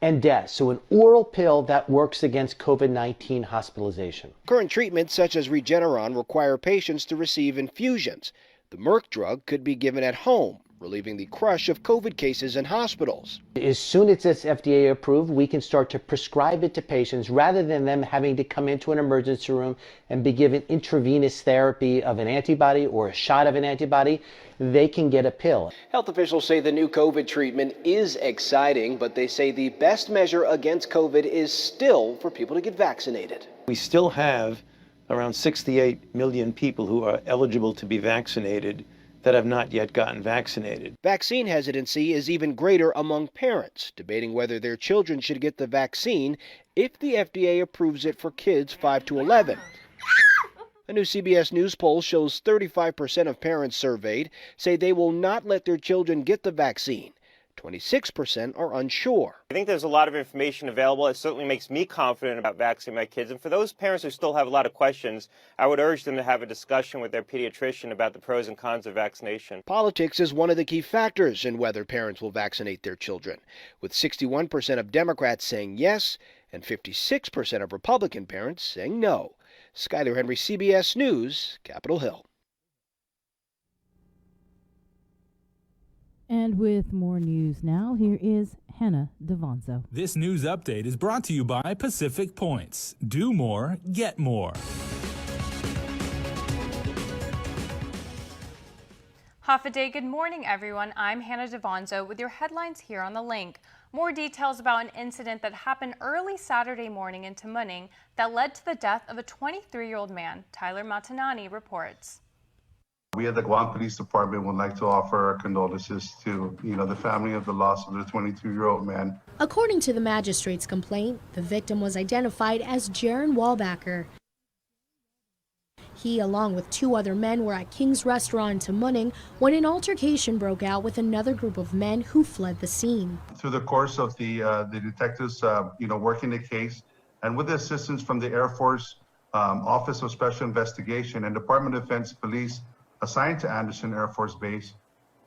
and death. So an oral pill that works against COVID-19 hospitalization. Current treatments such as Regeneron require patients to receive infusions. The Merck drug could be given at home, relieving the crush of COVID cases in hospitals. As soon as it's FDA approved, we can start to prescribe it to patients rather than them having to come into an emergency room and be given intravenous therapy of an antibody or a shot of an antibody. They can get a pill. Health officials say the new COVID treatment is exciting, but they say the best measure against COVID is still for people to get vaccinated. We still have around 68 million people who are eligible to be vaccinated that have not yet gotten vaccinated. Vaccine hesitancy is even greater among parents, debating whether their children should get the vaccine if the FDA approves it for kids 5 to 11. A new CBS News poll shows 35% of parents surveyed say they will not let their children get the vaccine. 26% are unsure. I think there's a lot of information available. It certainly makes me confident about vaccinating my kids. And for those parents who still have a lot of questions, I would urge them to have a discussion with their pediatrician about the pros and cons of vaccination. Politics is one of the key factors in whether parents will vaccinate their children, with 61% of Democrats saying yes and 56% of Republican parents saying no. Skyler Henry, CBS News, Capitol Hill. And with more news now, here is Hannah Devonzo. This news update is brought to you by Pacific Points. Do more, get more. Hafa-day, good morning, everyone. I'm Hannah Devonzo with your headlines here on The Link. More details about an incident that happened early Saturday morning in Tamuning that led to the death of a 23-year-old man. Tyler Matanani reports. We at the Guam Police Department would like to offer our condolences to, the family of the loss of the 22-year-old man. According to the magistrate's complaint, the victim was identified as Jaron Wallbacker. He, along with 2 other men, were at King's Restaurant in Tamuning when an altercation broke out with another group of men who fled the scene. Through the course of the detectives, working the case, and with the assistance from the Air Force Office of Special Investigation and Department of Defense Police assigned to Anderson Air Force Base,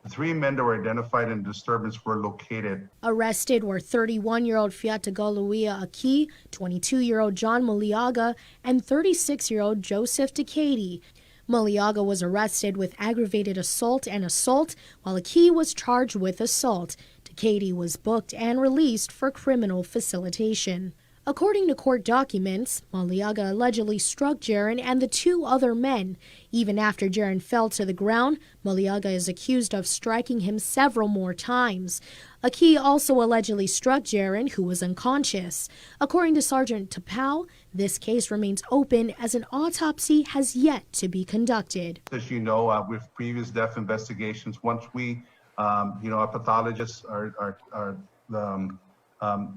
the 3 men that were identified in the disturbance were located. Arrested were 31-year-old Fiatagaluia Aki, 22-year-old John Maliaga, and 36-year-old Joseph Decady. Maliaga was arrested with aggravated assault and assault, while Aki was charged with assault. Decady was booked and released for criminal facilitation. According to court documents, Maliaga allegedly struck Jaron and the two other men. Even after Jaron fell to the ground, Maliaga is accused of striking him several more times. Aki also allegedly struck Jaron, who was unconscious. According to Sergeant Tapao, this case remains open as an autopsy has yet to be conducted. As you know, with previous death investigations, once we, our pathologists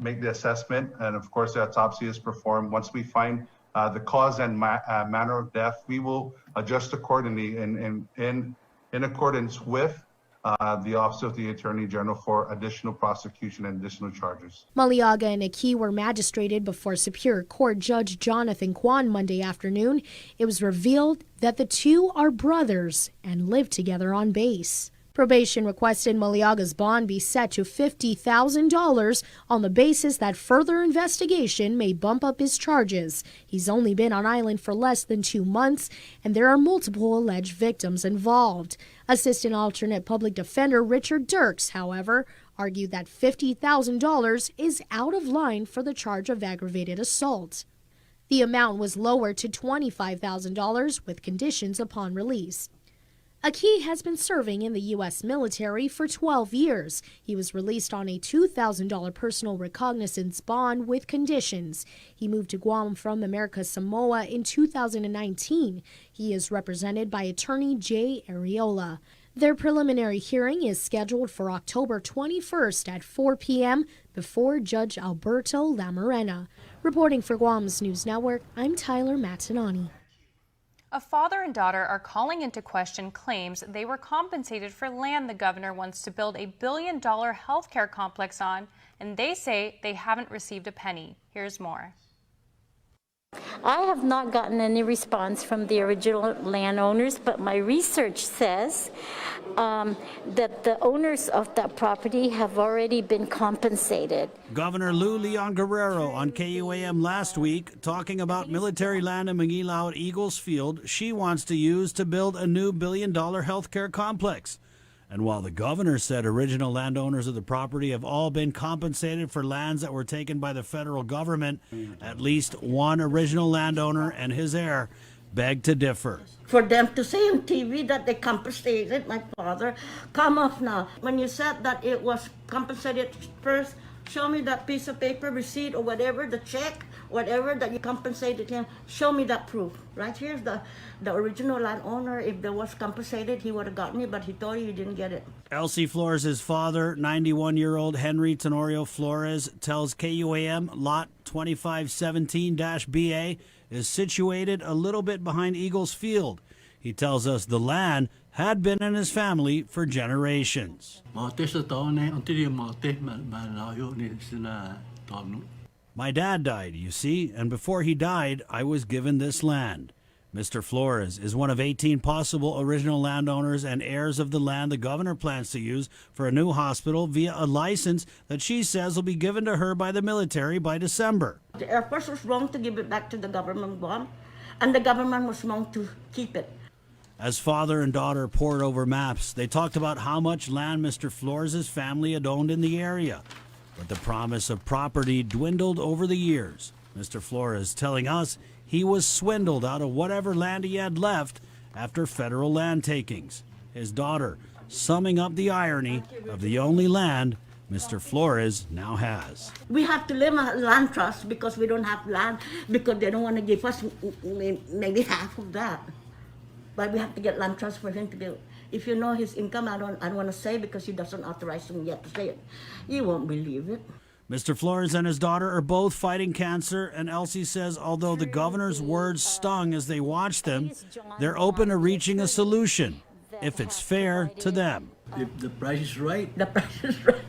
make the assessment, and of course the autopsy is performed. Once we find the cause and manner of death, we will adjust accordingly in accordance with the Office of the Attorney General for additional prosecution and additional charges. Maliaga and Aki were magistrated before Superior Court Judge Jonathan Kwan Monday afternoon. It was revealed that the two are brothers and live together on base. Probation requested Maliaga's bond be set to $50,000 on the basis that further investigation may bump up his charges. He's only been on island for less than 2 months, and there are multiple alleged victims involved. Assistant Alternate Public Defender Richard Dirks, however, argued that $50,000 is out of line for the charge of aggravated assault. The amount was lowered to $25,000 with conditions upon release. Aki has been serving in the U.S. military for 12 years. He was released on a $2,000 personal recognizance bond with conditions. He moved to Guam from America Samoa in 2019. He is represented by attorney Jay Areola. Their preliminary hearing is scheduled for October 21st at 4 p.m. before Judge Alberto Lamarena. Reporting for Guam's News Network, I'm Tyler Matanani. A father and daughter are calling into question claims they were compensated for land the governor wants to build a $1 billion healthcare complex on, and they say they haven't received a penny. Here's more. I have not gotten any response from the original landowners, but my research says that the owners of that property have already been compensated. Governor Lou Leon Guerrero on KUAM last week talking about military land in Manguilao at Eagles Field she wants to use to build a new $1 billion healthcare complex. And while the governor said original landowners of the property have all been compensated for lands that were taken by the federal government, at least one original landowner and his heir beg to differ. For them to say on TV that they compensated my father, come off now. When you said that it was compensated first, show me that piece of paper, receipt or whatever, the check, whatever that you compensated him, show me that proof. Right here's the original landowner. If there was compensated, he would have gotten it, but he told you he didn't get it. Elsie Flores' father, 91-year-old Henry Tenorio Flores, tells KUAM Lot 2517-BA is situated a little bit behind Eagles Field. He tells us the land had been in his family for generations. My dad died, you see, and before he died, I was given this land. Mr. Flores is one of 18 possible original landowners and heirs of the land the governor plans to use for a new hospital via a license that she says will be given to her by the military by December. The Air Force was wrong to give it back to the government, Guam, and the government was wrong to keep it. As father and daughter pored over maps, they talked about how much land Mr. Flores' family had owned in the area. But the promise of property dwindled over the years. Mr. Flores telling us he was swindled out of whatever land he had left after federal land takings. His daughter summing up the irony of the only land Mr. Flores now has. We have to live on land trust because we don't have land, because they don't want to give us maybe half of that. But we have to get land trust for him to build. If you know his income, I don't want to say because he doesn't authorize him yet to say it. You won't believe it. Mr. Flores and his daughter are both fighting cancer, and Elsie says although the governor's words stung as they watched them, they're open to reaching a solution, if it's fair to them. If the price is right. The price is right.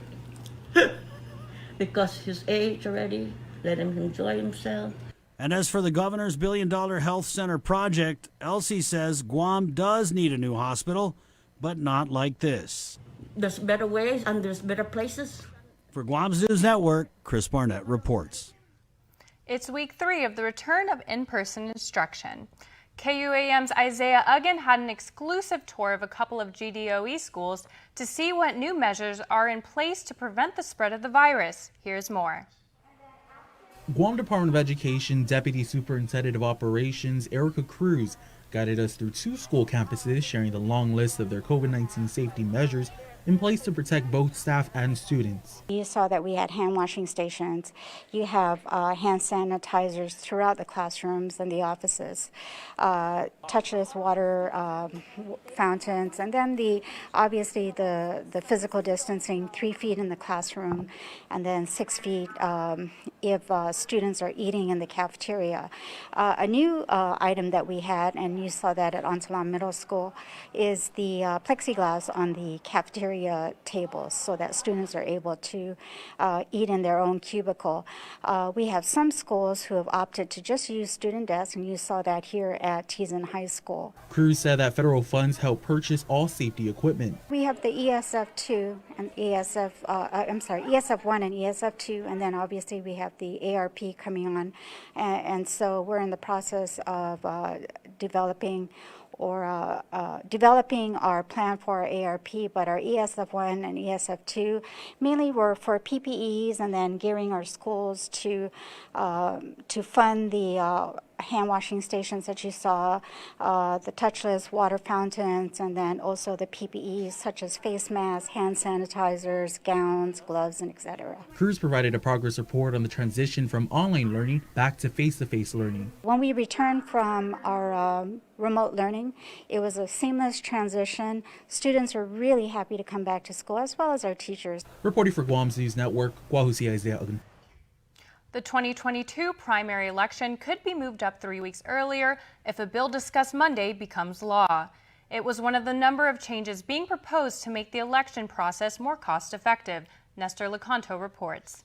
Because his age already, let him enjoy himself. And as for the governor's $1 billion health center project, Elsie says Guam does need a new hospital, but not like this. There's better ways and there's better places. For Guam's News Network, Chris Barnett reports. It's week 3 of the return of in-person instruction. KUAM's Isaiah Uggan had an exclusive tour of a couple of GDOE schools to see what new measures are in place to prevent the spread of the virus. Here's more. Guam Department of Education Deputy Superintendent of Operations Erica Cruz guided us through 2 school campuses, sharing the long list of their COVID-19 safety measures in place to protect both staff and students. You saw that we had hand washing stations. You have hand sanitizers throughout the classrooms and the offices, touchless water fountains, and then obviously the physical distancing, 3 feet in the classroom, and then 6 feet if students are eating in the cafeteria. A new item that we had, and you saw that at Ontalam Middle School, is the plexiglass on the cafeteria tables so that students are able to eat in their own cubicle. We have some schools who have opted to just use student desks, and you saw that here at Teason High School. Cruz said that federal funds help purchase all safety equipment. We have the ESF2 and ESF1 and ESF2, and then obviously we have the ARP coming on, and so we're in the process of developing our plan for our ARP, but our ESF1 and ESF2 mainly were for PPEs and then gearing our schools to fund the hand washing stations that you saw, the touchless water fountains, and then also the PPEs such as face masks, hand sanitizers, gowns, gloves, and etc. Cruz provided a progress report on the transition from online learning back to face-to-face learning. When we returned from our remote learning, it was a seamless transition. Students were really happy to come back to school, as well as our teachers. Reporting for Guam's News Network, Guahusi Isaiah Ugn. The 2022 primary election could be moved up 3 weeks earlier if a bill discussed Monday becomes law. It was one of the number of changes being proposed to make the election process more cost-effective. Nestor Lecanto reports.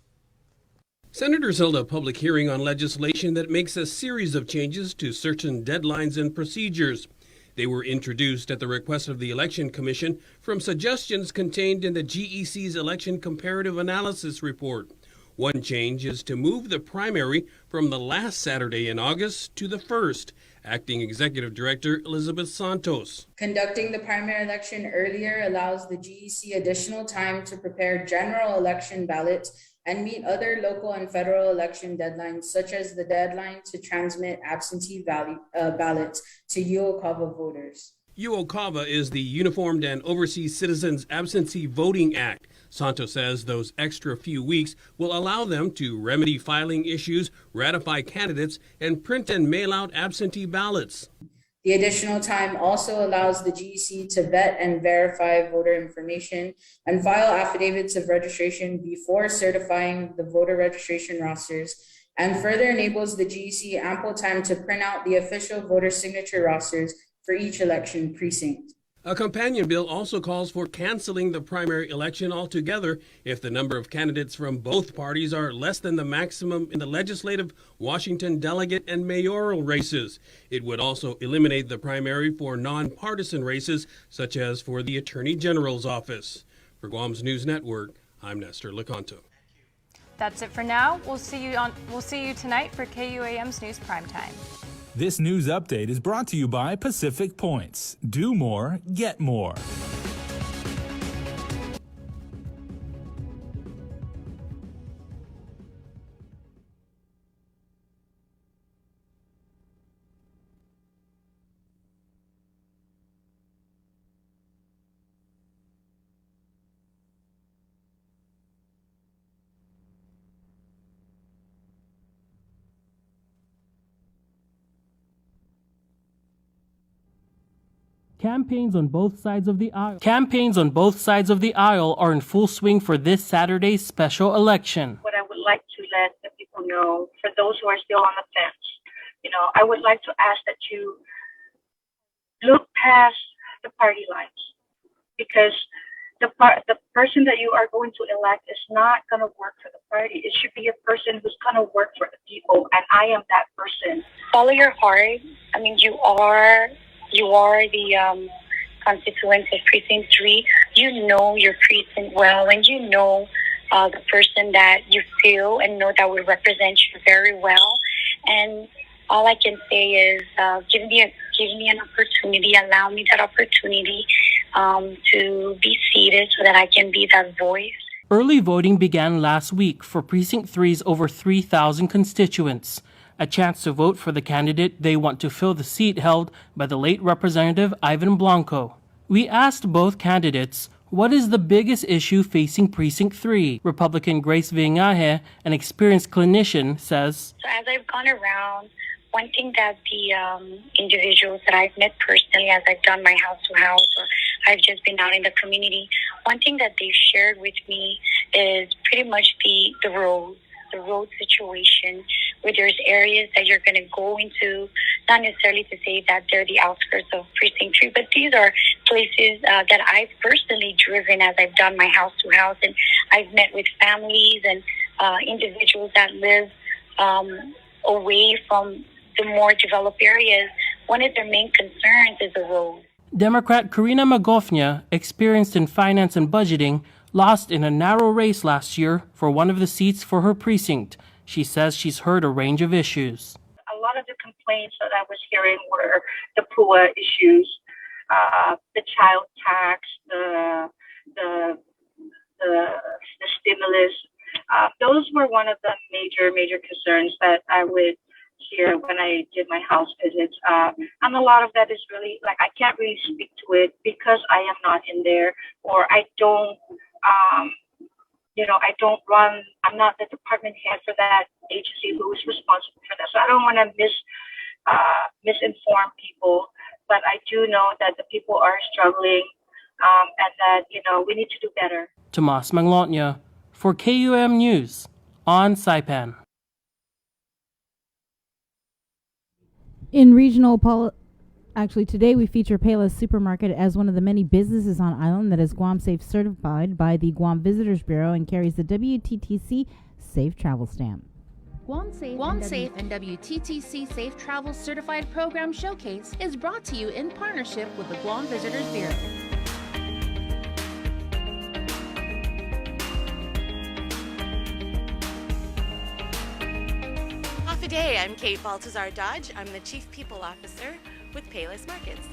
Senators held a public hearing on legislation that makes a series of changes to certain deadlines and procedures. They were introduced at the request of the Election Commission from suggestions contained in the GEC's Election Comparative Analysis Report. One change is to move the primary from the last Saturday in August to the first. Acting Executive Director Elizabeth Santos. Conducting the primary election earlier allows the GEC additional time to prepare general election ballots and meet other local and federal election deadlines, such as the deadline to transmit absentee ballots to UOCAVA voters. UOCAVA is the Uniformed and Overseas Citizens Absentee Voting Act. Santos says those extra few weeks will allow them to remedy filing issues, ratify candidates, and print and mail out absentee ballots. The additional time also allows the GEC to vet and verify voter information and file affidavits of registration before certifying the voter registration rosters, and further enables the GEC ample time to print out the official voter signature rosters for each election precinct. A companion bill also calls for canceling the primary election altogether if the number of candidates from both parties are less than the maximum in the legislative, Washington delegate, and mayoral races. It would also eliminate the primary for nonpartisan races, such as for the Attorney General's office. For Guam's News Network, I'm Nestor Lecanto. That's it for now. We'll see you tonight for KUAM's News Primetime. This news update is brought to you by Pacific Points. Do more, get more. Campaigns on both sides of the aisle are in full swing for this Saturday's special election. What I would like to let the people know, for those who are still on the fence, I would like to ask that you look past the party lines, because the person that you are going to elect is not going to work for the party. It should be a person who's going to work for the people, and I am that person. Follow your heart. I mean, you are the constituent of Precinct 3. You know your precinct well, and you know the person that you feel and know that will represent you very well. And all I can say is give me an opportunity, allow me that opportunity to be seated so that I can be that voice. Early voting began last week for Precinct 3's over 3,000 constituents, a chance to vote for the candidate they want to fill the seat held by the late Representative Ivan Blanco. We asked both candidates, what is the biggest issue facing Precinct 3? Republican Grace Viñaje, an experienced clinician, says, So as I've gone around, one thing that the individuals that I've met personally as I've done my house-to-house or I've just been out in the community, one thing that they've shared with me is pretty much the road situation, where there's areas that you're going to go into, not necessarily to say that they're the outskirts of Precinct 3, but these are places that I've personally driven as I've done my house-to-house, and I've met with families and individuals that live away from the more developed areas. One of their main concerns is the road. Democrat Karina Magofnia, experienced in finance and budgeting, lost in a narrow race last year for one of the seats for her precinct. She says she's heard a range of issues. A lot of the complaints that I was hearing were the PUA issues, the child tax, the stimulus. Those were one of the major concerns that I would hear when I did my house visits. And a lot of that is really, like, I can't really speak to it because I am not in there, or I don't, I don't run, I'm not the department head for that agency who is responsible for that. So I don't want to misinform people, but I do know that the people are struggling, and that, we need to do better. Tomas Manglotnya for KUM News on Saipan. In regional today we feature Payless Supermarket as one of the many businesses on island that is Guam Safe certified by the Guam Visitors Bureau and carries the WTTC Safe Travel stamp. Guam Safe and WTTC Safe Travel Certified Program Showcase is brought to you in partnership with the Guam Visitors Bureau. Today, I'm Kate Baltazar Dodge. I'm the Chief People Officer with Payless Markets.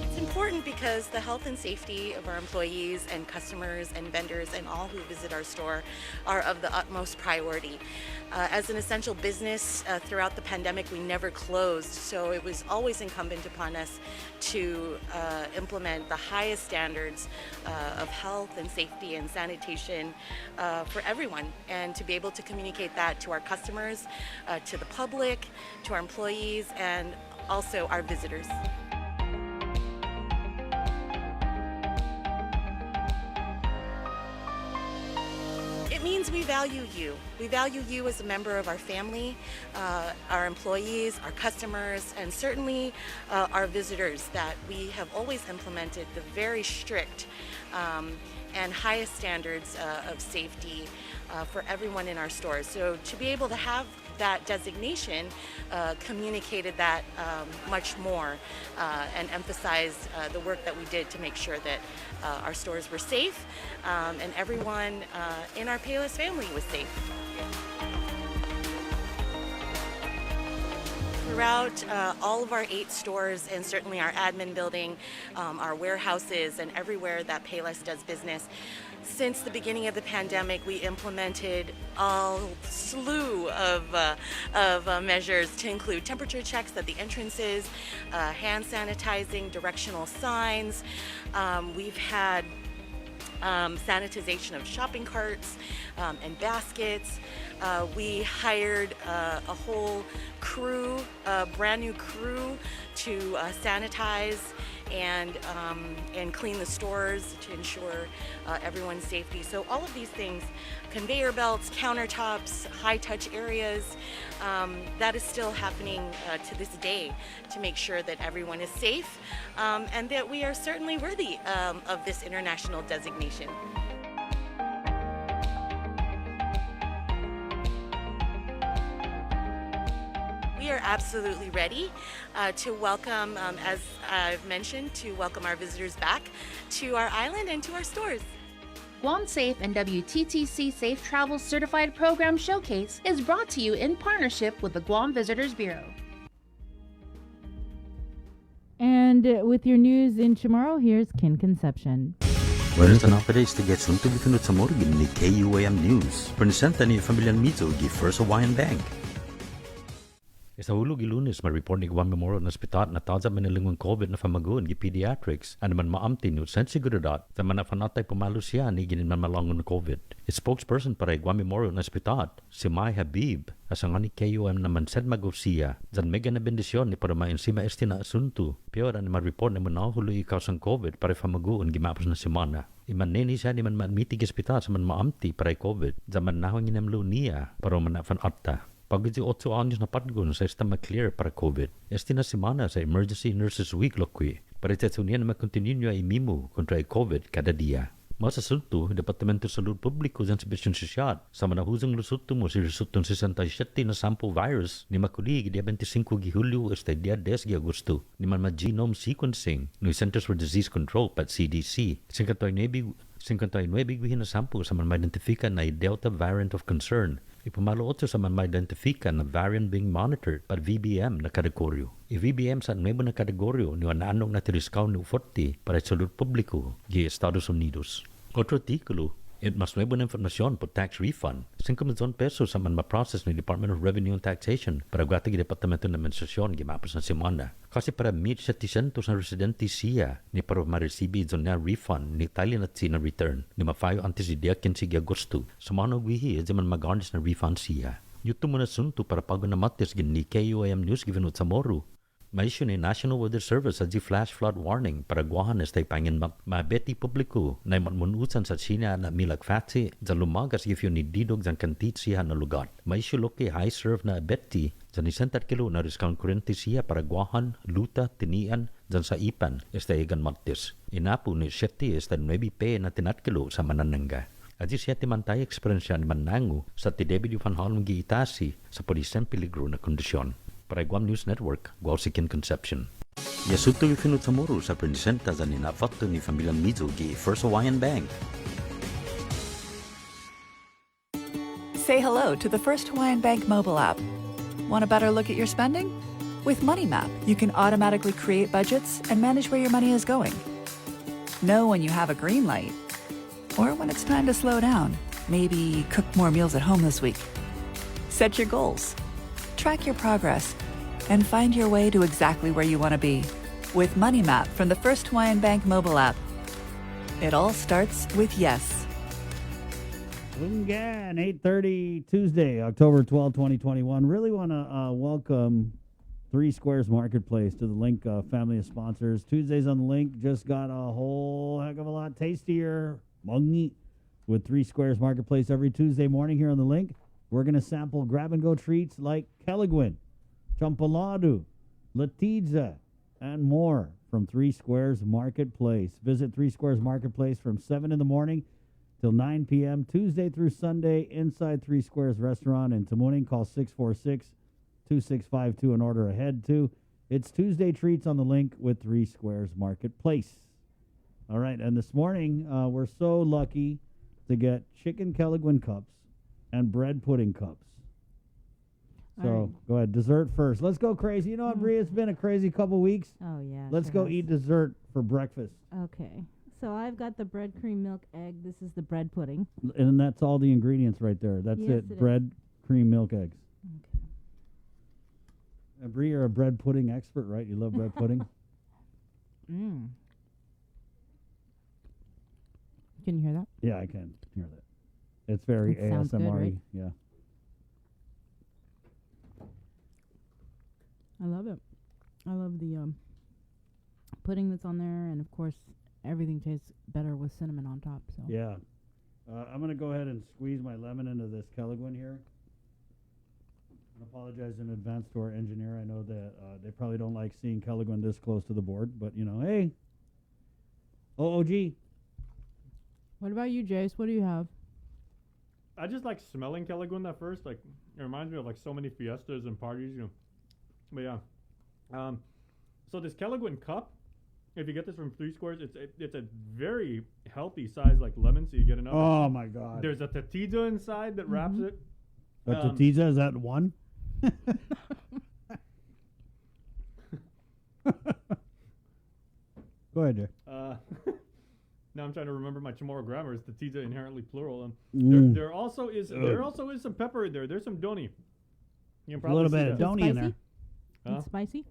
It's important because the health and safety of our employees and customers and vendors and all who visit our store are of the utmost priority. As an essential business throughout the pandemic, we never closed, so it was always incumbent upon us to implement the highest standards of health and safety and sanitation for everyone, and to be able to communicate that to our customers, to the public, to our employees, and also our visitors. It means we value you. We value you as a member of our family, our employees, our customers, and certainly our visitors, that we have always implemented the very strict and highest standards of safety for everyone in our stores. So to be able to have that designation communicated that much more and emphasized the work that we did to make sure that our stores were safe and everyone in our Payless family was safe. Throughout all of our 8 stores and certainly our admin building, our warehouses, and everywhere that Payless does business, since the beginning of the pandemic, we implemented a slew of measures to include temperature checks at the entrances, hand sanitizing, directional signs. We've had sanitization of shopping carts and baskets. We hired a whole crew, a brand new crew, to sanitize and clean the stores to ensure everyone's safety. So all of these things, conveyor belts, countertops, high-touch areas, that is still happening to this day to make sure that everyone is safe and that we are certainly worthy of this international designation. We are absolutely ready to welcome, as I've mentioned, to welcome our visitors back to our island and to our stores. Guam Safe and WTTC Safe Travel Certified Program Showcase is brought to you in partnership with the Guam Visitors Bureau. And with your news in Chamorro, here's Kin Conception. Buenas noches to get sunto bitunod sa morgin ni KUAM News. Presenta ni Familian Mizo gi First Hawaiian Bank. Sa hulog ilunes, ma-report ni Guam Memorial Hospital na tawag man nilungang COVID na famagoon gi pediatrics ano man maamti no sen seguridad sa man fanatay pumalo siya ni ginin man malangon ng COVID. Spokesperson para Guam Memorial Hospital, si Mai Habib, asang ni KUM naman said mag-ofsiya, dyan mega na bendisyon ni para mainsima este na asunto. Piora ni ma-report na manahuloy ikaw sang COVID para famagoon gimapos na semana. Iman nini siya ni man maadmiti gi hospital sa man maamti para COVID, dyan man nahong inamlo niya para man fanata. Pagod si 8 anyos na patgon sa esta ma-clear para COVID. Esti na semana sa Emergency Nurses Week lokwi. Para itsatsunin na makontinue ay mimo kontra ay COVID kada dia. Masa sulto, Departamento de Salud Publico sa Servisyon Sosyal sa manahusang lusuto mo si resultong 67 na sample virus ni makulig dia 25 gi Hulyo hasta dia 10 gi Agosto ni man genome sequencing no Centers for Disease Control pat CDC. 59 guhin na sample sa man ma-identifika na Delta variant of concern. Ipamalo otro sa man ma-identifika na variant being monitored par VBM na kategoryo. VBM sa nuevo na kategoryo ni anong na tiriskaw ni 40 para sa salud publiko gi Estados Unidos. Otro artikulo, it mas nuevo na informasyon po tax refund. 5 milyon pesos sa man ma-process ni Department of Revenue and Taxation para gwati gi Departamento ng Administrasyon gimapos na semana. Kasi para meet 700 na residente siya ni para ma-receive doon na refund ni Thailand at na return ni mafayo antes di dia 15 Agosto. Sa mga nagwihi, di man mag-garnish na refund siya. Yuto mo na sunto para pag namatis gin ni KUAM News given sa Moro. Ma-issue ni National Weather Service at flash flood warning para guahan na stay pangin mabeti publiko na matmunusan sa China na milagfatsi sa lumagas if yun ni didog sa kantit siya na lugar. Ma-issue loki high serve na abeti sa ni 100 kilo na riskang kurente siya para guahan, luta, tinian dyan sa ipan esta igan martes. Inapo ni 7 esta 9 pe na tinat kilo sa mananangga. Adi siya timantay eksperensya ni Manango sa TW Van Halm giitasi sa poliseng peligro na kondisyon. Para Guam News Network, Guausikin Conception. Yasuto ifinut sa Moro sa presenta sa ninafato ni Familia Mizo gi First Hawaiian Bank. Say hello to the First Hawaiian Bank mobile app. Want a better look at your spending? With MoneyMap, you can automatically create budgets and manage where your money is going. Know when you have a green light or when it's time to slow down. Maybe cook more meals at home this week. Set your goals. Track your progress and find your way to exactly where you want to be with MoneyMap from the First Hawaiian Bank mobile app. It all starts with yes. Again, 8:30 Tuesday, October 12, 2021. Really want to welcome Three Squares Marketplace to the Link family of sponsors. Tuesdays on the Link just got a whole heck of a lot tastier. Mongi with Three Squares Marketplace every Tuesday morning here on the Link. We're going to sample grab-and-go treats like Kelaguen, Champaladu, Latiza, and more from Three Squares Marketplace. Visit Three Squares Marketplace from 7 in the morning till 9 p.m. Tuesday through Sunday inside Three Squares Restaurant in Tamuning. Call 646-2652 and order ahead, too. It's Tuesday Treats on the Link with Three Squares Marketplace. All right, and this morning we're so lucky to get chicken Kelaguen cups and bread pudding cups. So go ahead, dessert first. Let's go crazy. You know what, Bria? It's been a crazy couple weeks. Oh, yeah. Let's go eat dessert for breakfast. Okay. So I've got the bread cream milk egg. This is the bread pudding. And that's all the ingredients right there. That's Yes, it. it Bread, cream, milk, eggs. Okay. Bria, you're a bread pudding expert, right? You love bread pudding? Mm. Can you hear that? Yeah, I can hear that. It's very It sounds good, ASMR-y. right? Yeah. I love it. I love the pudding that's on there, and of course, everything tastes better with cinnamon on top. So Yeah. I'm going to go ahead and squeeze my lemon into this Kelaguen here. I apologize in advance to our engineer. I know that they probably don't like seeing Kelaguen this close to the board, but, you know, hey. OOG. What about you, Jace? What do you have? I just like smelling Kelaguen at first. Like, it reminds me of like so many fiestas and parties, you know. But yeah, so this Kelaguen cup, if you get this from Three Squares, it's a very healthy size, like lemon. So you get enough. Oh my God! There's a tatita inside that wraps it. A tatija, is that one? Go ahead, Jay. Now I'm trying to remember my Chamorro grammar. Is the Tita inherently plural? There also is some pepper in there. There's some doni. You can A little probably see bit of that. doni in there. It's spicy.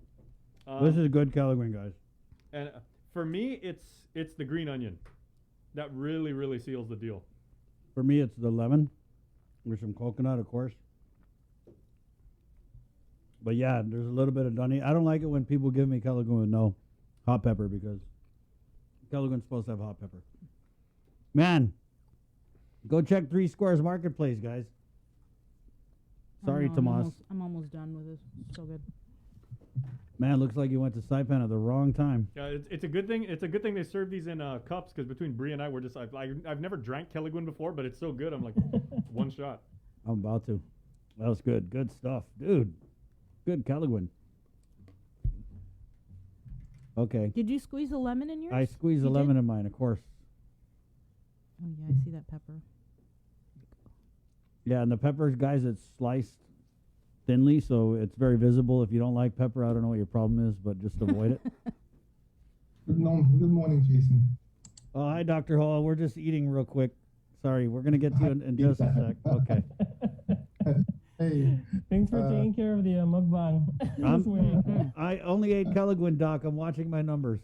This is a good Kelligwin, guys. And for me, it's the green onion that really seals the deal. For me, it's the lemon with some coconut, of course. But yeah, there's a little bit of doni. I don't like it when people give me Kelligwin with no hot pepper because Kelligwin's supposed to have hot pepper. Man, go check Three Squares Marketplace, guys. Sorry, I know, Tomas. I'm almost done with this. So good. Man, looks like you went to Saipan at the wrong time. It's a good thing. It's a good thing they serve these in cups because between Bree and I, we're just I've never drank Kelligwin before, but it's so good. I'm like one shot. I'm about to. That was good. Good stuff, dude. Good Kelligwin. Okay. Did you squeeze a lemon in yours? I squeezed a You lemon did? in mine, of course. Oh yeah, I see that pepper. Yeah, and the peppers, guys, it's sliced thinly, so it's very visible. If you don't like pepper, I don't know what your problem is, but just avoid it. Good morning, Jason. Oh, hi, Dr. Hall. We're just eating real quick. Sorry, we're going to get to you in just a sec. Okay. Hey. Thanks for taking care of the mukbang. I only ate Kelligwin, Doc. I'm watching my numbers.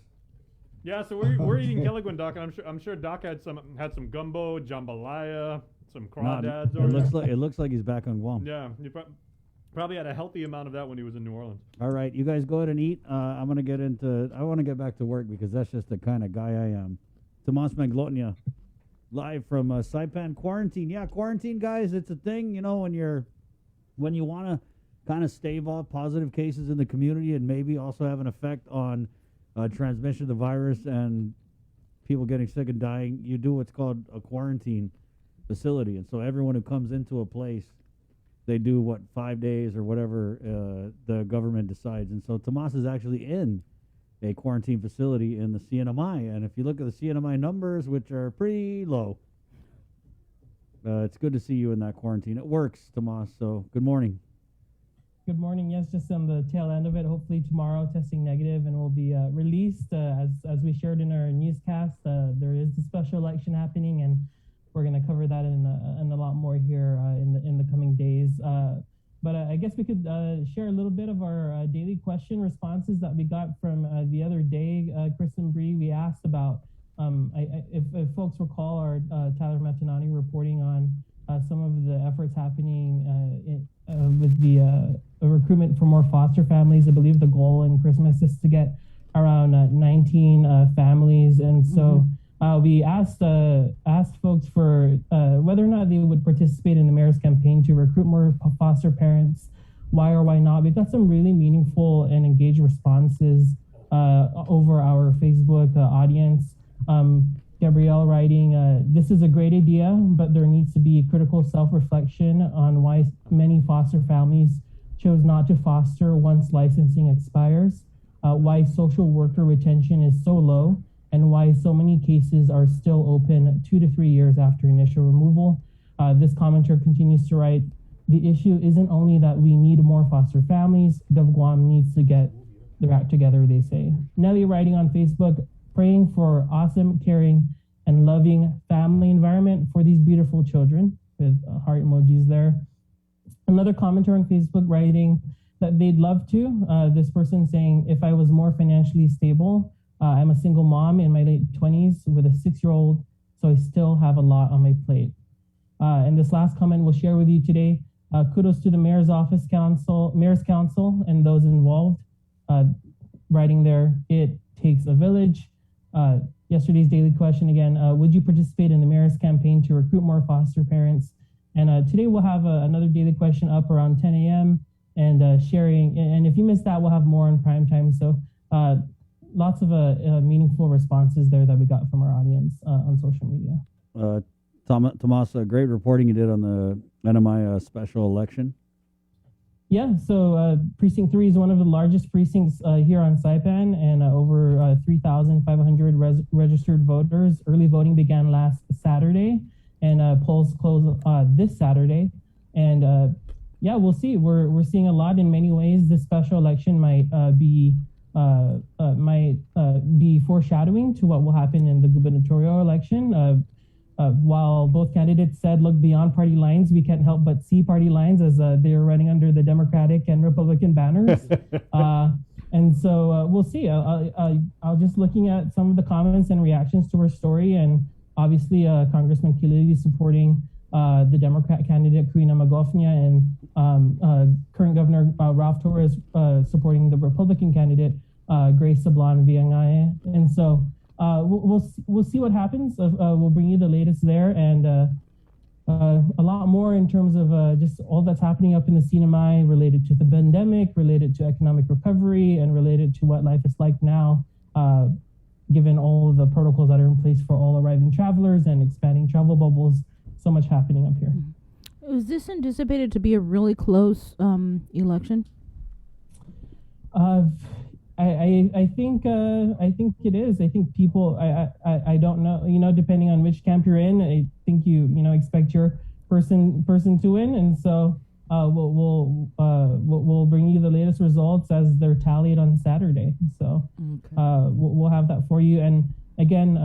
Yeah, so we're eating Kelligwin, Doc, and I'm sure Doc had some gumbo, jambalaya, some crawdads. It looks like he's back on Guam. Yeah, he probably had a healthy amount of that when he was in New Orleans. All right, you guys go ahead and eat. I want to get back to work because that's just the kind of guy I am. Tomas Manglotnia, live from Saipan quarantine. Yeah, quarantine, guys, it's a thing, when you want to kind of stave off positive cases in the community and maybe also have an effect on transmission of the virus and people getting sick and dying, you do what's called a quarantine facility. And so everyone who comes into a place, they do 5 days or whatever the government decides. And so Tomas is actually in a quarantine facility in the CNMI. And if you look at the CNMI numbers, which are pretty low, it's good to see you in that quarantine. It works, Tomas. So good morning. Good morning. Yes, just on the tail end of it. Hopefully tomorrow, testing negative, and will be released. As we shared in our newscast, there is a special election happening, and we're going to cover that in a lot more here in the coming days. But I guess we could share a little bit of our daily question responses that we got from the other day. Chris and Bree, we asked about if folks recall our Tyler Matanani reporting on some of the efforts happening with the recruitment for more foster families. I believe the goal in Christmas is to get around 19 families, and so we asked folks for whether or not they would participate in the mayor's campaign to recruit more foster parents. Why or why not? We got some really meaningful and engaged responses over our Facebook audience. Gabrielle writing, this is a great idea, but there needs to be critical self-reflection on why many foster families chose not to foster once licensing expires, why social worker retention is so low, and why so many cases are still open 2 to 3 years after initial removal. This commenter continues to write, the issue isn't only that we need more foster families, GovGuam needs to get their act together, they say. Nelly writing on Facebook, praying for awesome, caring, and loving family environment for these beautiful children, with heart emojis there. Another commenter on Facebook writing that they'd love to. This person saying, if I was more financially stable, I'm a single mom in my late 20s with a 6-year-old, so I still have a lot on my plate. And this last comment we'll share with you today. Kudos to the Mayor's Council, and those involved. Writing there, it takes a village. Yesterday's daily question again, would you participate in the mayor's campaign to recruit more foster parents? And today we'll have another daily question up around 10 a.m. and sharing. And if you missed that, we'll have more on prime time. So lots of meaningful responses there that we got from our audience on social media. Tomas, great reporting you did on the NMI special election. Yeah, so Precinct 3 is one of the largest precincts here on Saipan, and over 3,500 registered voters. Early voting began last Saturday, and polls close this Saturday. And yeah, we'll see. We're seeing a lot in many ways. This special election might be might be foreshadowing to what will happen in the gubernatorial election. While both candidates said look beyond party lines, we can't help but see party lines as they are running under the Democratic and Republican banners. And so we'll see. I'll just looking at some of the comments and reactions to her story, and obviously Congressman Kilili supporting the Democrat candidate Karina Magofnia, and current Governor Ralph Torres supporting the Republican candidate Grace Sablan Villanueva. And so we'll see what happens. We'll bring you the latest there, and a lot more in terms of just all that's happening up in the CNMI related to the pandemic, related to economic recovery, and related to what life is like now, given all of the protocols that are in place for all arriving travelers and expanding travel bubbles. So much happening up here. Is this anticipated to be a really close election? I think it is. I think people. I don't know. You know, depending on which camp you're in, I think you expect your person to win, and so we'll bring you the latest results as they're tallied on Saturday. So we'll have that for you. And again,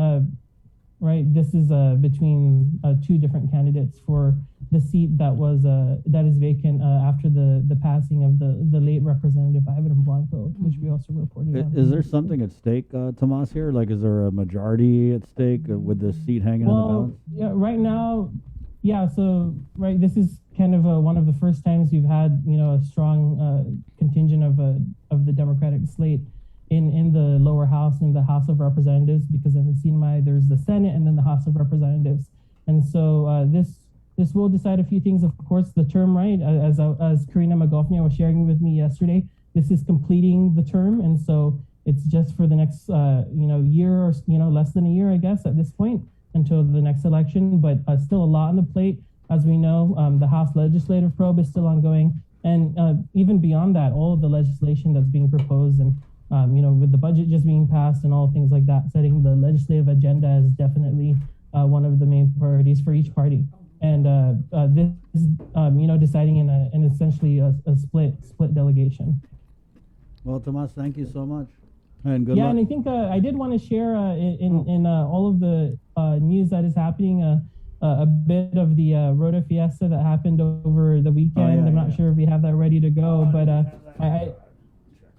right, this is between two different candidates for the seat that is vacant after the passing of the late Representative Ivan Blanco, which we also reported on. Is there something at stake, Tomas, here? Like, is there a majority at stake with this seat hanging in the balance? Yeah, right now, so this is kind of one of the first times you've had a strong contingent of the Democratic slate in the lower house, in the House of Representatives, because in the CNMI there's the Senate and then the House of Representatives, and so this will decide a few things. Of course, the term, right, as Karina Magofnia was sharing with me yesterday, this is completing the term, and so it's just for the next year or less than a year, I guess, at this point, until the next election. But still a lot on the plate, as we know. The House legislative probe is still ongoing, and even beyond that, all of the legislation that's being proposed, and with the budget just being passed and all things like that, setting the legislative agenda is definitely one of the main priorities for each party. And this is, deciding in essentially a split delegation. Well, Tomas, thank you so much, and good luck. Yeah, and I think I did want to share in all of the news that is happening a bit of the Rota Fiesta that happened over the weekend. I'm not sure if we have that ready to go, but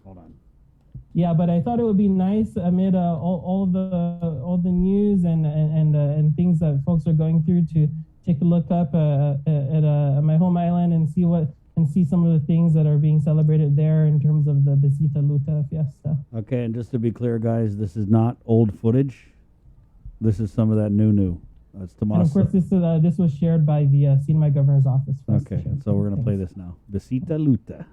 hold on. Yeah, but I thought it would be nice amid all the news and things that folks are going through to take a look up at my home island and see some of the things that are being celebrated there in terms of the Besita Luta Fiesta. Okay, and just to be clear, guys, this is not old footage. This is some of that new. That's Tomas. And of course, this was shared by the CNMI Governor's Office. Okay, so we're going to play this now. Besita Luta.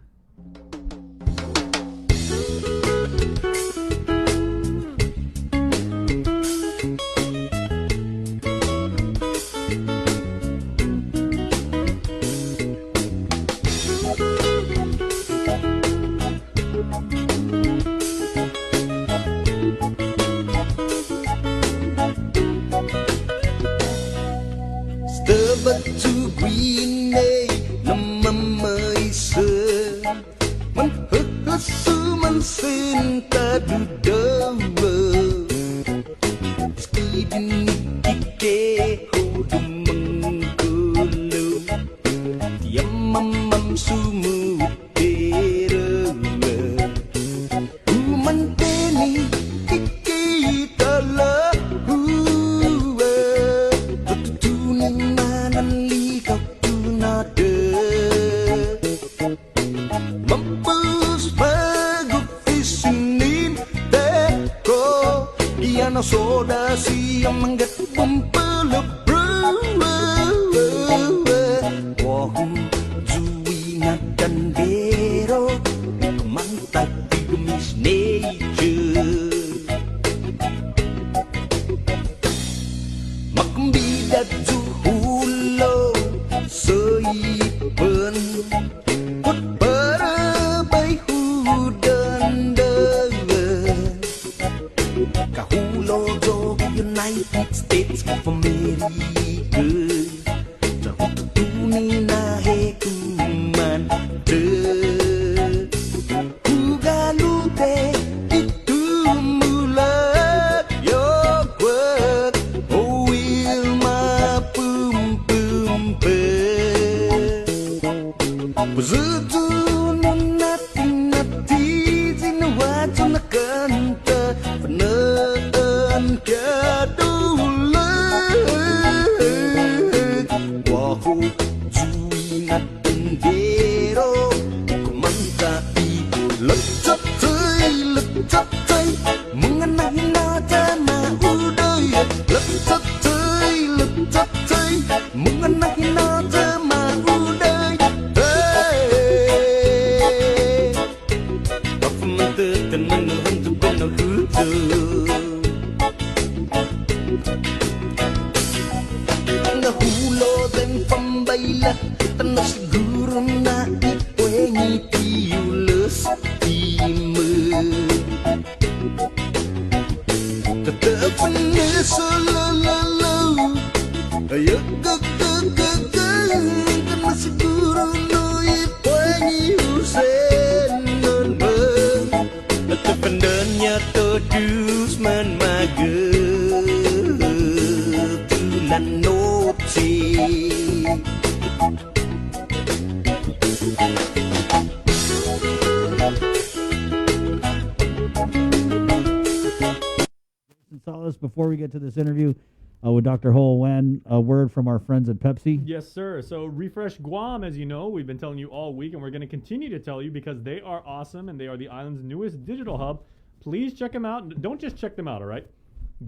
Before we get to this interview with Dr. Ho Wen, a word from our friends at Pepsi. Yes, sir. So Refresh Guam, as you know, we've been telling you all week, and we're going to continue to tell you because they are awesome and they are the island's newest digital hub. Please check them out. Don't just check them out, all right?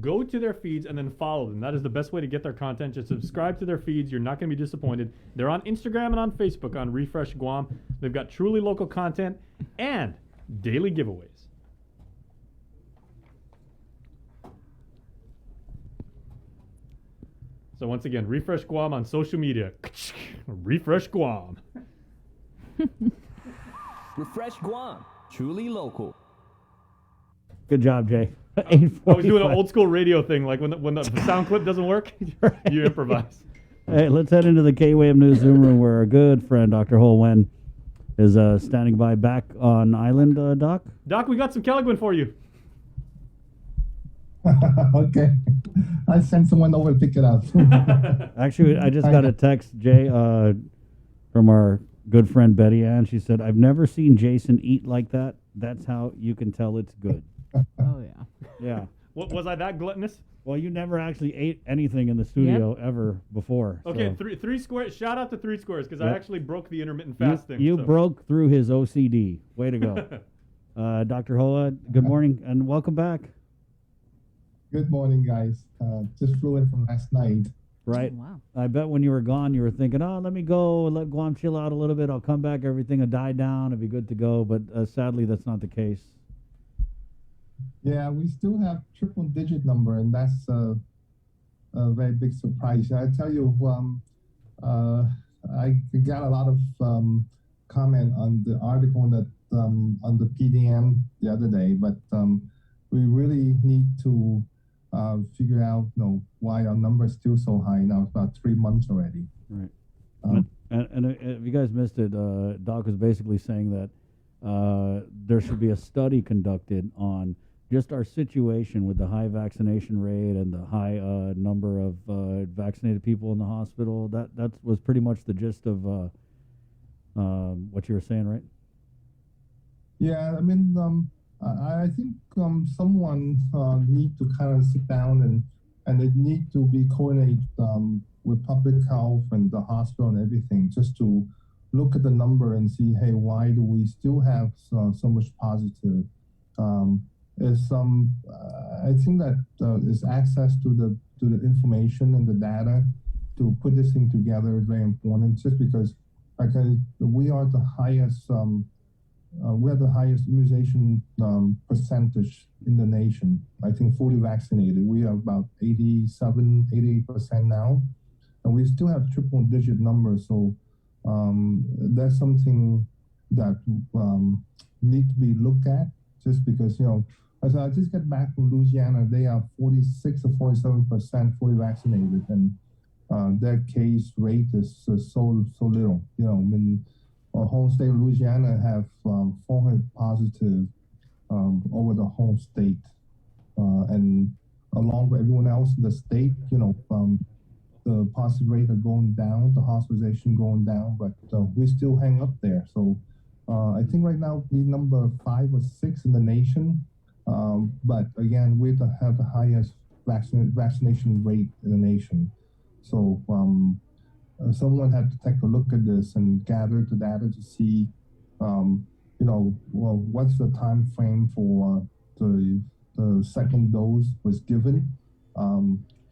Go to their feeds and then follow them. That is the best way to get their content. Just subscribe to their feeds. You're not going to be disappointed. They're on Instagram and on Facebook on Refresh Guam. They've got truly local content and daily giveaways. So once again, Refresh Guam on social media. Refresh Guam. Refresh Guam, truly local. Good job, Jay. I was doing an old school radio thing, like when the sound clip doesn't work, you improvise. Hey, let's head into the KUAM News Zoom room where our good friend Dr. Ho Wen is standing by back on island, Doc. Doc, we got some Keligwin for you. Okay. I sent someone over to pick it up. Actually, I just got a text, Jay, from our good friend Betty Ann. She said, I've never seen Jason eat like that. That's how you can tell it's good. Oh, yeah. Yeah. What, was I that gluttonous? Well, you never actually ate anything in the studio ever before. Okay, so. three squares. Shout out to Three Squares because I actually broke the intermittent fasting. You so. broke through his OCD. Way to go. Dr. Hoa, good morning and welcome back. Good morning, guys. Just flew in from last night. Right. Oh, wow. I bet when you were gone, you were thinking, oh, let me go, let Guam chill out a little bit. I'll come back. Everything will die down. It'll be good to go. But sadly, that's not the case. Yeah, we still have triple-digit number, and that's a very big surprise. I tell you, I got a lot of comment on the article that on the PDM the other day, but we really need to figure out, why our number is still so high now. It's about 3 months already. Right. And if you guys missed it, Doc was basically saying that there should be a study conducted on just our situation with the high vaccination rate and the high number of vaccinated people in the hospital. That was pretty much the gist of what you were saying, right? Yeah, I mean, I think someone need to kind of sit down and it need to be coordinated with public health and the hospital and everything, just to look at the number and see, hey, why do we still have so much positive? I think that is access to the information and the data to put this thing together is very important. Just because, we are the highest. We have the highest immunization percentage in the nation. I think fully vaccinated. We are about 88% now, and we still have triple-digit numbers. So that's something that need to be looked at. Just because, as I just got back from Louisiana, they are 46 or 47% fully vaccinated, and their case rate is so little. Our whole state of Louisiana have 400 positive over the whole state, and along with everyone else in the state, the positive rate are going down, the hospitalization going down, but we still hang up there. So I think right now we number 5 or 6 in the nation, but again, we have the highest vaccination rate in the nation. So someone had to take a look at this and gather the data to see, what's the time frame for the second dose was given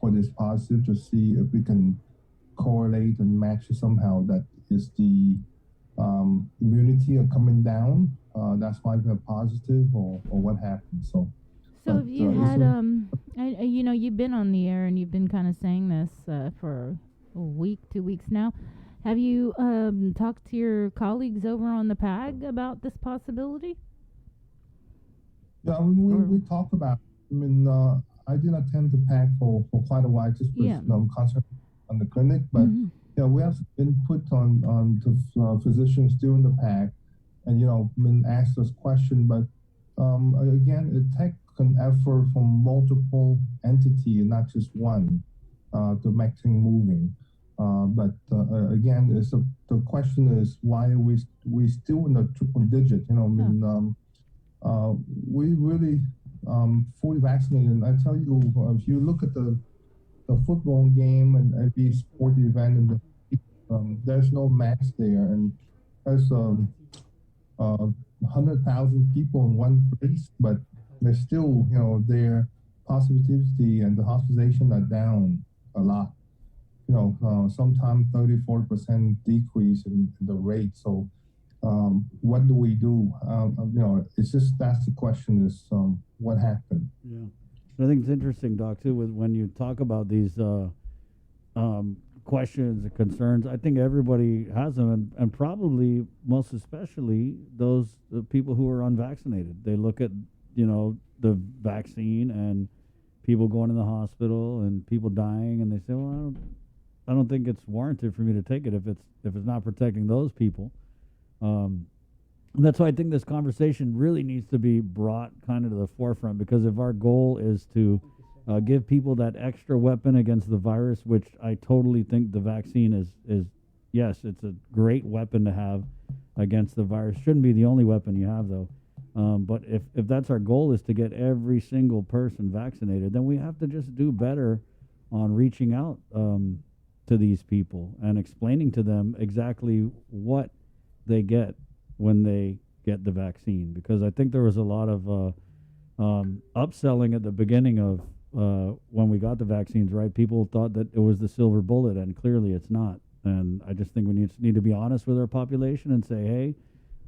for this positive, to see if we can correlate and match somehow that is the immunity are coming down. That's why we're positive, or what happened. So have you had you've been on the air and you've been kind of saying this for a week, 2 weeks now. Have you talked to your colleagues over on the PAG about this possibility? Yeah, I mean, we talk about. I mean, I did attend the PAG for quite a while, just with concentrating on the clinic, but we have input on the physicians doing the PAG, and been asked this question, but again, it takes an effort from multiple entities, not just one, to make things moving. But again, the question is, why are we still in the triple digit? We really fully vaccinated. And I tell you, if you look at the football game and every sport event, and there's no mask there, and there's 100,000 people in one place, but there's still, their positivity and the hospitalization are down a lot. Sometimes 34% decrease in the rate. So what do we do? It's just, that's the question, is what happened? Yeah. I think it's interesting, Doc, too, with when you talk about these questions and concerns. I think everybody has them, and probably most especially those people who are unvaccinated. They look at, the vaccine and people going to the hospital and people dying, and they say, well, I don't think it's warranted for me to take it if it's not protecting those people. And that's why I think this conversation really needs to be brought kind of to the forefront, because if our goal is to give people that extra weapon against the virus, which I totally think the vaccine is yes, it's a great weapon to have against the virus. Shouldn't be the only weapon you have, though. But if that's our goal, is to get every single person vaccinated, then we have to just do better on reaching out to these people and explaining to them exactly what they get when they get the vaccine. Because I think there was a lot of upselling at the beginning of when we got the vaccines, right? People thought that it was the silver bullet, and clearly it's not. And I just think we need to be honest with our population and say, hey,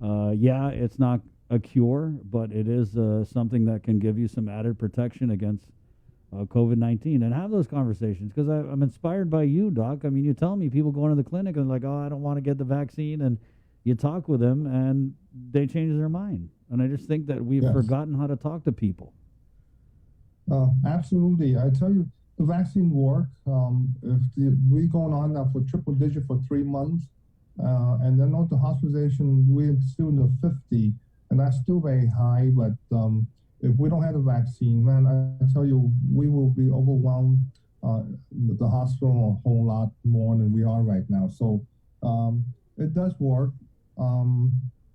it's not a cure, but it is something that can give you some added protection against COVID-19, and have those conversations. Because I'm inspired by you, Doc. I mean, you tell me people going to the clinic and like, oh, I don't want to get the vaccine, and you talk with them and they change their mind. And I just think that we've forgotten how to talk to people. Absolutely. I tell you, the vaccine work. We're going on now for triple digit for 3 months, and then on the hospitalization, we're still in the 50, and that's still very high. But if we don't have a vaccine, man, I tell you, we will be overwhelmed the hospital a whole lot more than we are right now. So it does work.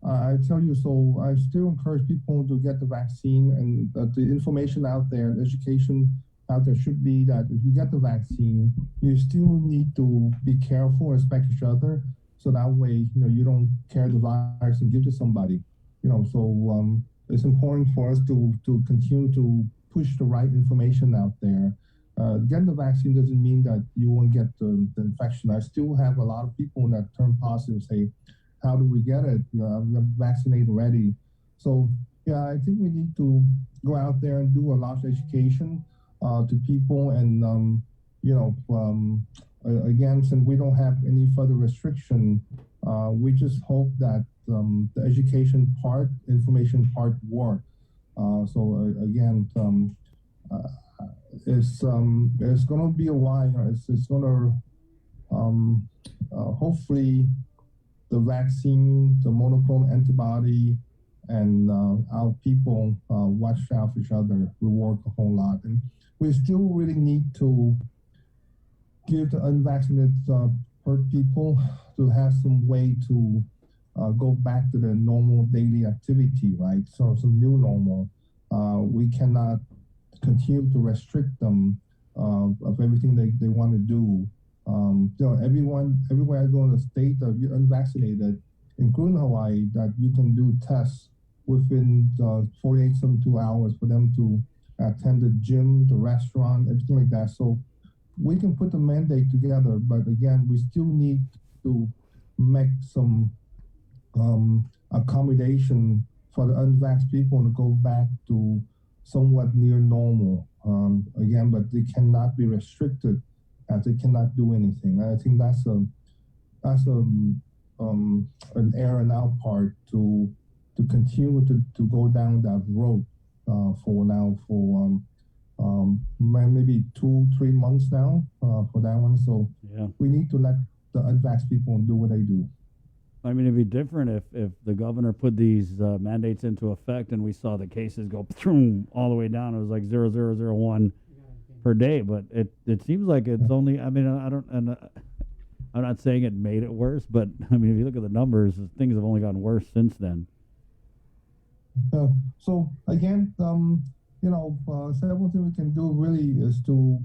I tell you, so I still encourage people to get the vaccine, and the information out there, education out there should be that if you get the vaccine, you still need to be careful and respect each other, so that way, you don't carry the virus and give to somebody. So it's important for us to continue to push the right information out there. Getting the vaccine doesn't mean that you won't get the infection. I still have a lot of people that turn positive say, how do we get it? I'm vaccinated already. So, I think we need to go out there and do a lot of education to people. And, again, since we don't have any further restriction, we just hope that the education part, information part work. Again, it's going to be a while. It's going to hopefully the vaccine, the monoclonal antibody, and our people watch out for each other. We work a whole lot, and we still really need to give the unvaccinated herd people to have some way to go back to their normal daily activity, right? So some new normal. We cannot continue to restrict them of everything they want to do. Everywhere I go in the state, if you're unvaccinated, including Hawaii, that you can do tests within 48, 72 hours for them to attend the gym, the restaurant, everything like that. So we can put the mandate together, but again, we still need to make some accommodation for the unvaxxed people to go back to somewhat near normal. Again, but they cannot be restricted as they cannot do anything. I think that's an error on our part to continue to go down that road for maybe 2-3 months now for that one. So we need to let the unvaxxed people do what they do. I mean, it'd be different if the governor put these mandates into effect and we saw the cases go all the way down. It was like 0.0001 per day, but it seems like it's only. I mean, I'm not saying it made it worse, but I mean, if you look at the numbers, things have only gotten worse since then. So again, several things we can do really is to,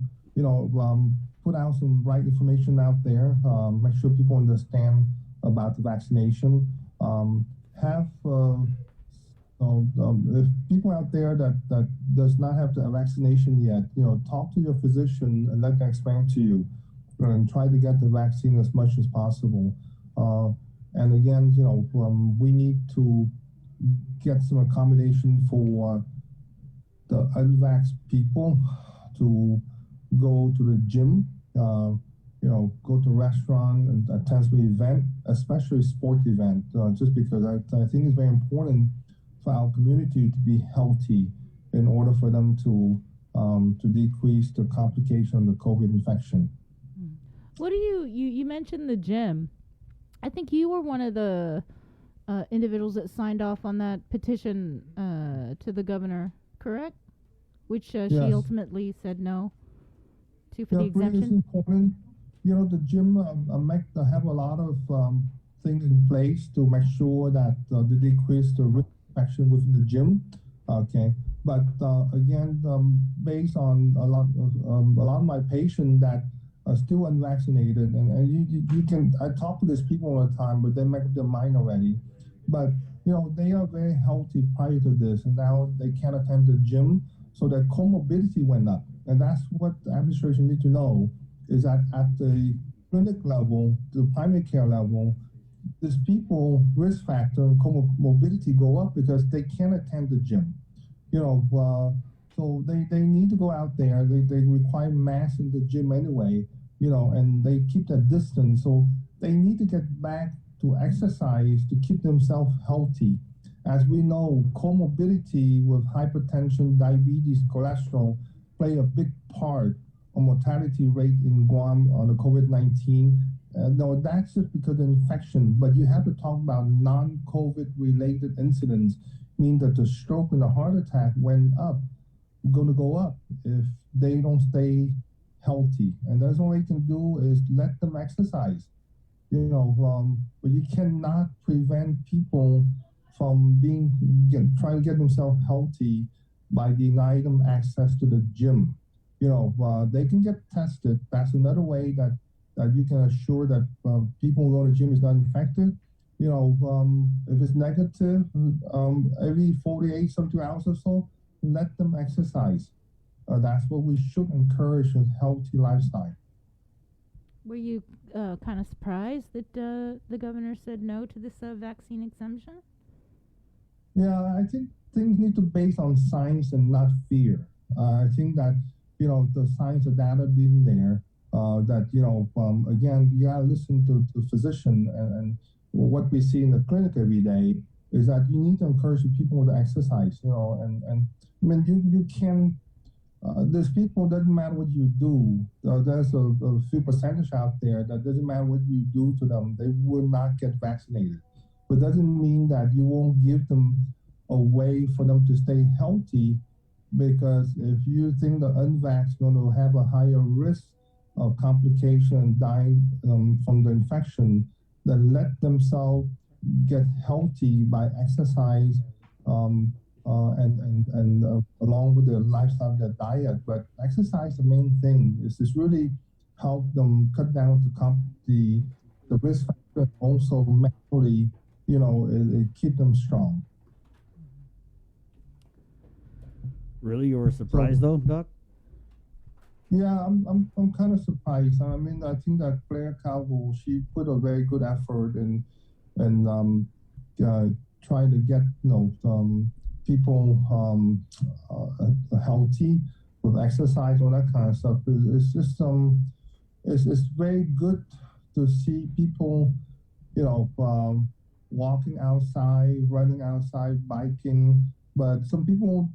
put out some right information out there, make sure people understand about the vaccination. If people out there that does not have the vaccination yet, talk to your physician and let them explain to you, and try to get the vaccine as much as possible. And again, we need to get some accommodation for the unvaxxed people to go to the gym, go to restaurant and attend some event, especially sport event, just because I think it's very important for our community to be healthy in order for them to decrease the complication of the COVID infection. What do you mentioned the gym? I think you were one of the individuals that signed off on that petition to the governor, correct? Which she ultimately said no to for the exemption. It's important. The gym have a lot of things in place to make sure that they decrease the risk of infection within the gym. Okay, but again, based on a lot of my patients that are still unvaccinated, and you can, I talk to these people all the time, but they make up their mind already. But they are very healthy prior to this, and now they can't attend the gym, so their comorbidity went up. And that's what the administration need to know, is that at the clinic level, the primary care level, these people risk factor and comorbidity go up because they can't attend the gym. So they need to go out there. They require masks in the gym anyway, and they keep that distance. So they need to get back to exercise to keep themselves healthy. As we know, comorbidity with hypertension, diabetes, cholesterol play a big part on mortality rate in Guam on the COVID-19. No, that's just because of infection, but you have to talk about non-COVID related incidents, mean that the stroke and the heart attack went up, going to go up if they don't stay healthy. And that's all they can do is let them exercise. But you cannot prevent people from trying to get themselves healthy by denying them access to the gym. They can get tested. That's another way that you can assure that people who go to the gym is not infected. If it's negative, every 48, 72 hours or so, let them exercise. That's what we should encourage, a healthy lifestyle. Were you kind of surprised that the governor said no to this vaccine exemption? Yeah, I think things need to be based on science and not fear. I think that, the science, the data being there, that, again, you gotta listen to the physician, and what we see in the clinic every day is that you need to encourage people to exercise, and I mean, you can, there's people, doesn't matter what you do, there's a few percentage out there that doesn't matter what you do to them, they will not get vaccinated. But doesn't mean that you won't give them a way for them to stay healthy, because if you think the unvaxxed going to have a higher risk complication, dying from the infection, then let themselves get healthy by exercise and along with their lifestyle, their diet. But exercise, the main thing is really help them cut down the risk factor, also mentally, it keep them strong. Really, you were surprised though, Doc? Yeah, I'm kind of surprised. I mean, I think that Claire Calvo, she put a very good effort in trying to get people healthy with exercise, all that kind of stuff. It's just it's very good to see people, walking outside, running outside, biking. But some people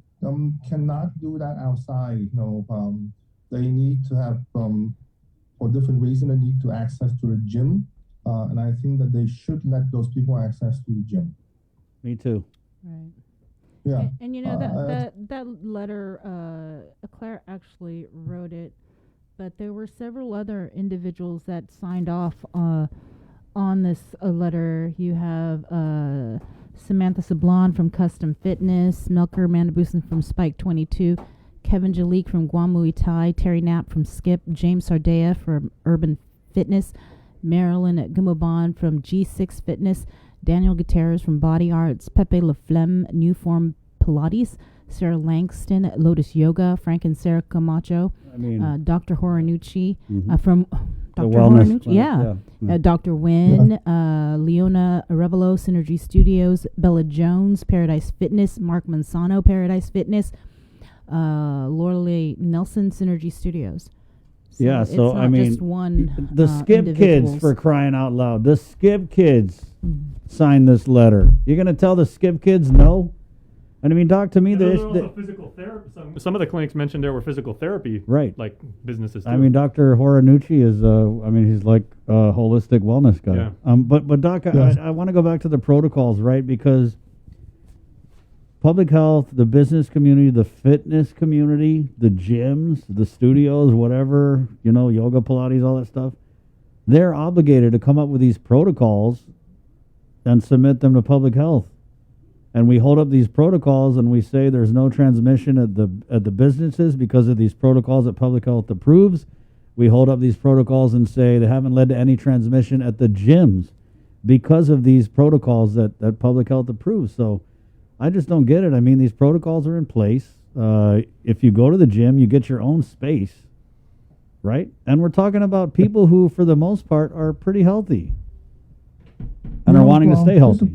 cannot do that outside. They need to have, for different reasons, they need to access to the gym. And I think that they should let those people access to the gym. Me too. Right. Yeah. And that letter, Claire actually wrote it, but there were several other individuals that signed off on this letter. You have Samantha Sablon from Custom Fitness, Melker Mandabusen from Spike 22, Kevin Jalik from Guam Muay Thai, Terry Knapp from Skip, James Sardea from Urban Fitness, Marilyn Gumobon from G6 Fitness, Daniel Gutierrez from Body Arts, Pepe Laflemme, New Form Pilates, Sarah Langston, Lotus Yoga, Frank and Sarah Camacho, Dr. Horinucci from Dr. Horinucci, Dr. Wynn, Leona Arevalo, Synergy Studios, Bella Jones, Paradise Fitness, Mark Manzano, Paradise Fitness, Lorelei Nelson, Synergy Studios. So yeah, so it's not just one, the Skip kids, for crying out loud, the Skip kids signed this letter. You're gonna tell the Skip kids no? And I mean, Doc, to me, also physical therapy. Some of the clinics mentioned there were physical therapy, like businesses. Too. I mean, Dr. Horinucci is, he's like a holistic wellness guy. Yeah. But Doc, I want to go back to the protocols, right? Because public health, the business community, the fitness community, the gyms, the studios, whatever, yoga, Pilates, all that stuff, they're obligated to come up with these protocols and submit them to public health. And we hold up these protocols and we say there's no transmission at the businesses because of these protocols that public health approves. We hold up these protocols and say they haven't led to any transmission at the gyms because of these protocols that public health approves. So I just don't get it. I mean, these protocols are in place. If you go to the gym, you get your own space, right? And we're talking about people who, for the most part, are pretty healthy and are wanting to stay healthy.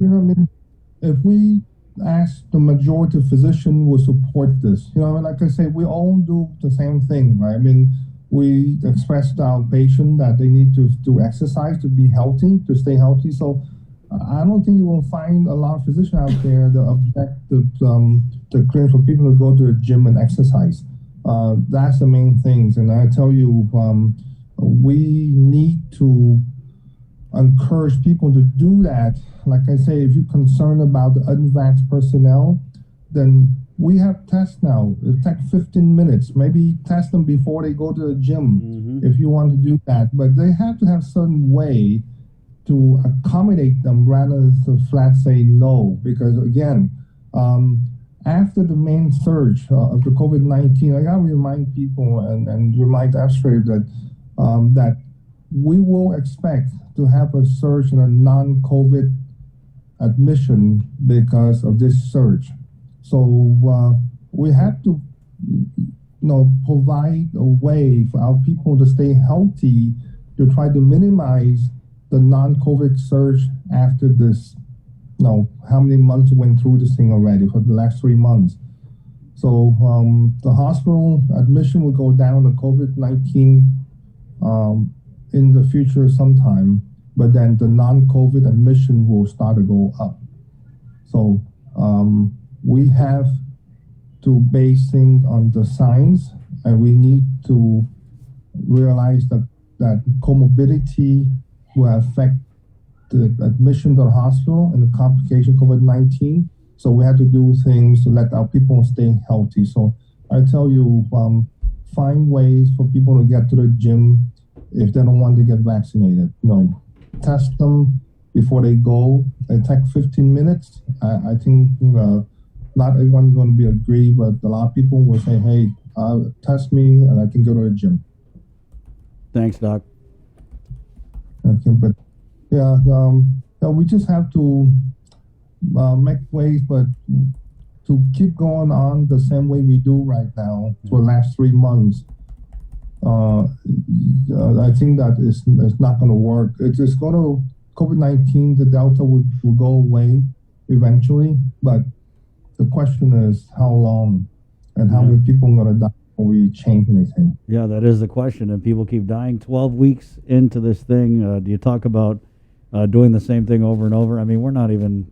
If we ask the majority of physicians will support this, like I say, we all do the same thing, right? I mean, we express to our patient that they need to do exercise to be healthy, to stay healthy. So I don't think you will find a lot of physicians out there that object the claims for people to go to the gym and exercise. That's the main things. And I tell you, we need to encourage people to do that. Like I say, if you're concerned about the unvaxxed personnel, then we have tests now. It takes 15 minutes. Maybe test them before they go to the gym if you want to do that. But they have to have certain way to accommodate them rather than to flat say no. Because again, after the main surge of the COVID-19, I got to remind people and remind Astrid that we will expect to have a surge in a non-COVID admission because of this surge. So we have to provide a way for our people to stay healthy to try to minimize the non-COVID surge after this. How many months went through this thing already for the last 3 months. So the hospital admission will go down to COVID-19 in the future sometime, but then the non-COVID admission will start to go up. So we have to base things on the science, and we need to realize that comorbidity will affect the admission to the hospital and the complication COVID-19. So we have to do things to let our people stay healthy. So I tell you, find ways for people to get to the gym, if they don't want to get vaccinated. Test them before they go. It takes 15 minutes. I think not everyone's going to be agree, but a lot of people will say, hey, test me and I can go to the gym. Thanks, Doc. Okay, but yeah, we just have to make ways, but to keep going on the same way we do right now for the last 3 months, I think that it's not going to work. It's going to, COVID-19, the Delta will go away eventually, but the question is how long and how many people are going to die when we change anything. Yeah, that is the question, and people keep dying. 12 weeks into this thing, do you talk about doing the same thing over and over? I mean, we're not even...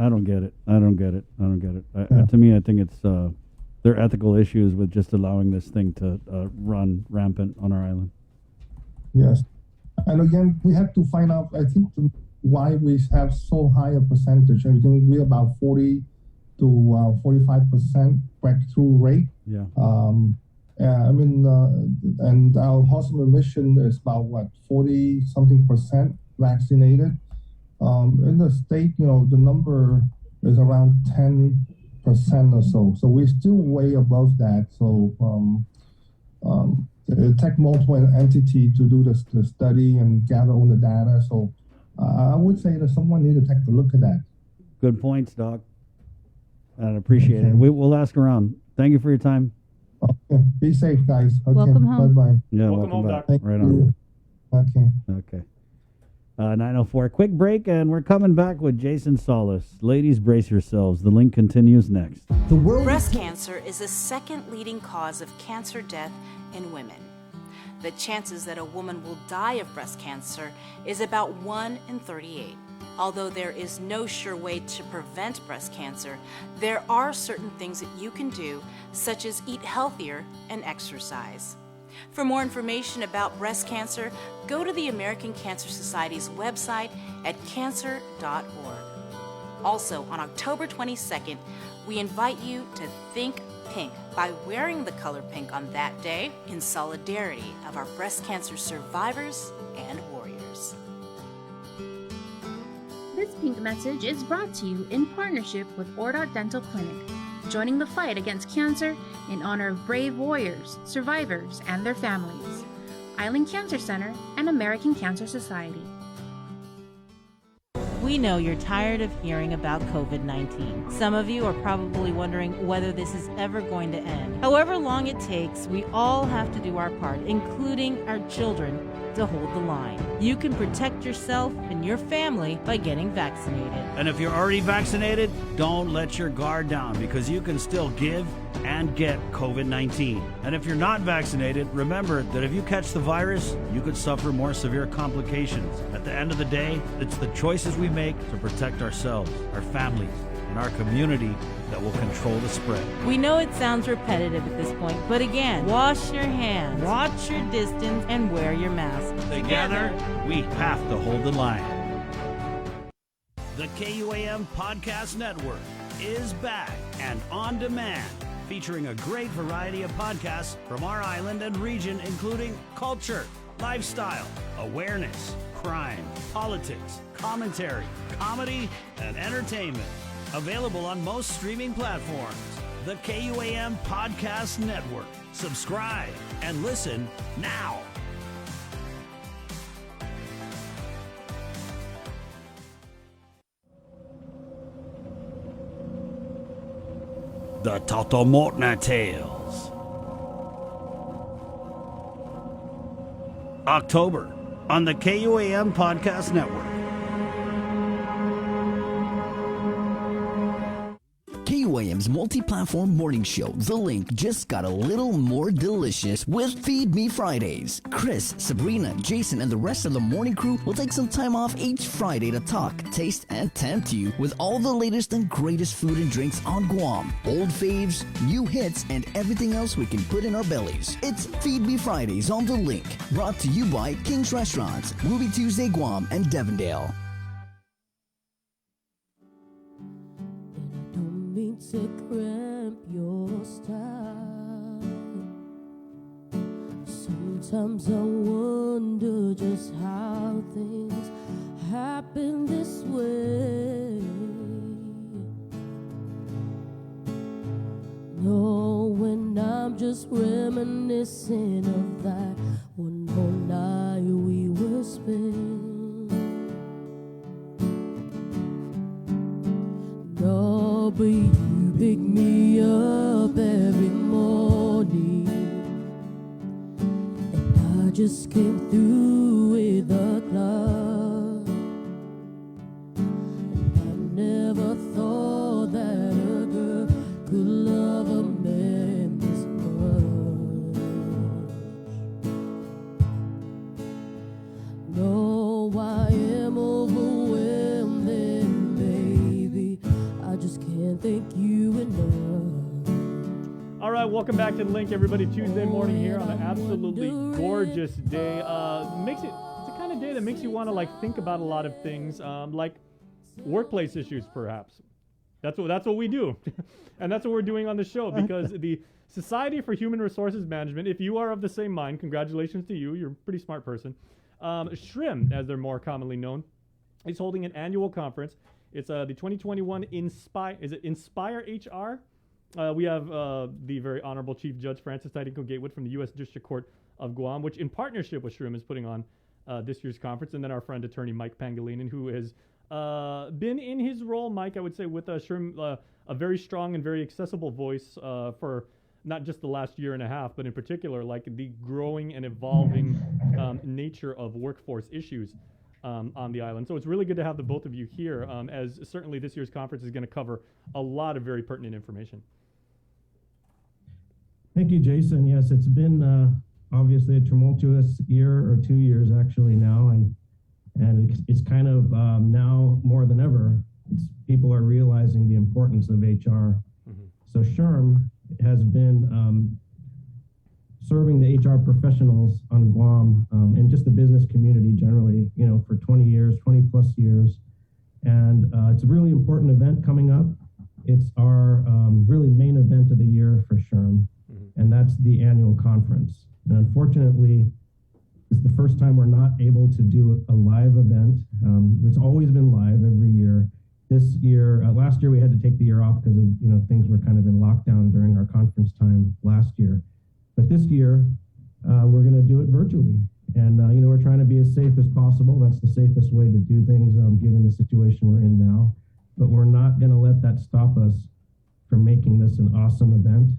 I don't get it. To me, I think it's there are ethical issues with just allowing this thing to run rampant on our island. Yes. And again, we have to find out, I think, why we have so high a percentage. I think we're about 40 to 45% breakthrough rate. Yeah. And our hospital admission is about 40-something% vaccinated. In the state, the number is around 10% or so. So we're still way above that. So it takes multiple entity to do the study and gather all the data. So I would say that someone needs to take a look at that. Good points, Doc. I appreciate it. We'll ask around. Thank you for your time. Okay. Be safe, guys. Okay. Welcome home. Bye-bye. Yeah, Welcome home, back. Doc. Right on. Okay. 9:04. Quick break, and we're coming back with Jason Solis. Ladies, brace yourselves. The link continues next. Breast cancer is the second leading cause of cancer death in women. The chances that a woman will die of breast cancer is about 1 in 38. Although there is no sure way to prevent breast cancer, there are certain things that you can do, such as eat healthier and exercise. For more information about breast cancer, go to the American Cancer Society's website at cancer.org. Also, on October 22nd, we invite you to think pink by wearing the color pink on that day in solidarity of our breast cancer survivors and warriors. This pink message is brought to you in partnership with Ordot Dental Clinic, joining the fight against cancer in honor of brave warriors, survivors, and their families. Island Cancer Center and American Cancer Society. We know you're tired of hearing about COVID-19. Some of you are probably wondering whether this is ever going to end. However long it takes, we all have to do our part, including our children, to hold the line. You can protect yourself and your family by getting vaccinated. And if you're already vaccinated, don't let your guard down, because you can still give and get COVID-19. And if you're not vaccinated, remember that if you catch the virus, you could suffer more severe complications. At the end of the day, it's the choices we make to protect ourselves, our families, and our community that will control the spread. We know it sounds repetitive at this point, but again, wash your hands, watch your distance, and wear your mask. Together, we have to hold the line. The KUAM Podcast Network is back and on demand, featuring a great variety of podcasts from our island and region, including culture, lifestyle, awareness, crime, politics, commentary, comedy, and entertainment. Available on most streaming platforms. The KUAM Podcast Network. Subscribe and listen now. The Totomotna Tales. October on the KUAM Podcast Network. KUAM's multi-platform morning show, The Link, just got a little more delicious with Feed Me Fridays. Chris, Sabrina, Jason, and the rest of the morning crew will take some time off each Friday to talk, taste, and tempt you with all the latest and greatest food and drinks on Guam. Old faves, new hits, and everything else we can put in our bellies. It's Feed Me Fridays on The Link, brought to you by King's Restaurants, Ruby Tuesday Guam, and Devondale. To cramp your style. Some Sometimes I wonder just how things happen this way. Knowing I'm just reminiscing of that one whole night we were spent. No, but you pick me up every morning, and I just came through with a club. And I never thought that a girl could love a man this much. No, I am overwhelmed, and baby, I just can't thank you enough. All right, welcome back to The Link, everybody. Tuesday morning here on an absolutely gorgeous day. It's the kind of day that makes you want to think about a lot of things, like workplace issues, perhaps. That's what we do, and that's what we're doing on the show, because the Society for Human Resources Management, if you are of the same mind, congratulations to you. You're a pretty smart person. SHRM, as they're more commonly known, is holding an annual conference. It's the 2021 Inspire HR? We have the very Honorable Chief Judge Francis Tydenko Gatewood from the U.S. District Court of Guam, which in partnership with SHRM is putting on this year's conference, and then our friend attorney Mike Pangilinan, who has been in his role, Mike, I would say, with SHRM, a very strong and very accessible voice for not just the last year and a half, but in particular, the growing and evolving nature of workforce issues on the island. So it's really good to have the both of you here, as certainly this year's conference is going to cover a lot of very pertinent information. Thank you, Jason. Yes, it's been obviously a tumultuous year, or 2 years actually now, and it's kind of now more than ever, people are realizing the importance of HR. So SHRM has been serving the HR professionals on Guam and just the business community generally, for 20 plus years. And it's a really important event coming up. It's our really main event of the year for SHRM, and that's the annual conference. And unfortunately, it's the first time we're not able to do a live event. It's always been live every year. This year, last year we had to take the year off because of things were kind of in lockdown during our conference time last year. But this year, we're going to do it virtually, and we're trying to be as safe as possible. That's the safest way to do things, given the situation we're in now. But we're not going to let that stop us from making this an awesome event.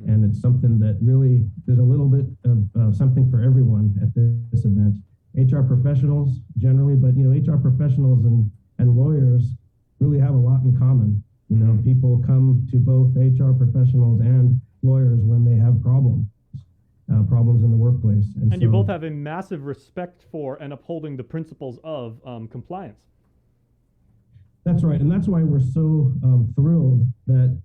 And it's something that really, there's a little bit of something for everyone at this event. HR professionals generally, but HR professionals and lawyers really have a lot in common. People come to both HR professionals and lawyers when they have problems in the workplace. And so, you both have a massive respect for and upholding the principles of compliance. That's right, and that's why we're so thrilled that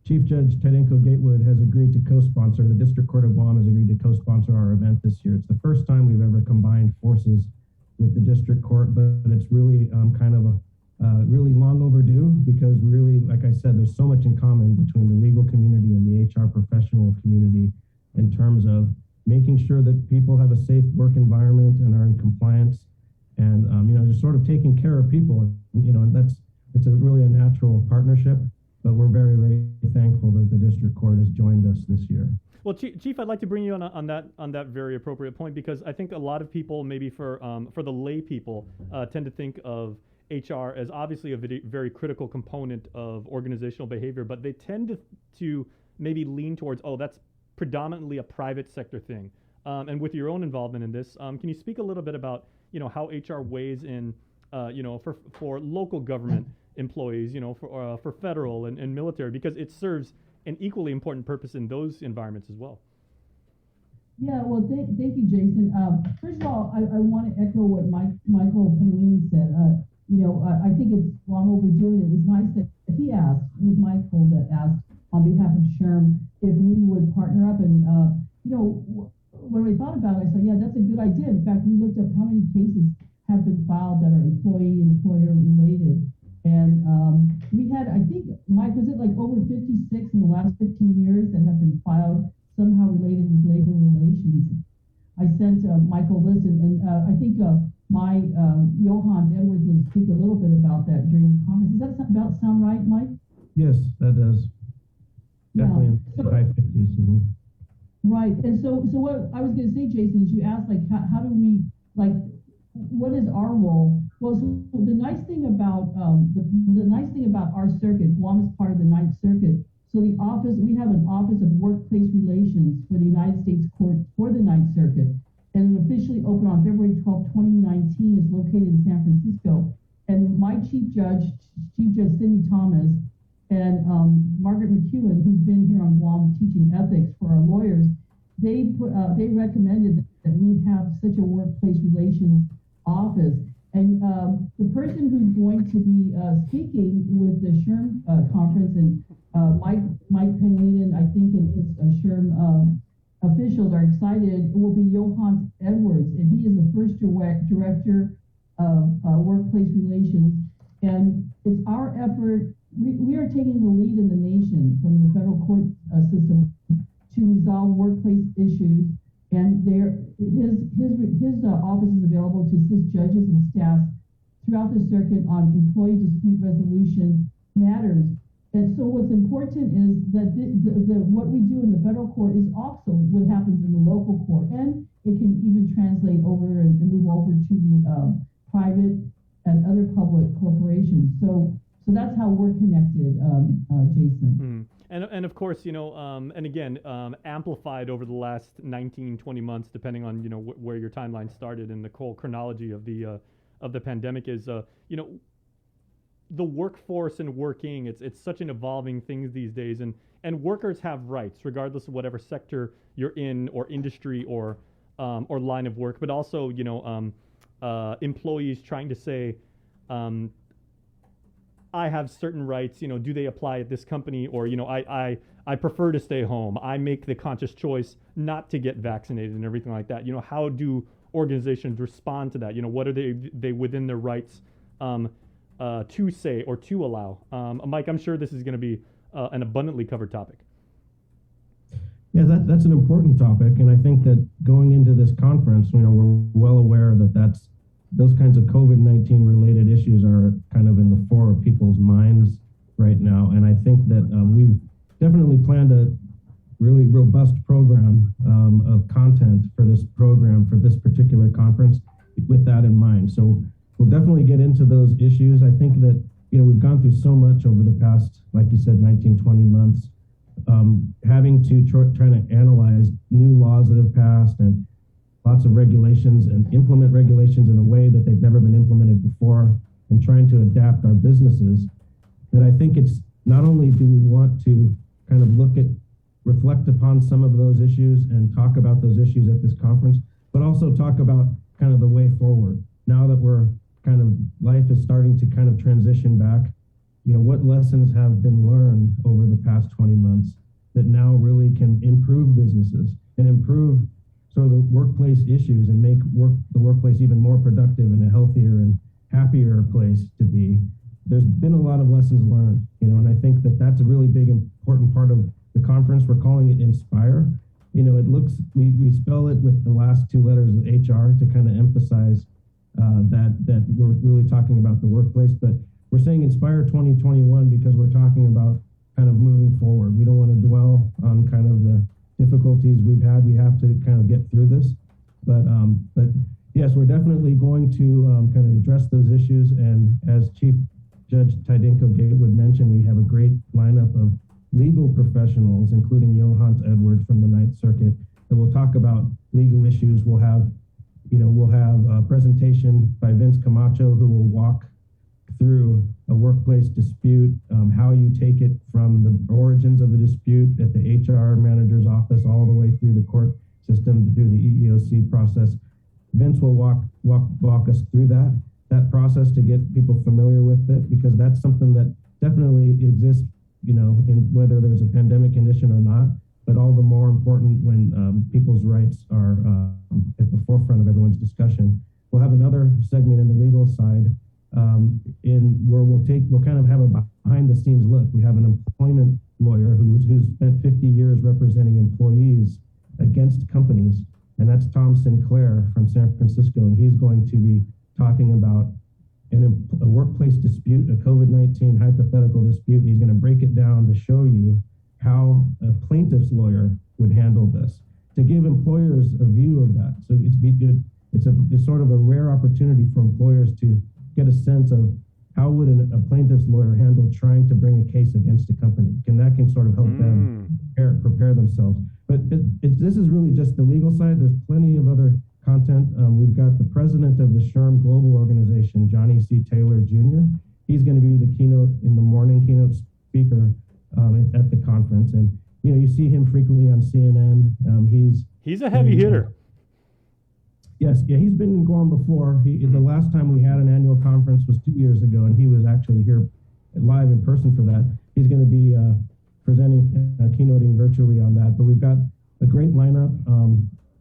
Chief Judge Tydenko Gatewood has agreed to co-sponsor, the District Court of Guam has agreed to co-sponsor our event this year. It's the first time we've ever combined forces with the District Court, but it's really kind of really long overdue, because really, like I said, there's so much in common between the legal community and the HR professional community in terms of making sure that people have a safe work environment and are in compliance, and just sort of taking care of people. And it's really a natural partnership. But we're very, very thankful that the District Court has joined us this year. Well, Chief, I'd like to bring you on that very appropriate point, because I think a lot of people, maybe for the lay people, tend to think of HR as obviously a very critical component of organizational behavior, but they tend to maybe lean towards, that's predominantly a private sector thing. And with your own involvement in this, can you speak a little bit about how HR weighs in, for local government employees, for federal and military, because it serves an equally important purpose in those environments as well. Yeah, well, thank you, Jason. First of all, I want to echo what Michael Pangilinan said. I think it's long overdue, and it was nice that he asked, it was Michael that asked on behalf of SHRM if we would partner up. And, when we thought about it, I said, yeah, that's a good idea. In fact, we looked up how many cases have been filed that are employee-employer related. And we had, I think, Mike, was it over 56 in the last 15 years that have been filed somehow related with labor relations? I I sent Michael a list, and I think my Johannes Edwards will speak a little bit about that during the conference. Does that about sound right, Mike? Yes, that does. Definitely in the high 50s. Mm-hmm. Right, and so what I was going to say, Jason, is you asked like how do we like what is our role? Well, so the nice thing about the nice thing about our circuit, Guam is part of the Ninth Circuit. So we have an Office of Workplace Relations for the United States Court for the Ninth Circuit, and it officially opened on February 12, 2019. Is located in San Francisco, and my Chief Judge Cindy Thomas, and Margaret McEwen, who's been here on Guam teaching ethics for our lawyers, they recommended that we have such a workplace relations office. And the person who's going to be speaking with the SHRM conference, and Mike Penguin, I think, and his SHRM officials are excited, will be Johannes Edwards, and he is the first director of workplace relations. And it's our effort. We are taking the lead in the nation from the federal court system to resolve workplace issues, and his office is available to assist judges and staff throughout the circuit on employee dispute resolution matters. And so what's important is that what we do in the federal court is also what happens in the local court, and it can even translate over and move over to the private and other public corporations. So that's how we're connected, Jason. And of course, and again, amplified over the last 19, 20 months, depending on, where your timeline started and the whole chronology of the pandemic is, the workforce and working, it's such an evolving thing these days. And workers have rights, regardless of whatever sector you're in or industry or line of work, but also, employees trying to say, I have certain rights, do they apply at this company? Or, I prefer to stay home. I make the conscious choice not to get vaccinated and everything like that. How do organizations respond to that? What are they within their rights to say or to allow? Mike, I'm sure this is going to be an abundantly covered topic. Yeah, that's an important topic. And I think that going into this conference, we're well aware that those kinds of COVID-19 related issues are kind of in the fore of people's minds right now. And I think that we've definitely planned a really robust program of content for this program, for this particular conference, with that in mind. So we'll definitely get into those issues. I think that, we've gone through so much over the past, like you said, 19, 20 months, having to try to analyze new laws that have passed and lots of regulations and implement regulations in a way that they've never been implemented before, and trying to adapt our businesses, that I think it's not only do we want to kind of reflect upon some of those issues and talk about those issues at this conference, but also talk about kind of the way forward. Now that life is starting to kind of transition back, what lessons have been learned over the past 20 months that now really can improve businesses and improve sort of the workplace issues and make the workplace even more productive and a healthier and happier place to be. There's been a lot of lessons learned, and I think that that's a really big, important part of the conference. We're calling it Inspire. We spell it with the last two letters of HR to kind of emphasize that we're really talking about the workplace, but we're saying Inspire 2021 because we're talking about kind of moving forward. We don't want to dwell on kind of the difficulties we've had. We have to kind of get through this, but yes, we're definitely going to kind of address those issues. And as Chief Judge Tydenko Gatewood mentioned, we have a great lineup of legal professionals, including Johannes Edwards from the Ninth Circuit, that will talk about legal issues. We'll have a presentation by Vince Camacho, who will walk through a workplace dispute, how you take it from the origins of the dispute at the HR manager's office all the way through the court system, through the EEOC process. Vince will walk us through that process to get people familiar with it, because that's something that definitely exists, in whether there's a pandemic condition or not, but all the more important when people's rights are at the forefront of everyone's discussion. We'll have another segment in the legal side where we'll kind of have a behind the scenes look. We have an employment lawyer who's spent 50 years representing employees against companies and that's Tom Sinclair from San Francisco, and he's going to be talking about a workplace dispute, a COVID-19 hypothetical dispute, and he's going to break it down to show you how a plaintiff's lawyer would handle this, to give employers a view of that. So it's sort of a rare opportunity for employers to get a sense of how would a plaintiff's lawyer handle trying to bring a case against a company. That can sort of help them prepare themselves. But this is really just the legal side. There's plenty of other content. We've got the president of the SHRM Global Organization, Johnny C. Taylor Jr. He's going to be the keynote speaker at the conference. And, you see him frequently on CNN. He's a heavy hitter. Yes, he's been in Guam before. The last time we had an annual conference was 2 years ago, and he was actually here live in person for that. He's going to be presenting, keynoting virtually on that. But we've got a great lineup.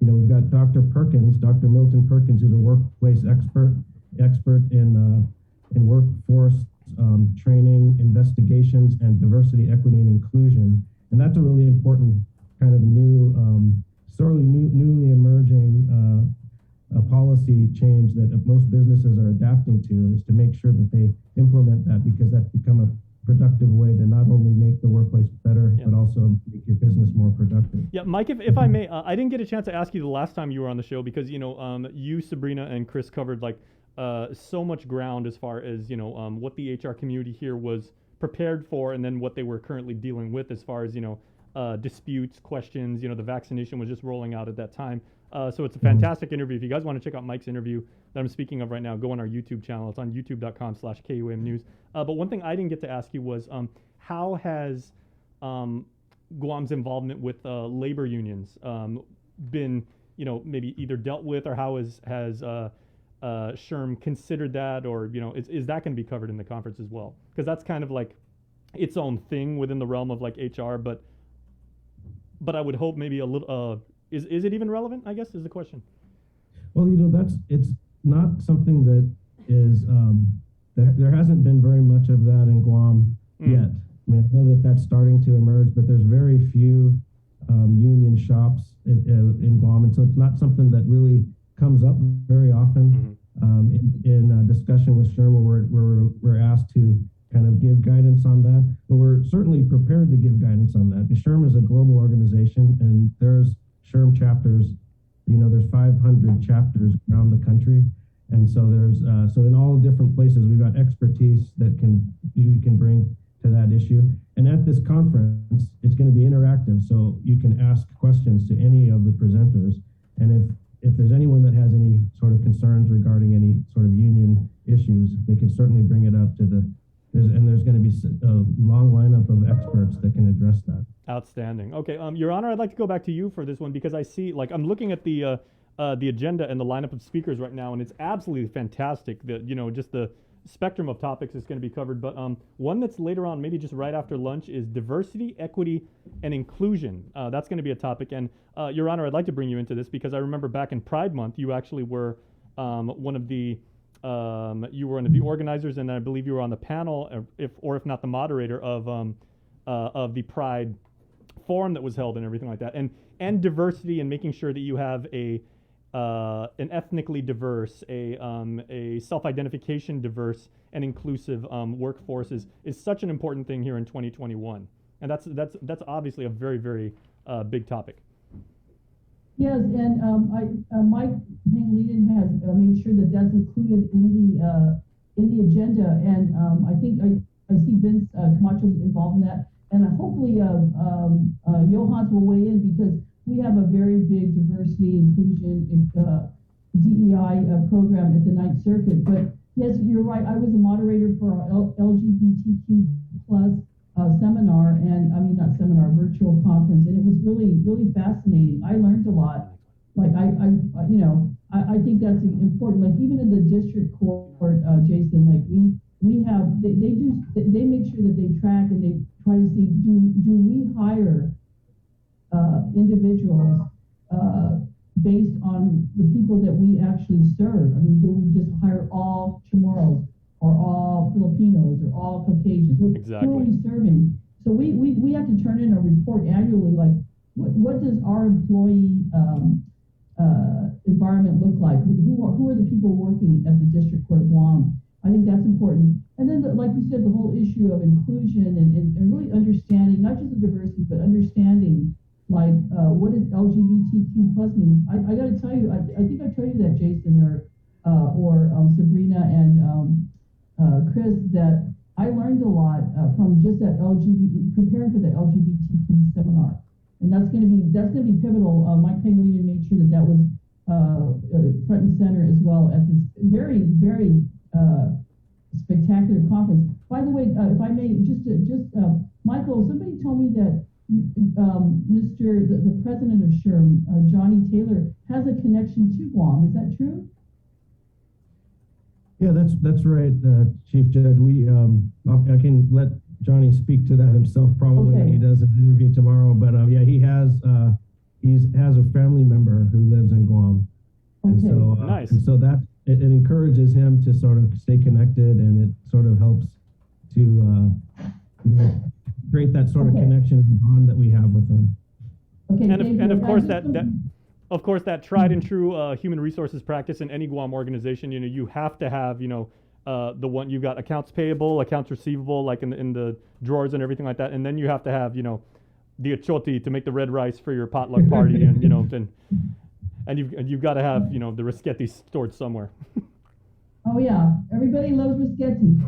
We've got Dr. Milton Perkins, who's a workplace expert in workforce training, investigations, and diversity, equity, and inclusion. And that's a really important kind of newly emerging policy change that most businesses are adapting to, is to make sure that they implement that, because that's become a productive way to not only make the workplace better, but also make your business more productive. Yeah, Mike, if I may, I didn't get a chance to ask you the last time you were on the show, because, you, Sabrina, and Chris covered so much ground as far as, what the HR community here was prepared for, and then what they were currently dealing with as far as, disputes, questions. The vaccination was just rolling out at that time. So it's a fantastic interview. If you guys want to check out Mike's interview that I'm speaking of right now, go on our YouTube channel. It's on youtube.com/KUAM News. But one thing I didn't get to ask you was, how has Guam's involvement with labor unions been, maybe either dealt with, or how has SHRM considered that, or, is that going to be covered in the conference as well? Because that's kind of like its own thing within the realm of HR, but I would hope maybe a little, is it even relevant, I guess, is the question. Well, it's not something that is, there hasn't been very much of that in Guam yet. I mean, I know that's starting to emerge, but there's very few union shops in Guam, and so it's not something that really comes up very often in discussion with SHRM, where we're asked to kind of give guidance on that. But we're certainly prepared to give guidance on that. SHRM is a global organization, and there's SHRM chapters. There's 500 chapters around the country, and so there's so in all different places we've got expertise that we can bring to that issue. And at this conference, it's going to be interactive, so you can ask questions to any of the presenters. And if there's anyone that has any sort of concerns regarding any sort of union issues, they can certainly bring it up to there's going to be a long lineup of experts that can address that. Outstanding. Okay, Your Honor, I'd like to go back to you for this one, because I see, I'm looking at the agenda and the lineup of speakers right now, and it's absolutely fantastic. Just the spectrum of topics is going to be covered. But one that's later on, maybe just right after lunch, is diversity, equity, and inclusion. That's going to be a topic. And Your Honor, I'd like to bring you into this, because I remember back in Pride Month, you actually were one of the organizers, and I believe you were on the panel, if not the moderator of the Pride Forum that was held and everything like that, and diversity, and making sure that you have an ethnically diverse, a self-identification diverse and inclusive workforce is such an important thing here in 2021, and that's obviously a very, very big topic. Yes, and Mike Pangilinan has made sure that that's included in the agenda, and I think I see Vince Camacho involved in that, and hopefully Johans will weigh in, because we have a very big diversity, inclusion, DEI program at the Ninth Circuit. But yes, you're right. I was a moderator for our LGBTQ plus seminar, and virtual conference, and it was really, really fascinating. I learned a lot. I think that's important. Like, even in the district court, Jason, we have, they make sure that they track, and they try to see, do we hire individuals based on the people that we actually serve? I mean, do we just hire all Chamorros, or all Filipinos, or all Caucasians? Exactly. Who are we serving? So we have to turn in a report annually, like what does our employee environment look like? Who are the people working at the District Court of Guam? I think that's important. And then, like you said, the whole issue of inclusion and really understanding, not just the diversity, but understanding, like, what does LGBTQ plus mean? I got to tell you, I think I told you that, Jason, or Sabrina and Chris, that I learned a lot from just that preparing for the LGBTQ seminar. And that's going to be pivotal. Mike Pangilinan made sure that was front and center as well at this very, very spectacular conference. By the way, if I may, Michael, somebody told me that the president of SHRM, Johnny Taylor, has a connection to Guam. Is that true? Yeah, that's right, Chief Judge. I can let Johnny speak to that himself probably when he does his interview tomorrow. But yeah, he has a family member who lives in Guam, and so nice. And so that it encourages him to sort of stay connected, and it sort of helps to create that sort of connection and bond that we have with them. Okay, and of course that tried and true human resources practice in any Guam organization. You know, you have to have the one you've got accounts payable, accounts receivable, like in the drawers and everything like that, and then you have to have the achoti to make the red rice for your potluck party, and you've got to have the risketti stored somewhere. Oh yeah, everybody loves risketti.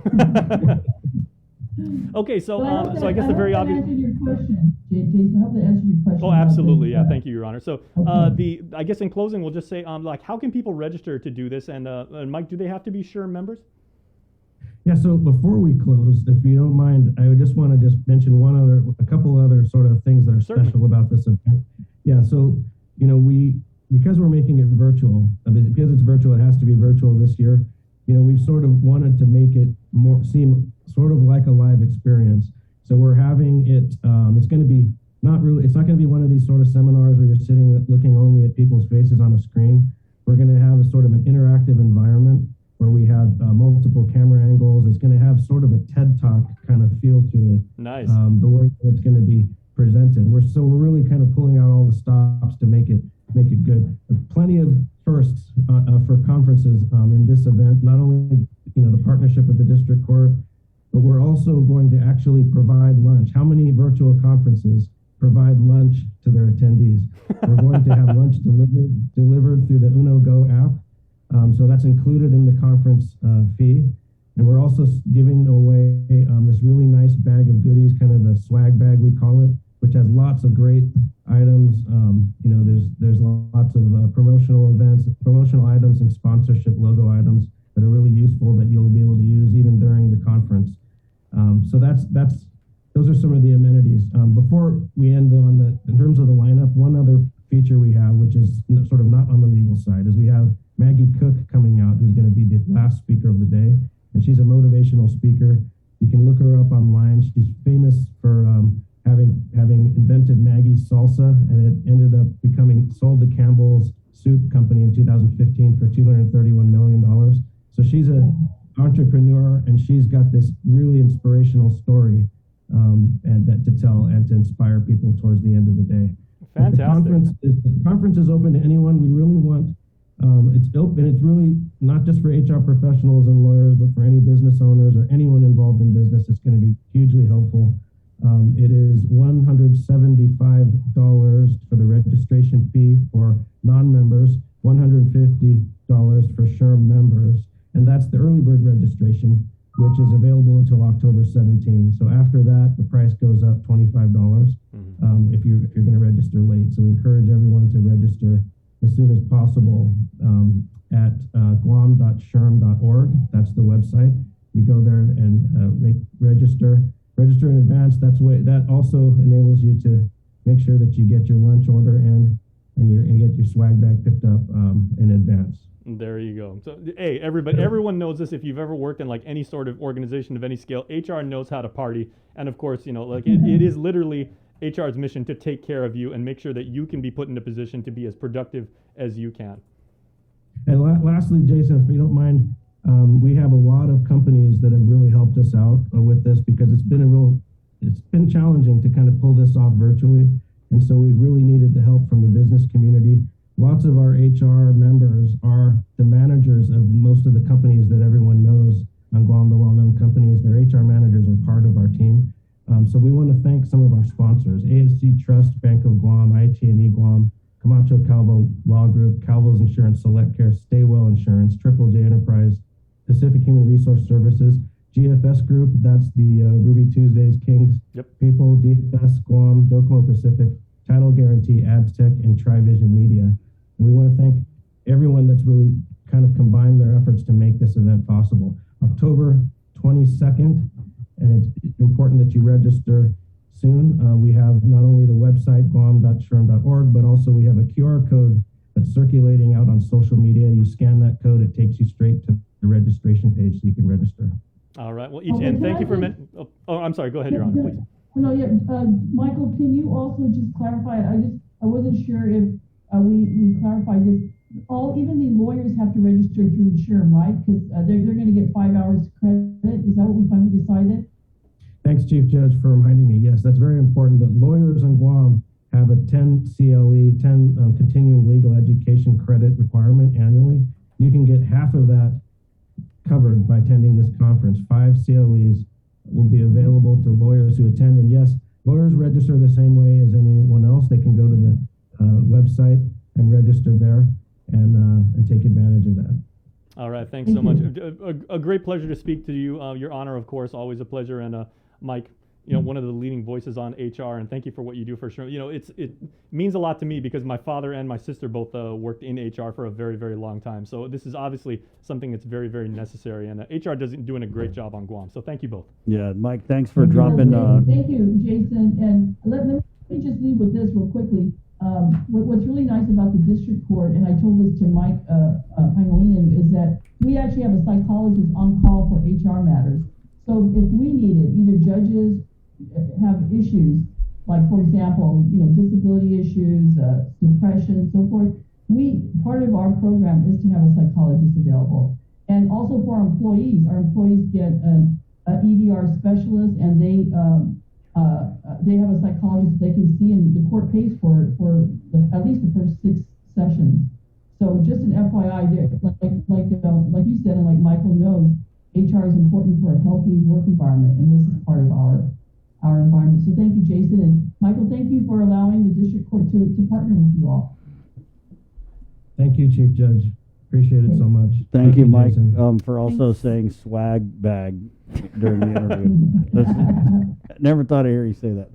Okay, so I guess the very obvious. Answered your question, Jason. I hope that answered your question. Oh, absolutely. Yeah, thank you, Your Honor. So I guess in closing, we'll just say like, how can people register to do this? And Mike, do they have to be SHRM members? Yeah. So before we close, if you don't mind, I would just want to mention a couple other sort of things that are special about this event. Yeah. So because we're making it virtual, because it's virtual, it has to be virtual this year. We've sort of wanted to make it seem sort of like a live experience. So we're having it, it's going to be it's not going to be one of these sort of seminars where you're sitting looking only at people's faces on a screen. We're going to have a sort of an interactive environment where we have multiple camera angles. It's going to have sort of a TED Talk kind of feel to it. Nice. The way it's going to be presented. We're really kind of pulling out all the stops to make it good. Plenty of firsts for conferences in this event. Not only the partnership with the district court, but we're also going to actually provide lunch. How many virtual conferences provide lunch to their attendees? We're going to have lunch delivered through the Uno Go app. So that's included in the conference fee. And we're also giving away this really nice bag of goodies, kind of a swag bag we call it, which has lots of great items. There's lots of promotional events, promotional items, and sponsorship logo items that are really useful that you'll be able to use even during the conference. So those are some of the amenities. Before we end in terms of the lineup, one other feature we have, which is sort of not on the legal side, is we have Maggie Cook coming out, who's going to be the last speaker of the day, and she's a motivational speaker. You can look her up online. She's famous for having invented Maggie's salsa, and it ended up sold to Campbell's Soup Company in 2015 for $231 million. So she's an entrepreneur, and she's got this really inspirational story and that to tell and to inspire people towards the end of the day. Fantastic. The conference is open to anyone. We really want it's open. It's really not just for HR professionals and lawyers, but for any business owners or anyone involved in business. It's going to be hugely helpful. It is $175 for the registration fee for non-members, $150 for SHRM members, and that's the early bird registration, which is available until October 17. So after that, the price goes up $25 if you're going to register late. So we encourage everyone to register as soon as possible at guam.shrm.org. That's the website. You go there and register in advance. That also enables you to make sure that you get your lunch order in and you get your swag bag picked up in advance. There you go. So, hey, everyone knows this. If you've ever worked in like any sort of organization of any scale, HR knows how to party. And of course, it is literally HR's mission to take care of you and make sure that you can be put in a position to be as productive as you can. And lastly, Jason, if you don't mind, we have a lot of companies that have really helped us out with this because it's been challenging to kind of pull this off virtually. And so we've really needed the help from the business community. lots of our HR members are the managers of most of the companies that everyone knows on Guam, the well-known companies. Their HR managers are part of our team. So we want to thank some of our sponsors: ASC Trust, Bank of Guam, IT&E Guam, Camacho Calvo Law Group, Calvo's Insurance, Select Care, Staywell Insurance, Triple J Enterprise, Pacific Human Resource Services, GFS Group, that's the Ruby Tuesdays, Kings, People, DFS, Guam, Docomo Pacific, Title Guarantee, AdTech, and Trivision Media. And we want to thank everyone that's really kind of combined their efforts to make this event possible. October 22nd, and it's important that you register soon. We have not only the website, guam.shrm.org, but also we have a QR code that's circulating out on social media. You scan that code, it takes you straight to the registration page so you can register. All right. Well, and thank you for... I'm sorry. Go ahead, Your Honor, please. No, yeah, Michael, can you also just clarify? I wasn't sure if we clarified this. Even the lawyers have to register through SHRM, right? Because they're going to get 5 hours credit. Is that what we finally decided? Thanks, Chief Judge, for reminding me. Yes, that's very important that lawyers in Guam have a 10 CLE, 10 continuing legal education credit requirement annually. You can get half of that covered by attending this conference. 5 CLEs will be available to lawyers who attend. And yes, lawyers register the same way as anyone else. They can go to the website and register there and take advantage of that. All right. Thanks so much. A great pleasure to speak to you. Your Honor, of course, always a pleasure. And Mike, one of the leading voices on HR, and thank you for what you do for SHRM. It means a lot to me because my father and my sister both worked in HR for a very, very long time. So this is obviously something that's very, very necessary, and HR doing a great job on Guam. So thank you both. Yeah, Mike, thanks for dropping. Thank you, Jason. And let me just leave with this real quickly. What's really nice about the district court, and I told this to Mike Pangilinan, is that we actually have a psychologist on call for HR matters. So if we need it, either judges have issues, like for example, disability issues, depression, so forth. Part of our program is to have a psychologist available, and also for our employees get an EDR specialist, and they have a psychologist they can see, and the court pays for at least the first 6 sessions. So just an FYI, like you said, and like Michael knows, HR is important for a healthy work environment, and this is part of our environment. So thank you, Jason. And Michael, thank you for allowing the district court to partner with you all. Thank you, Chief Judge. Appreciate it so much. Thank you, Mike, for also saying swag bag during the interview. Never thought I'd hear you say that.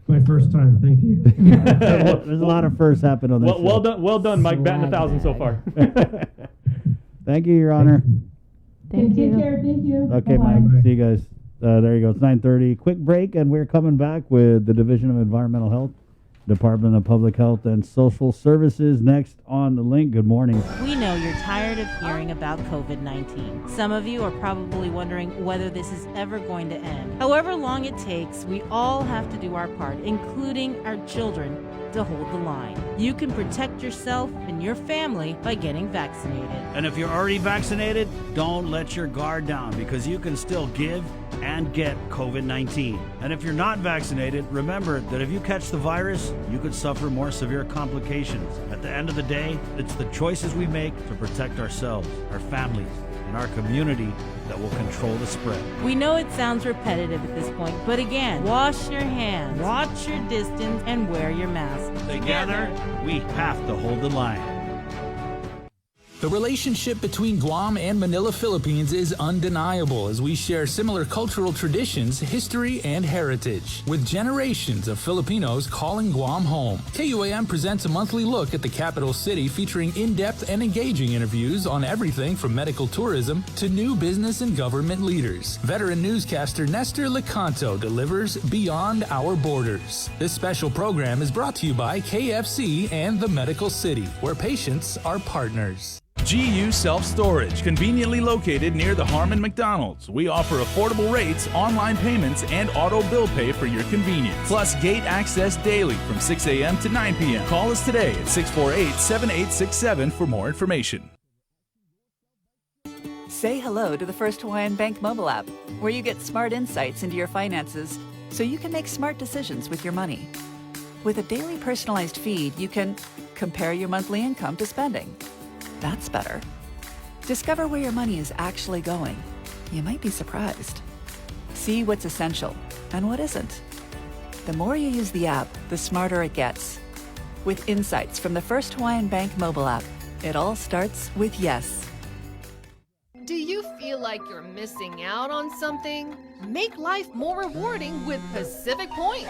My first time. Thank you. There's a lot of firsts happened on this show. Well done, Mike. Batting 1,000 so far. Thank you, Your Honor. Take care. Thank you. Okay, Bye-bye. Mike. See you guys. There you go. It's 9:30. Quick break, and we're coming back with the Division of Environmental Health, Department of Public Health and Social Services next on The Link. Good morning. We know you're tired of hearing about COVID-19. Some of you are probably wondering whether this is ever going to end. However long it takes, we all have to do our part, including our children, to hold the line. You can protect yourself and your family by getting vaccinated. And if you're already vaccinated, don't let your guard down because you can still give and get COVID-19. And if you're not vaccinated, remember that if you catch the virus, you could suffer more severe complications. At the end of the day, it's the choices we make to protect ourselves, our families, and our community that will control the spread. We know it sounds repetitive at this point, but again, wash your hands, watch your distance, and wear your mask. Together, we have to hold the line. The relationship between Guam and Manila, Philippines is undeniable as we share similar cultural traditions, history, and heritage. With generations of Filipinos calling Guam home, KUAM presents a monthly look at the capital city featuring in-depth and engaging interviews on everything from medical tourism to new business and government leaders. Veteran newscaster Nestor Lecanto delivers Beyond Our Borders. This special program is brought to you by KFC and the Medical City, where patients are partners. GU Self-Storage, conveniently located near the Harmon McDonald's. We offer affordable rates, online payments, and auto bill pay for your convenience. Plus gate access daily from 6 a.m. to 9 p.m. Call us today at 648-7867 for more information. Say hello to the First Hawaiian Bank mobile app, where you get smart insights into your finances so you can make smart decisions with your money. With a daily personalized feed, you can compare your monthly income to spending. That's better. Discover where your money is actually going. You might be surprised. See what's essential and what isn't. The more you use the app, the smarter it gets. With insights from the First Hawaiian Bank mobile app, it all starts with yes. Do you feel like you're missing out on something? Make life more rewarding with Pacific Points.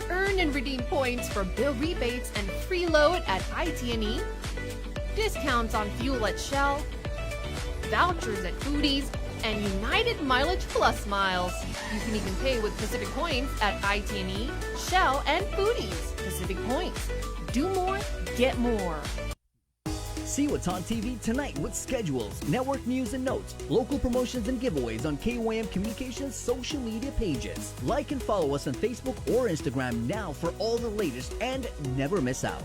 Earn and redeem points for bill rebates and free load at IT&E, discounts on fuel at Shell, vouchers at Foodies, and United Mileage Plus miles. You can even pay with Pacific Points at IT&E, Shell, and Foodies. Pacific Points. Do more, get more. See what's on TV tonight with schedules, network news and notes, local promotions and giveaways on KYM Communications social media pages. Like and follow us on Facebook or Instagram now for all the latest and never miss out.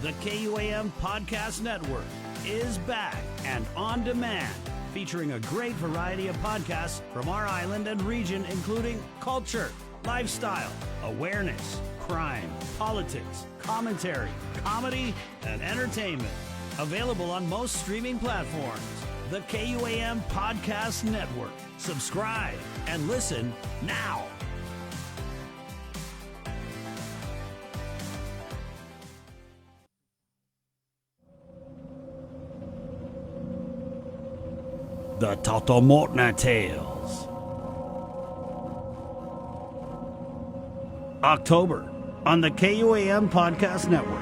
The KUAM Podcast Network is back and on demand, featuring a great variety of podcasts from our island and region, including culture, lifestyle, awareness, crime, politics, commentary, comedy, and entertainment. Available on most streaming platforms. The KUAM Podcast Network. Subscribe and listen now. The Totomotna Tales. October on the KUAM Podcast Network.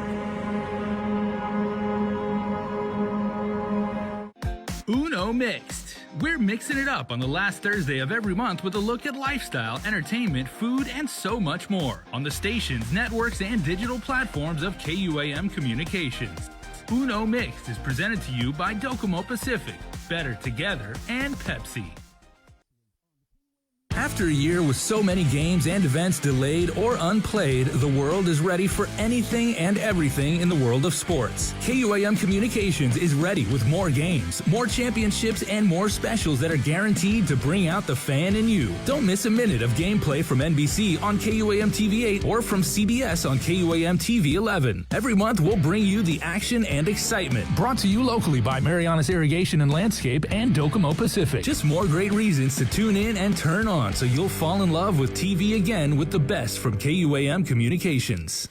Uno Mixed. We're mixing it up on the last Thursday of every month with a look at lifestyle, entertainment, food, and so much more on the stations, networks, and digital platforms of KUAM Communications. Uno Mixed is presented to you by Docomo Pacific, Better Together, and Pepsi. After a year with so many games and events delayed or unplayed, the world is ready for anything and everything in the world of sports. KUAM Communications is ready with more games, more championships, and more specials that are guaranteed to bring out the fan in you. Don't miss a minute of gameplay from NBC on KUAM TV 8 or from CBS on KUAM TV 11. Every month, we'll bring you the action and excitement. Brought to you locally by Marianas Irrigation and Landscape and Docomo Pacific. Just more great reasons to tune in and turn on, so you'll fall in love with TV again with the best from KUAM Communications.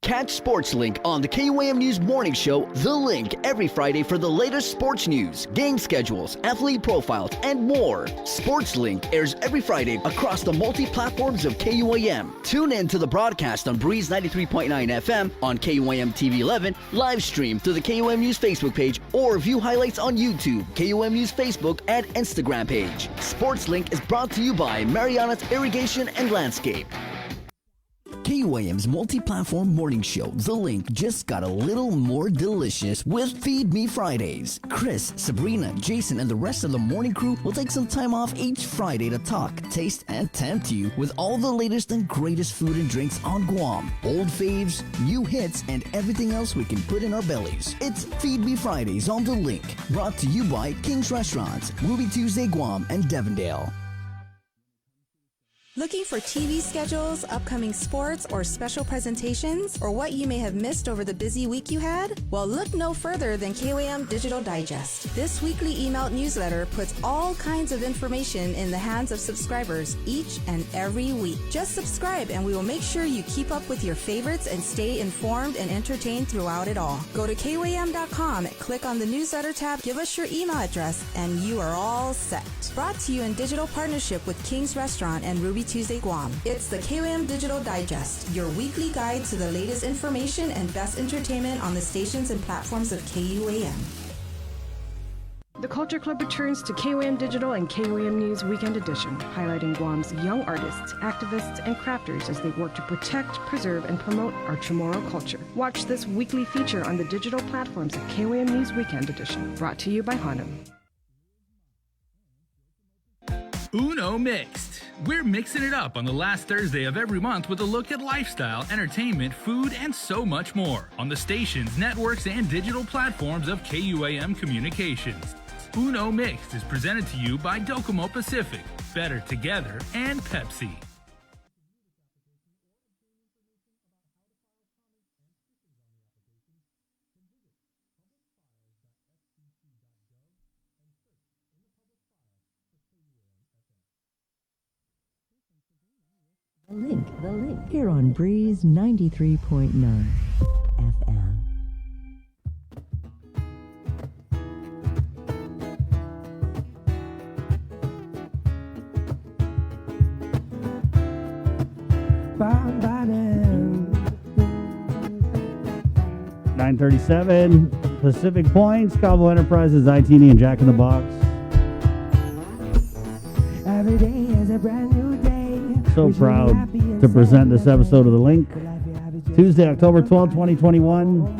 Catch Sports Link on the KUAM News Morning Show, The Link, every Friday for the latest sports news, game schedules, athlete profiles, and more. Sports Link airs every Friday across the multi-platforms of KUAM. Tune in to the broadcast on Breeze 93.9 FM, on KUAM TV 11, live stream through the KUAM News Facebook page, or view highlights on YouTube, KUAM News Facebook, and Instagram page. Sports Link is brought to you by Marianas Irrigation and Landscape. KUAM's multi-platform morning show, The Link, just got a little more delicious with Feed Me Fridays. Chris, Sabrina, Jason, and the rest of the morning crew will take some time off each Friday to talk, taste, and tempt you with all the latest and greatest food and drinks on Guam. Old faves, new hits, and everything else we can put in our bellies. It's Feed Me Fridays on The Link, brought to you by King's Restaurants, Ruby Tuesday Guam, and Devondale. Looking for TV schedules, upcoming sports, or special presentations, or what you may have missed over the busy week you had? Well, look no further than KUAM Digital Digest. This weekly emailed newsletter puts all kinds of information in the hands of subscribers each and every week. Just subscribe and we will make sure you keep up with your favorites and stay informed and entertained throughout it all. Go to KUAM.com, click on the newsletter tab, give us your email address, and you are all set. Brought to you in digital partnership with King's Restaurant and Ruby Tuesday Guam. It's the KUAM Digital Digest, your weekly guide to the latest information and best entertainment on the stations and platforms of KUAM. The Culture Club returns to KUAM Digital and KUAM News Weekend Edition, highlighting Guam's young artists, activists, and crafters as they work to protect, preserve, and promote our Chamorro culture. Watch this weekly feature on the digital platforms of KUAM News Weekend Edition, brought to you by Hanum. Uno Mixed. We're mixing it up on the last Thursday of every month with a look at lifestyle, entertainment, food, and so much more on the stations, networks, and digital platforms of KUAM Communications. Uno Mixed is presented to you by Docomo Pacific. Better together, and Pepsi. The link here on Breeze 93.9 FM. Bam, ba-dam. 9:37 Pacific Points, Cabo Enterprises, ITD, and Jack in the Box. Every day is a brand new day. So proud to present this episode of The Link. Tuesday, October 12, 2021.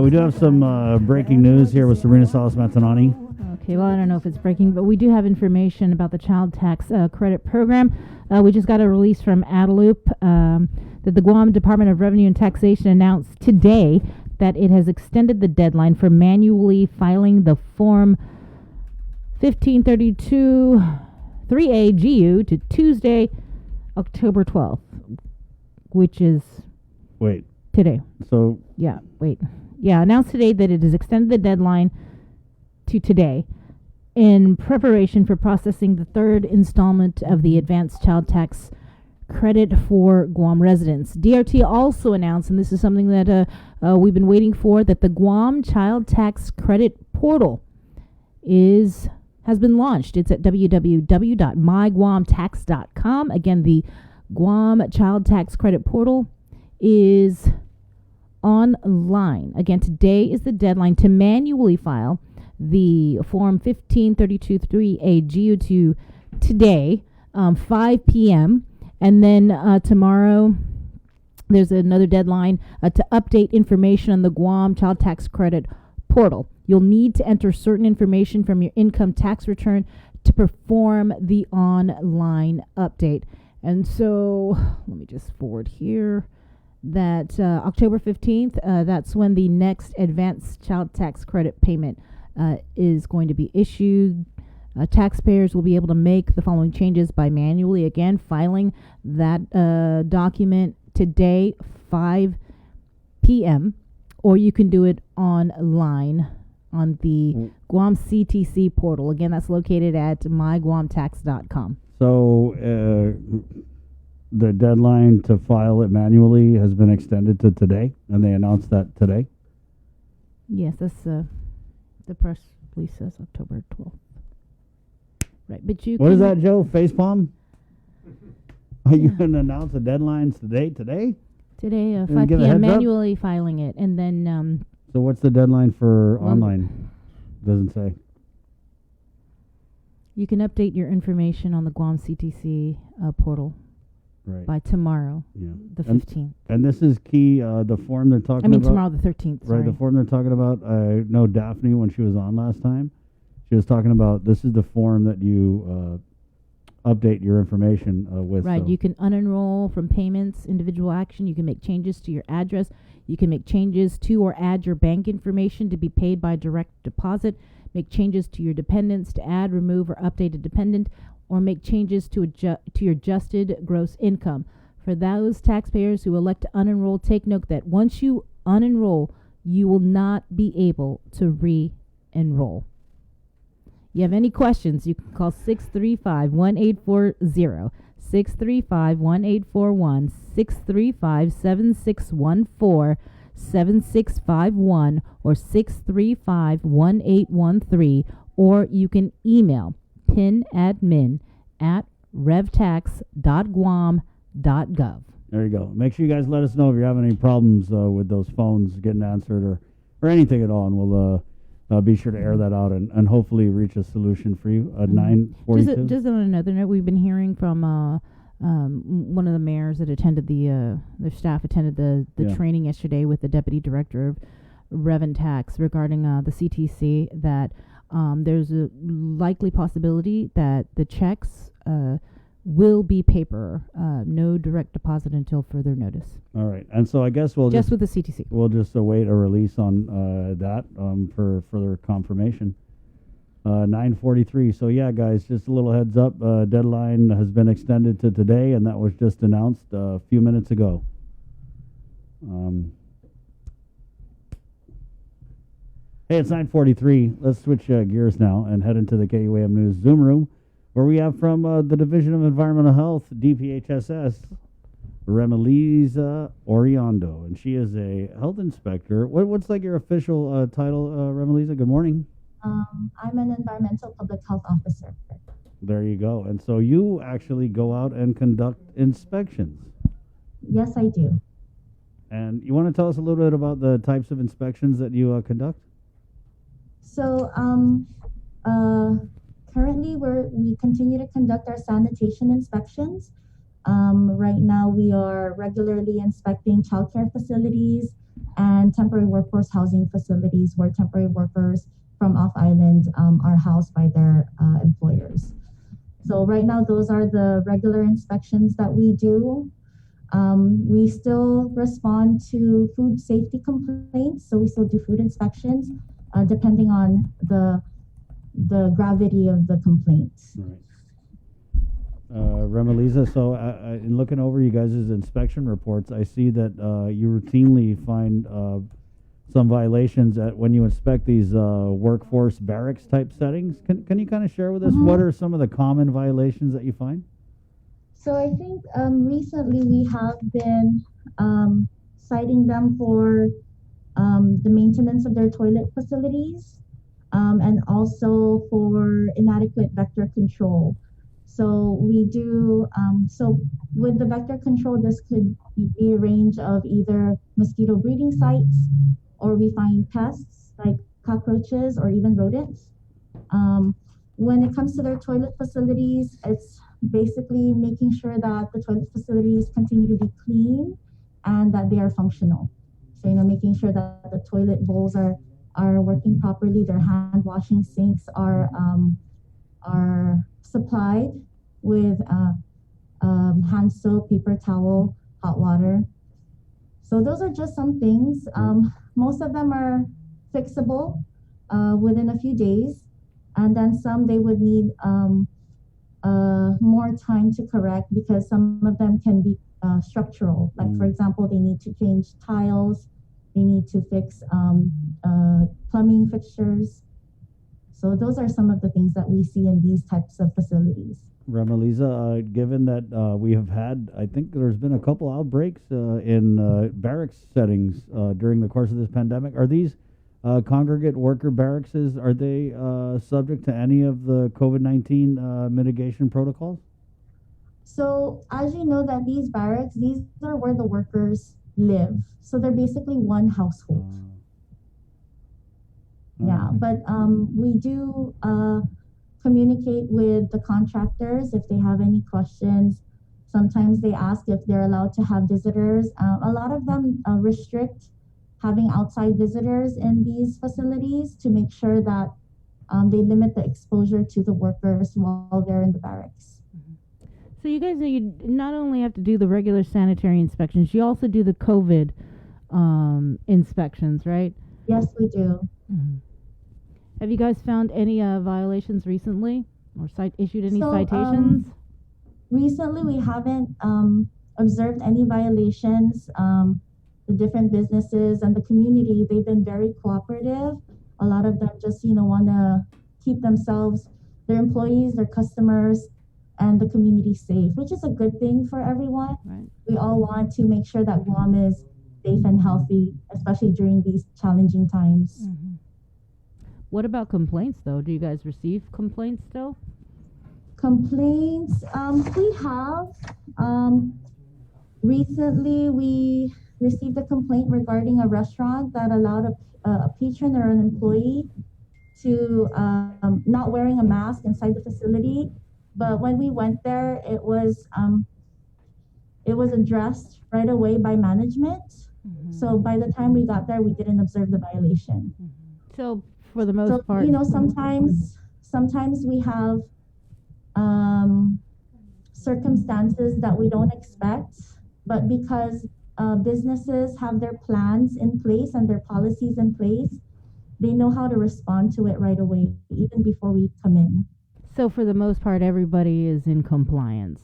We do have some breaking news here with Sabrina Salas-Matanani. Okay, well, I don't know if it's breaking, but we do have information about the child tax credit program. We just got a release from Adeloop that the Guam Department of Revenue and Taxation announced today that it has extended the deadline for manually filing the Form 1532 3A GU to Tuesday, October 12th, which is Wait. today. So Yeah, wait. Yeah, announced today that it has extended the deadline to today in preparation for processing the third installment of the advanced child tax credit for Guam residents. DRT also announced, and this is something that we've been waiting for, that the Guam Child Tax Credit Portal has been launched. It's at www.myguamtax.com. Again, the Guam Child Tax Credit Portal is online. Again, today is the deadline to manually file the Form 1532-3A GU2 today, 5 p.m. And then tomorrow, there's another deadline to update information on the Guam Child Tax Credit Portal. You'll need to enter certain information from your income tax return to perform the online update. And so, let me just forward here that October 15th, that's when the next advanced child tax credit payment is going to be issued. Taxpayers will be able to make the following changes by manually, again, filing that document today, 5 p.m., or you can do it online on the Guam CTC portal. Again, that's located at myguamtax.com. So the deadline to file it manually has been extended to today, and they announced that today. Yes, that's the press release says October 12th. Right, but you. What is that, Joe? Facepalm? Are you going to announce the deadlines today? Today, 5 p.m. manually filing it, and then. So what's the deadline for online? Doesn't say. You can update your information on the Guam CTC portal by tomorrow, the 15th. And this is key, the form they're talking about. Tomorrow the 13th, Right, the form they're talking about. I know Daphne, when she was on last time, she was talking about this is the form that you update your information with. Right, so. you can unenroll from payments, individual action. You can make changes to your address. You can make changes to or add your bank information to be paid by direct deposit. Make changes to your dependents to add, remove, or update a dependent, or make changes to your adjusted gross income. For those taxpayers who elect to unenroll, take note that once you unenroll, you will not be able to re-enroll. You have any questions, you can call 635-1840, 635-1841, 635-7614, 7651, or 635-1813, or you can email pinadmin@revtax.guam.gov. There you go. Make sure you guys let us know if you're having any problems with those phones getting answered or anything at all, and we'll be sure to air that out and hopefully reach a solution for you at 9:42. Just on another note, we've been hearing from one of the mayors that attended their staff attended the training yesterday with the deputy director of Rev and Tax regarding the CTC, that there's a likely possibility that the checks will be paper, no direct deposit until further notice. All right, and so I guess we'll just with the CTC. We'll just await a release on that for further confirmation. 9:43. So yeah, guys, just a little heads up. Deadline has been extended to today, and that was just announced a few minutes ago. Hey, it's 9:43. Let's switch gears now and head into the KUAM News Zoom room, where we have from the Division of Environmental Health, DPHSS, Remelisa Oriondo, and she is a health inspector. What's like your official title, Remelisa? Good morning. I'm an environmental public health officer. There you go. And so you actually go out and conduct inspections. Yes, I do. And you want to tell us a little bit about the types of inspections that you conduct? So currently we continue to conduct our sanitation inspections. Right now we are regularly inspecting childcare facilities and temporary workforce housing facilities where temporary workers from off-island are housed by their employers. So right now, those are the regular inspections that we do. We still respond to food safety complaints, so we still do food inspections, depending on the gravity of the complaints. Right. Remelisa, so in looking over you guys' inspection reports, I see that you routinely find some violations when you inspect these workforce barracks type settings. Can you kind of share with us what are some of the common violations that you find? So I think recently we have been citing them for the maintenance of their toilet facilities and also for inadequate vector control. So we do, so with the vector control, this could be a range of either mosquito breeding sites, or we find pests like cockroaches or even rodents. When it comes to their toilet facilities, it's basically making sure that the toilet facilities continue to be clean and that they are functional. So, making sure that the toilet bowls are working properly, their hand washing sinks are supplied with hand soap, paper towel, hot water. So those are just some things. Most of them are fixable within a few days, and then some they would need more time to correct because some of them can be structural. Like for example, they need to change tiles, they need to fix plumbing fixtures. So those are some of the things that we see in these types of facilities. Remelisa, given that we have had, I think there's been a couple outbreaks in barracks settings during the course of this pandemic. Are these congregate worker barracks, are they subject to any of the COVID-19 mitigation protocols? So as you know that these barracks, these are where the workers live. So they're basically one household. Yeah, but we do communicate with the contractors if they have any questions. Sometimes they ask if they're allowed to have visitors. A lot of them restrict having outside visitors in these facilities to make sure that they limit the exposure to the workers while they're in the barracks. So you guys know you not only have to do the regular sanitary inspections, you also do the COVID inspections, right? Yes, we do. Mm-hmm. Have you guys found any violations recently or issued any citations? Recently, we haven't observed any violations. The different businesses and the community, they've been very cooperative. A lot of them just, want to keep themselves, their employees, their customers, and the community safe, which is a good thing for everyone. Right. We all want to make sure that Guam is safe and healthy, especially during these challenging times. Mm-hmm. What about complaints, though? Do you guys receive complaints still? Complaints, we have. Recently, we received a complaint regarding a restaurant that allowed a patron or an employee to not wearing a mask inside the facility. But when we went there, it was addressed right away by management. Mm-hmm. So by the time we got there, we didn't observe the violation. Mm-hmm. So for the most part, sometimes we have circumstances that we don't expect, but because businesses have their plans in place and their policies in place, they know how to respond to it right away, even before we come in. So for the most part, everybody is in compliance.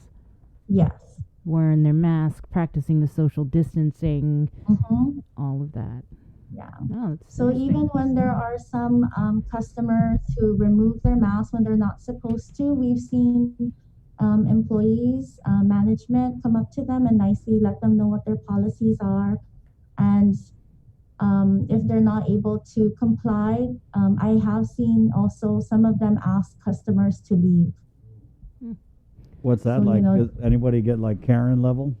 Yes. Wearing their mask, practicing the social distancing, all of that. Yeah. Oh, that's So even when there are some customers who remove their masks when they're not supposed to, we've seen employees, management come up to them and nicely let them know what their policies are. And if they're not able to comply, I have seen also some of them ask customers to leave. What's that So, like? you know- Does anybody get like Karen level?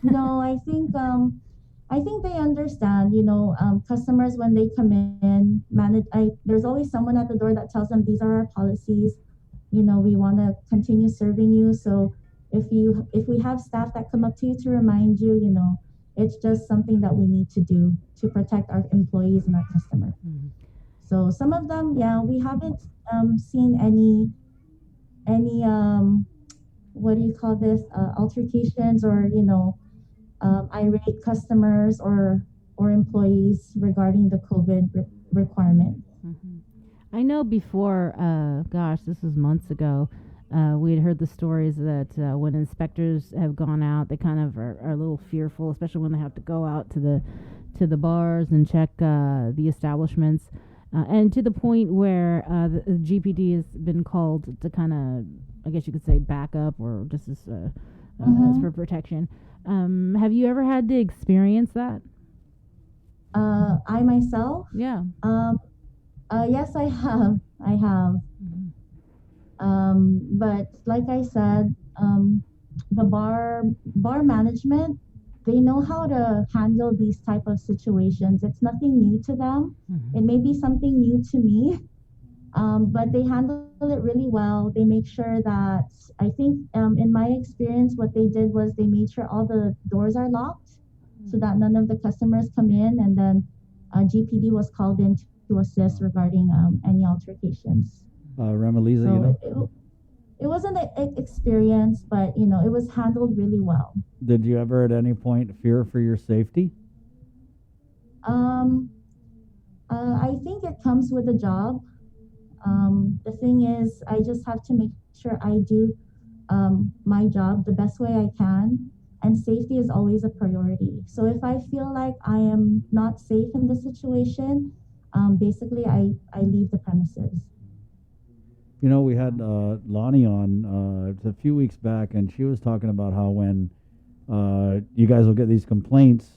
No, I think they understand. You know, customers when they come in, there's always someone at the door that tells them these are our policies. You know, we want to continue serving you. So if we have staff that come up to you to remind you, you know, it's just something that we need to do to protect our employees and our customers. So some of them, yeah, we haven't seen any what do you call this, altercations or, you know, irate customers or employees regarding the COVID requirement. I know before, this was months ago, we had heard the stories that when inspectors have gone out, they kind of are a little fearful, especially when they have to go out to the bars and check the establishments. And to the point where the GPD has been called to kind of, I guess you could say, back up or just as for protection. Have you ever had to experience that? I myself? Yeah. Yes, I have. I have. But like I said, the bar management, they know how to handle these type of situations. It's nothing new to them. It may be something new to me, but they handle it really well. They make sure that, I think in my experience, what they did was they made sure all the doors are locked so that none of the customers come in, and then GPD was called in to assist regarding any altercations. Remelisa, So you know? it wasn't an experience, but you know, it was handled really well. Did you ever at any point fear for your safety? I think it comes with the job. The thing is, I just have to make sure I do my job the best way I can, and safety is always a priority. So if I feel like I am not safe in the situation, basically I leave the premises. You know, we had Lonnie on a few weeks back, and she was talking about how when you guys will get these complaints,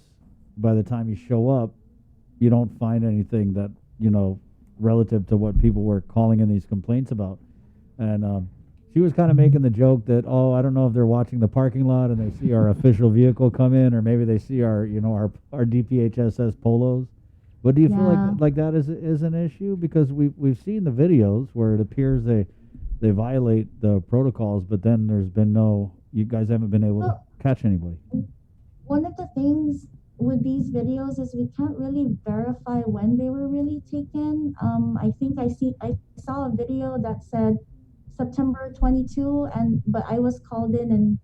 by the time you show up, you don't find anything that, you know, relative to what people were calling in these complaints about. And she was kind of making the joke that, oh, I don't know if they're watching the parking lot and they see our official vehicle come in, or maybe they see our, you know, our DPHSS polos. But do you feel like that is an issue? Because we've seen the videos where it appears they violate the protocols, but then there's been you guys haven't been able to catch anybody. One of the things with these videos is we can't really verify when they were really taken. I think I saw a video that said September 22, but I was called in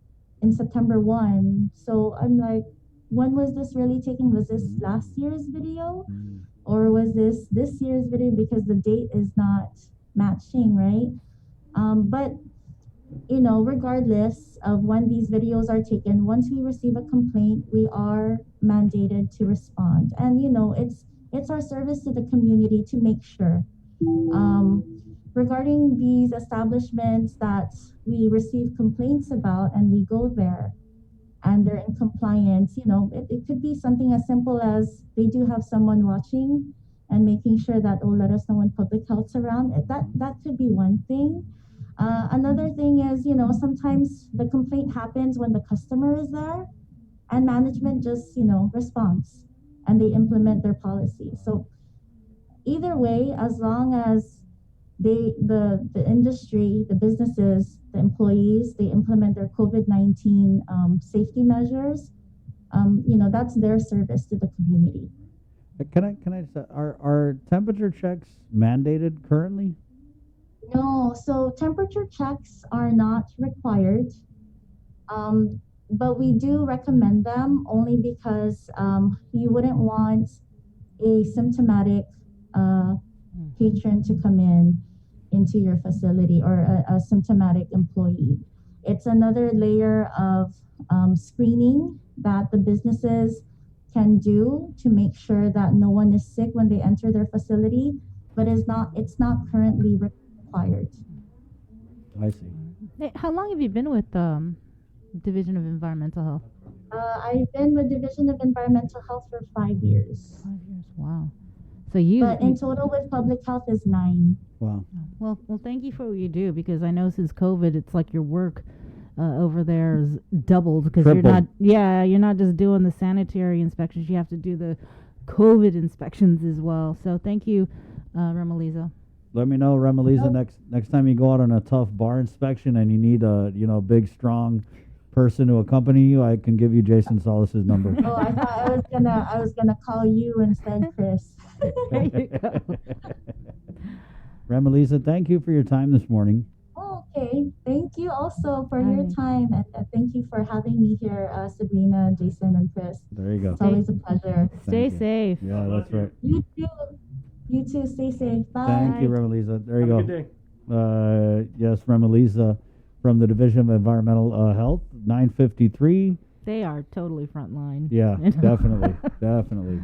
September 1. So I'm like, when was this really taken? Was this last year's video? Or was this year's video, because the date is not matching, right? But, you know, regardless of when these videos are taken, once we receive a complaint, we are mandated to respond. And, you know, it's our service to the community to make sure. Regarding these establishments that we receive complaints about and we go there, and they're in compliance, you know, it could be something as simple as they do have someone watching and making sure that, let us know when public health's around. That could be one thing. Another thing is, you know, sometimes the complaint happens when the customer is there and management just, you know, responds and they implement their policy. So either way, as long as the industry, the businesses, the employees, they implement their COVID-19 safety measures, you know, that's their service to the community. Can I just, are temperature checks mandated currently? No, so temperature checks are not required, but we do recommend them only because you wouldn't want a symptomatic patron to come into your facility or a symptomatic employee. It's another layer of screening that the businesses can do to make sure that no one is sick when they enter their facility, but it's not currently required. I see. Hey, how long have you been with Division of Environmental Health? I've been with Division of Environmental Health for 5 years. 5 years, wow. But in total with public health is 9. Wow. Well, thank you for what you do, because I know since COVID, it's like your work over there is doubled, because you're not just doing the sanitary inspections, you have to do the COVID inspections as well. So thank you, Remelisa. Let me know, Remelisa, next time you go out on a tough bar inspection and you need a big strong person to accompany you, I can give you Jason Solis's number. Oh, I thought I was gonna call you instead, Chris. There you go. Remelisa, thank you for your time this morning. Oh, okay. Thank you also for your time, and thank you for having me here, Sabrina, Jason, and Chris. There you go. It's always a pleasure. Stay safe. Yeah, that's right. You too. You too. Stay safe. Bye. Thank you, Remelisa. There you Have go. a good day. Yes, Remelisa from the Division of Environmental Health, 953. They are totally frontline. Yeah, definitely, definitely.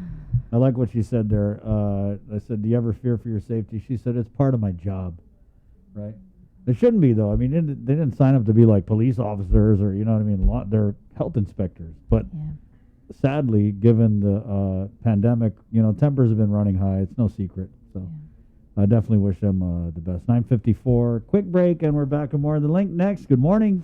I like what she said there. I said, do you ever fear for your safety? She said, it's part of my job, right? It shouldn't be, though. I mean, they didn't sign up to be like police officers or, you know what I mean? They're health inspectors. But sadly, given the pandemic, tempers have been running high. It's no secret. So I definitely wish them the best. 9:54, quick break, and we're back with more of The Link next. Good morning.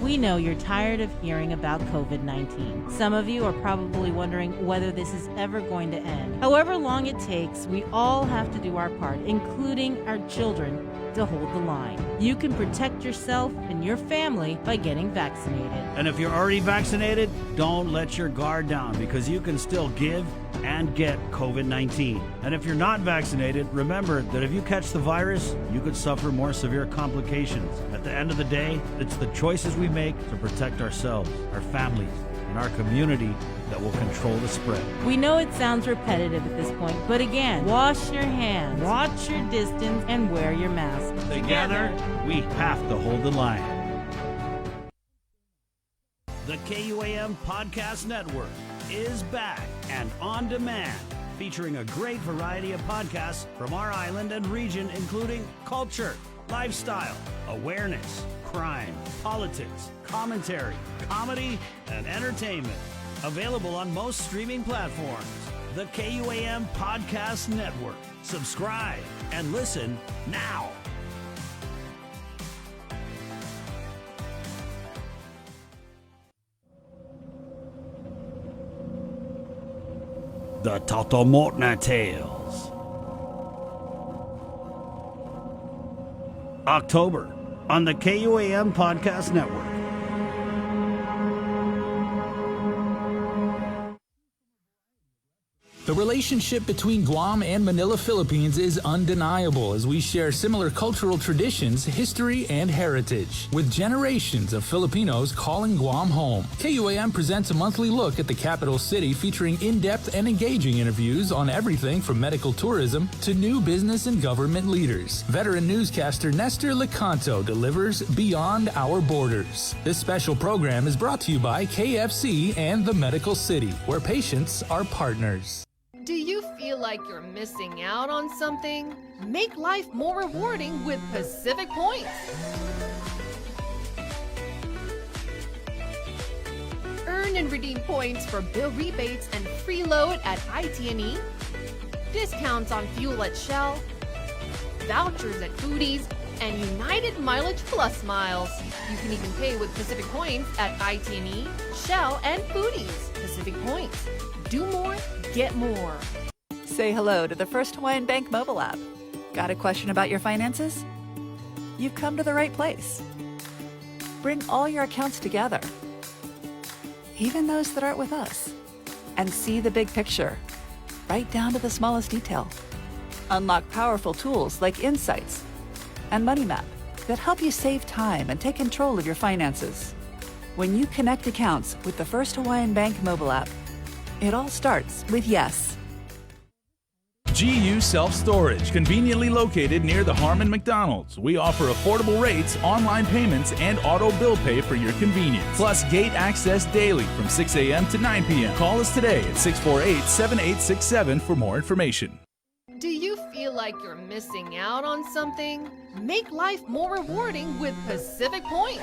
We know you're tired of hearing about COVID-19. Some of you are probably wondering whether this is ever going to end. However long it takes, we all have to do our part, including our children, to hold the line. You can protect yourself and your family by getting vaccinated. And if you're already vaccinated, don't let your guard down, because you can still give and get COVID-19. And if you're not vaccinated, remember that if you catch the virus, you could suffer more severe complications. At the end of the day, it's the choices we make to protect ourselves, our families, and our community that will control the spread. We know it sounds repetitive at this point, but again, wash your hands, watch your distance, and wear your mask. Together, we have to hold the line. The KUAM Podcast Network is back and on demand, featuring a great variety of podcasts from our island and region, including culture, lifestyle, awareness, crime, politics, commentary, comedy, and entertainment. Available on most streaming platforms. The KUAM Podcast Network. Subscribe and listen now. The Totomotna Tales. October on the KUAM Podcast Network. The relationship between Guam and Manila, Philippines is undeniable, as we share similar cultural traditions, history, and heritage, with generations of Filipinos calling Guam home. KUAM presents a monthly look at the capital city, featuring in-depth and engaging interviews on everything from medical tourism to new business and government leaders. Veteran newscaster Nestor Lecanto delivers Beyond Our Borders. This special program is brought to you by KFC and the Medical City, where patients are partners. Do you feel like you're missing out on something? Make life more rewarding with Pacific Points. Earn and redeem points for bill rebates and free load at IT&E, discounts on fuel at Shell, vouchers at Foodies, and United Mileage Plus miles. You can even pay with Pacific Points at IT&E, Shell, and Foodies. Pacific Points. Do more, get more. Say hello to the First Hawaiian Bank mobile app. Got a question about your finances? You've come to the right place. Bring all your accounts together, even those that aren't with us, and see the big picture, right down to the smallest detail. Unlock powerful tools like Insights and Money Map that help you save time and take control of your finances. When you connect accounts with the First Hawaiian Bank mobile app, it all starts with yes. GU Self Storage, conveniently located near the Harmon McDonald's. We offer affordable rates, online payments, and auto bill pay for your convenience. Plus gate access daily from 6 a.m. to 9 p.m. Call us today at 648-7867 for more information. Do you feel like you're missing out on something? Make life more rewarding with Pacific Points.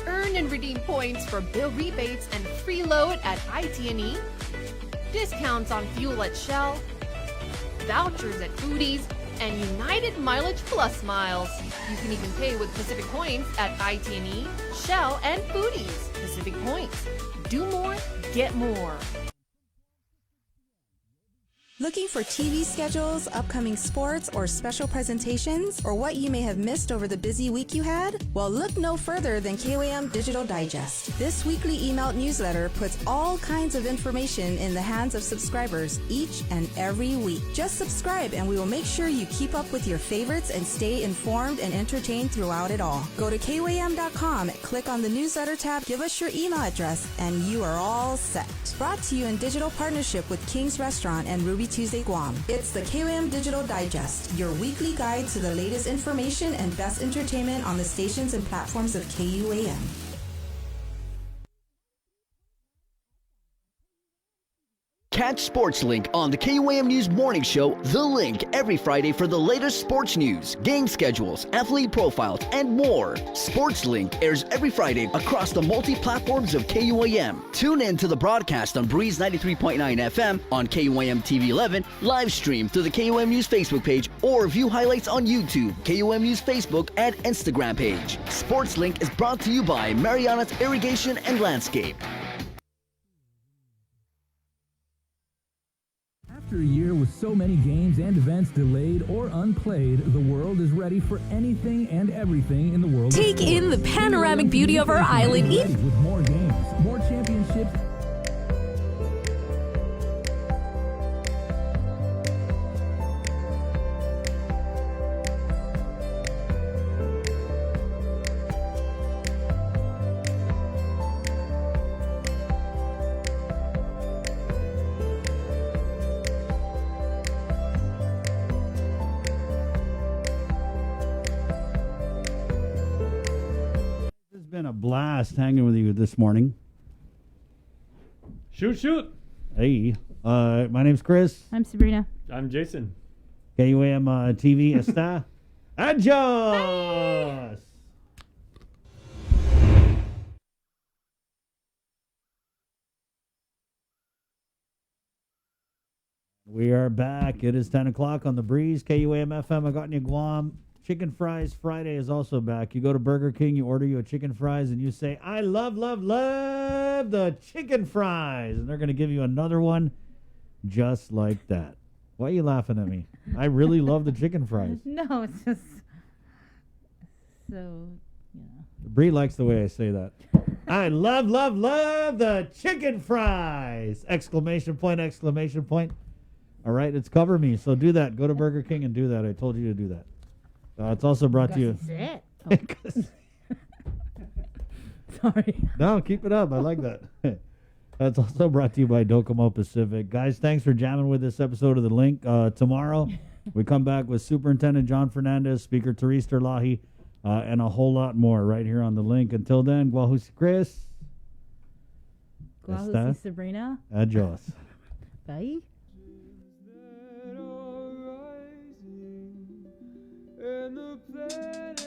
Earn and redeem points for bill rebates and free load at IT&E, discounts on fuel at Shell, vouchers at Foodies, and United Mileage Plus miles. You can even pay with Pacific Points at IT&E, Shell, and Foodies. Pacific Points. Do more, get more. Looking for TV schedules, upcoming sports, or special presentations, or what you may have missed over the busy week you had? Well, look no further than KOAM Digital Digest. This weekly emailed newsletter puts all kinds of information in the hands of subscribers each and every week. Just subscribe and we will make sure you keep up with your favorites and stay informed and entertained throughout it all. Go to KOAM.com, click on the newsletter tab, give us your email address, and you are all set. Brought to you in digital partnership with King's Restaurant and Ruby Tuesday Guam. It's the KOAM Digital Digest, your weekly guide to the latest information and best entertainment on the stations and platforms of KUAM. Catch SportsLink on the KUAM News Morning Show, The Link, every Friday for the latest sports news, game schedules, athlete profiles, and more. SportsLink airs every Friday across the multi-platforms of KUAM. Tune in to the broadcast on Breeze 93.9 FM, on KUAM TV 11, live stream through the KUAM News Facebook page, or view highlights on YouTube, KUAM News Facebook, and Instagram page. SportsLink is brought to you by Mariana's Irrigation and Landscape. After a year with so many games and events delayed or unplayed, the world is ready for anything and everything in the world. Take in the panoramic beauty of our island. With more games, more championships. Been a blast hanging with you this morning. Shoot. Hey, my name's Chris. I'm Sabrina. I'm Jason. KUAM TV está. Adios. We are back. It is 10 o'clock on the Breeze. KUAM FM. I got you, Guam. Chicken Fries Friday is also back. You go to Burger King, you order you a chicken fries, and you say, I love the chicken fries. And they're going to give you another one just like that. Why are you laughing at me? I really love the chicken fries. No, it's just so, Bree likes the way I say that. I love the chicken fries! Exclamation point, exclamation point. All right, it's cover me, so do that. Go to Burger King and do that. I told you to do that. It's also brought to you. Sorry. No, keep it up. I like that. It's also brought to you by Docomo Pacific. Guys, thanks for jamming with this episode of The Link. Tomorrow, we come back with Superintendent John Fernandez, Speaker Therese Terlahi, and a whole lot more right here on The Link. Until then, Guahusi Chris. Guahusi Sabrina. Adios. Bye. And the planet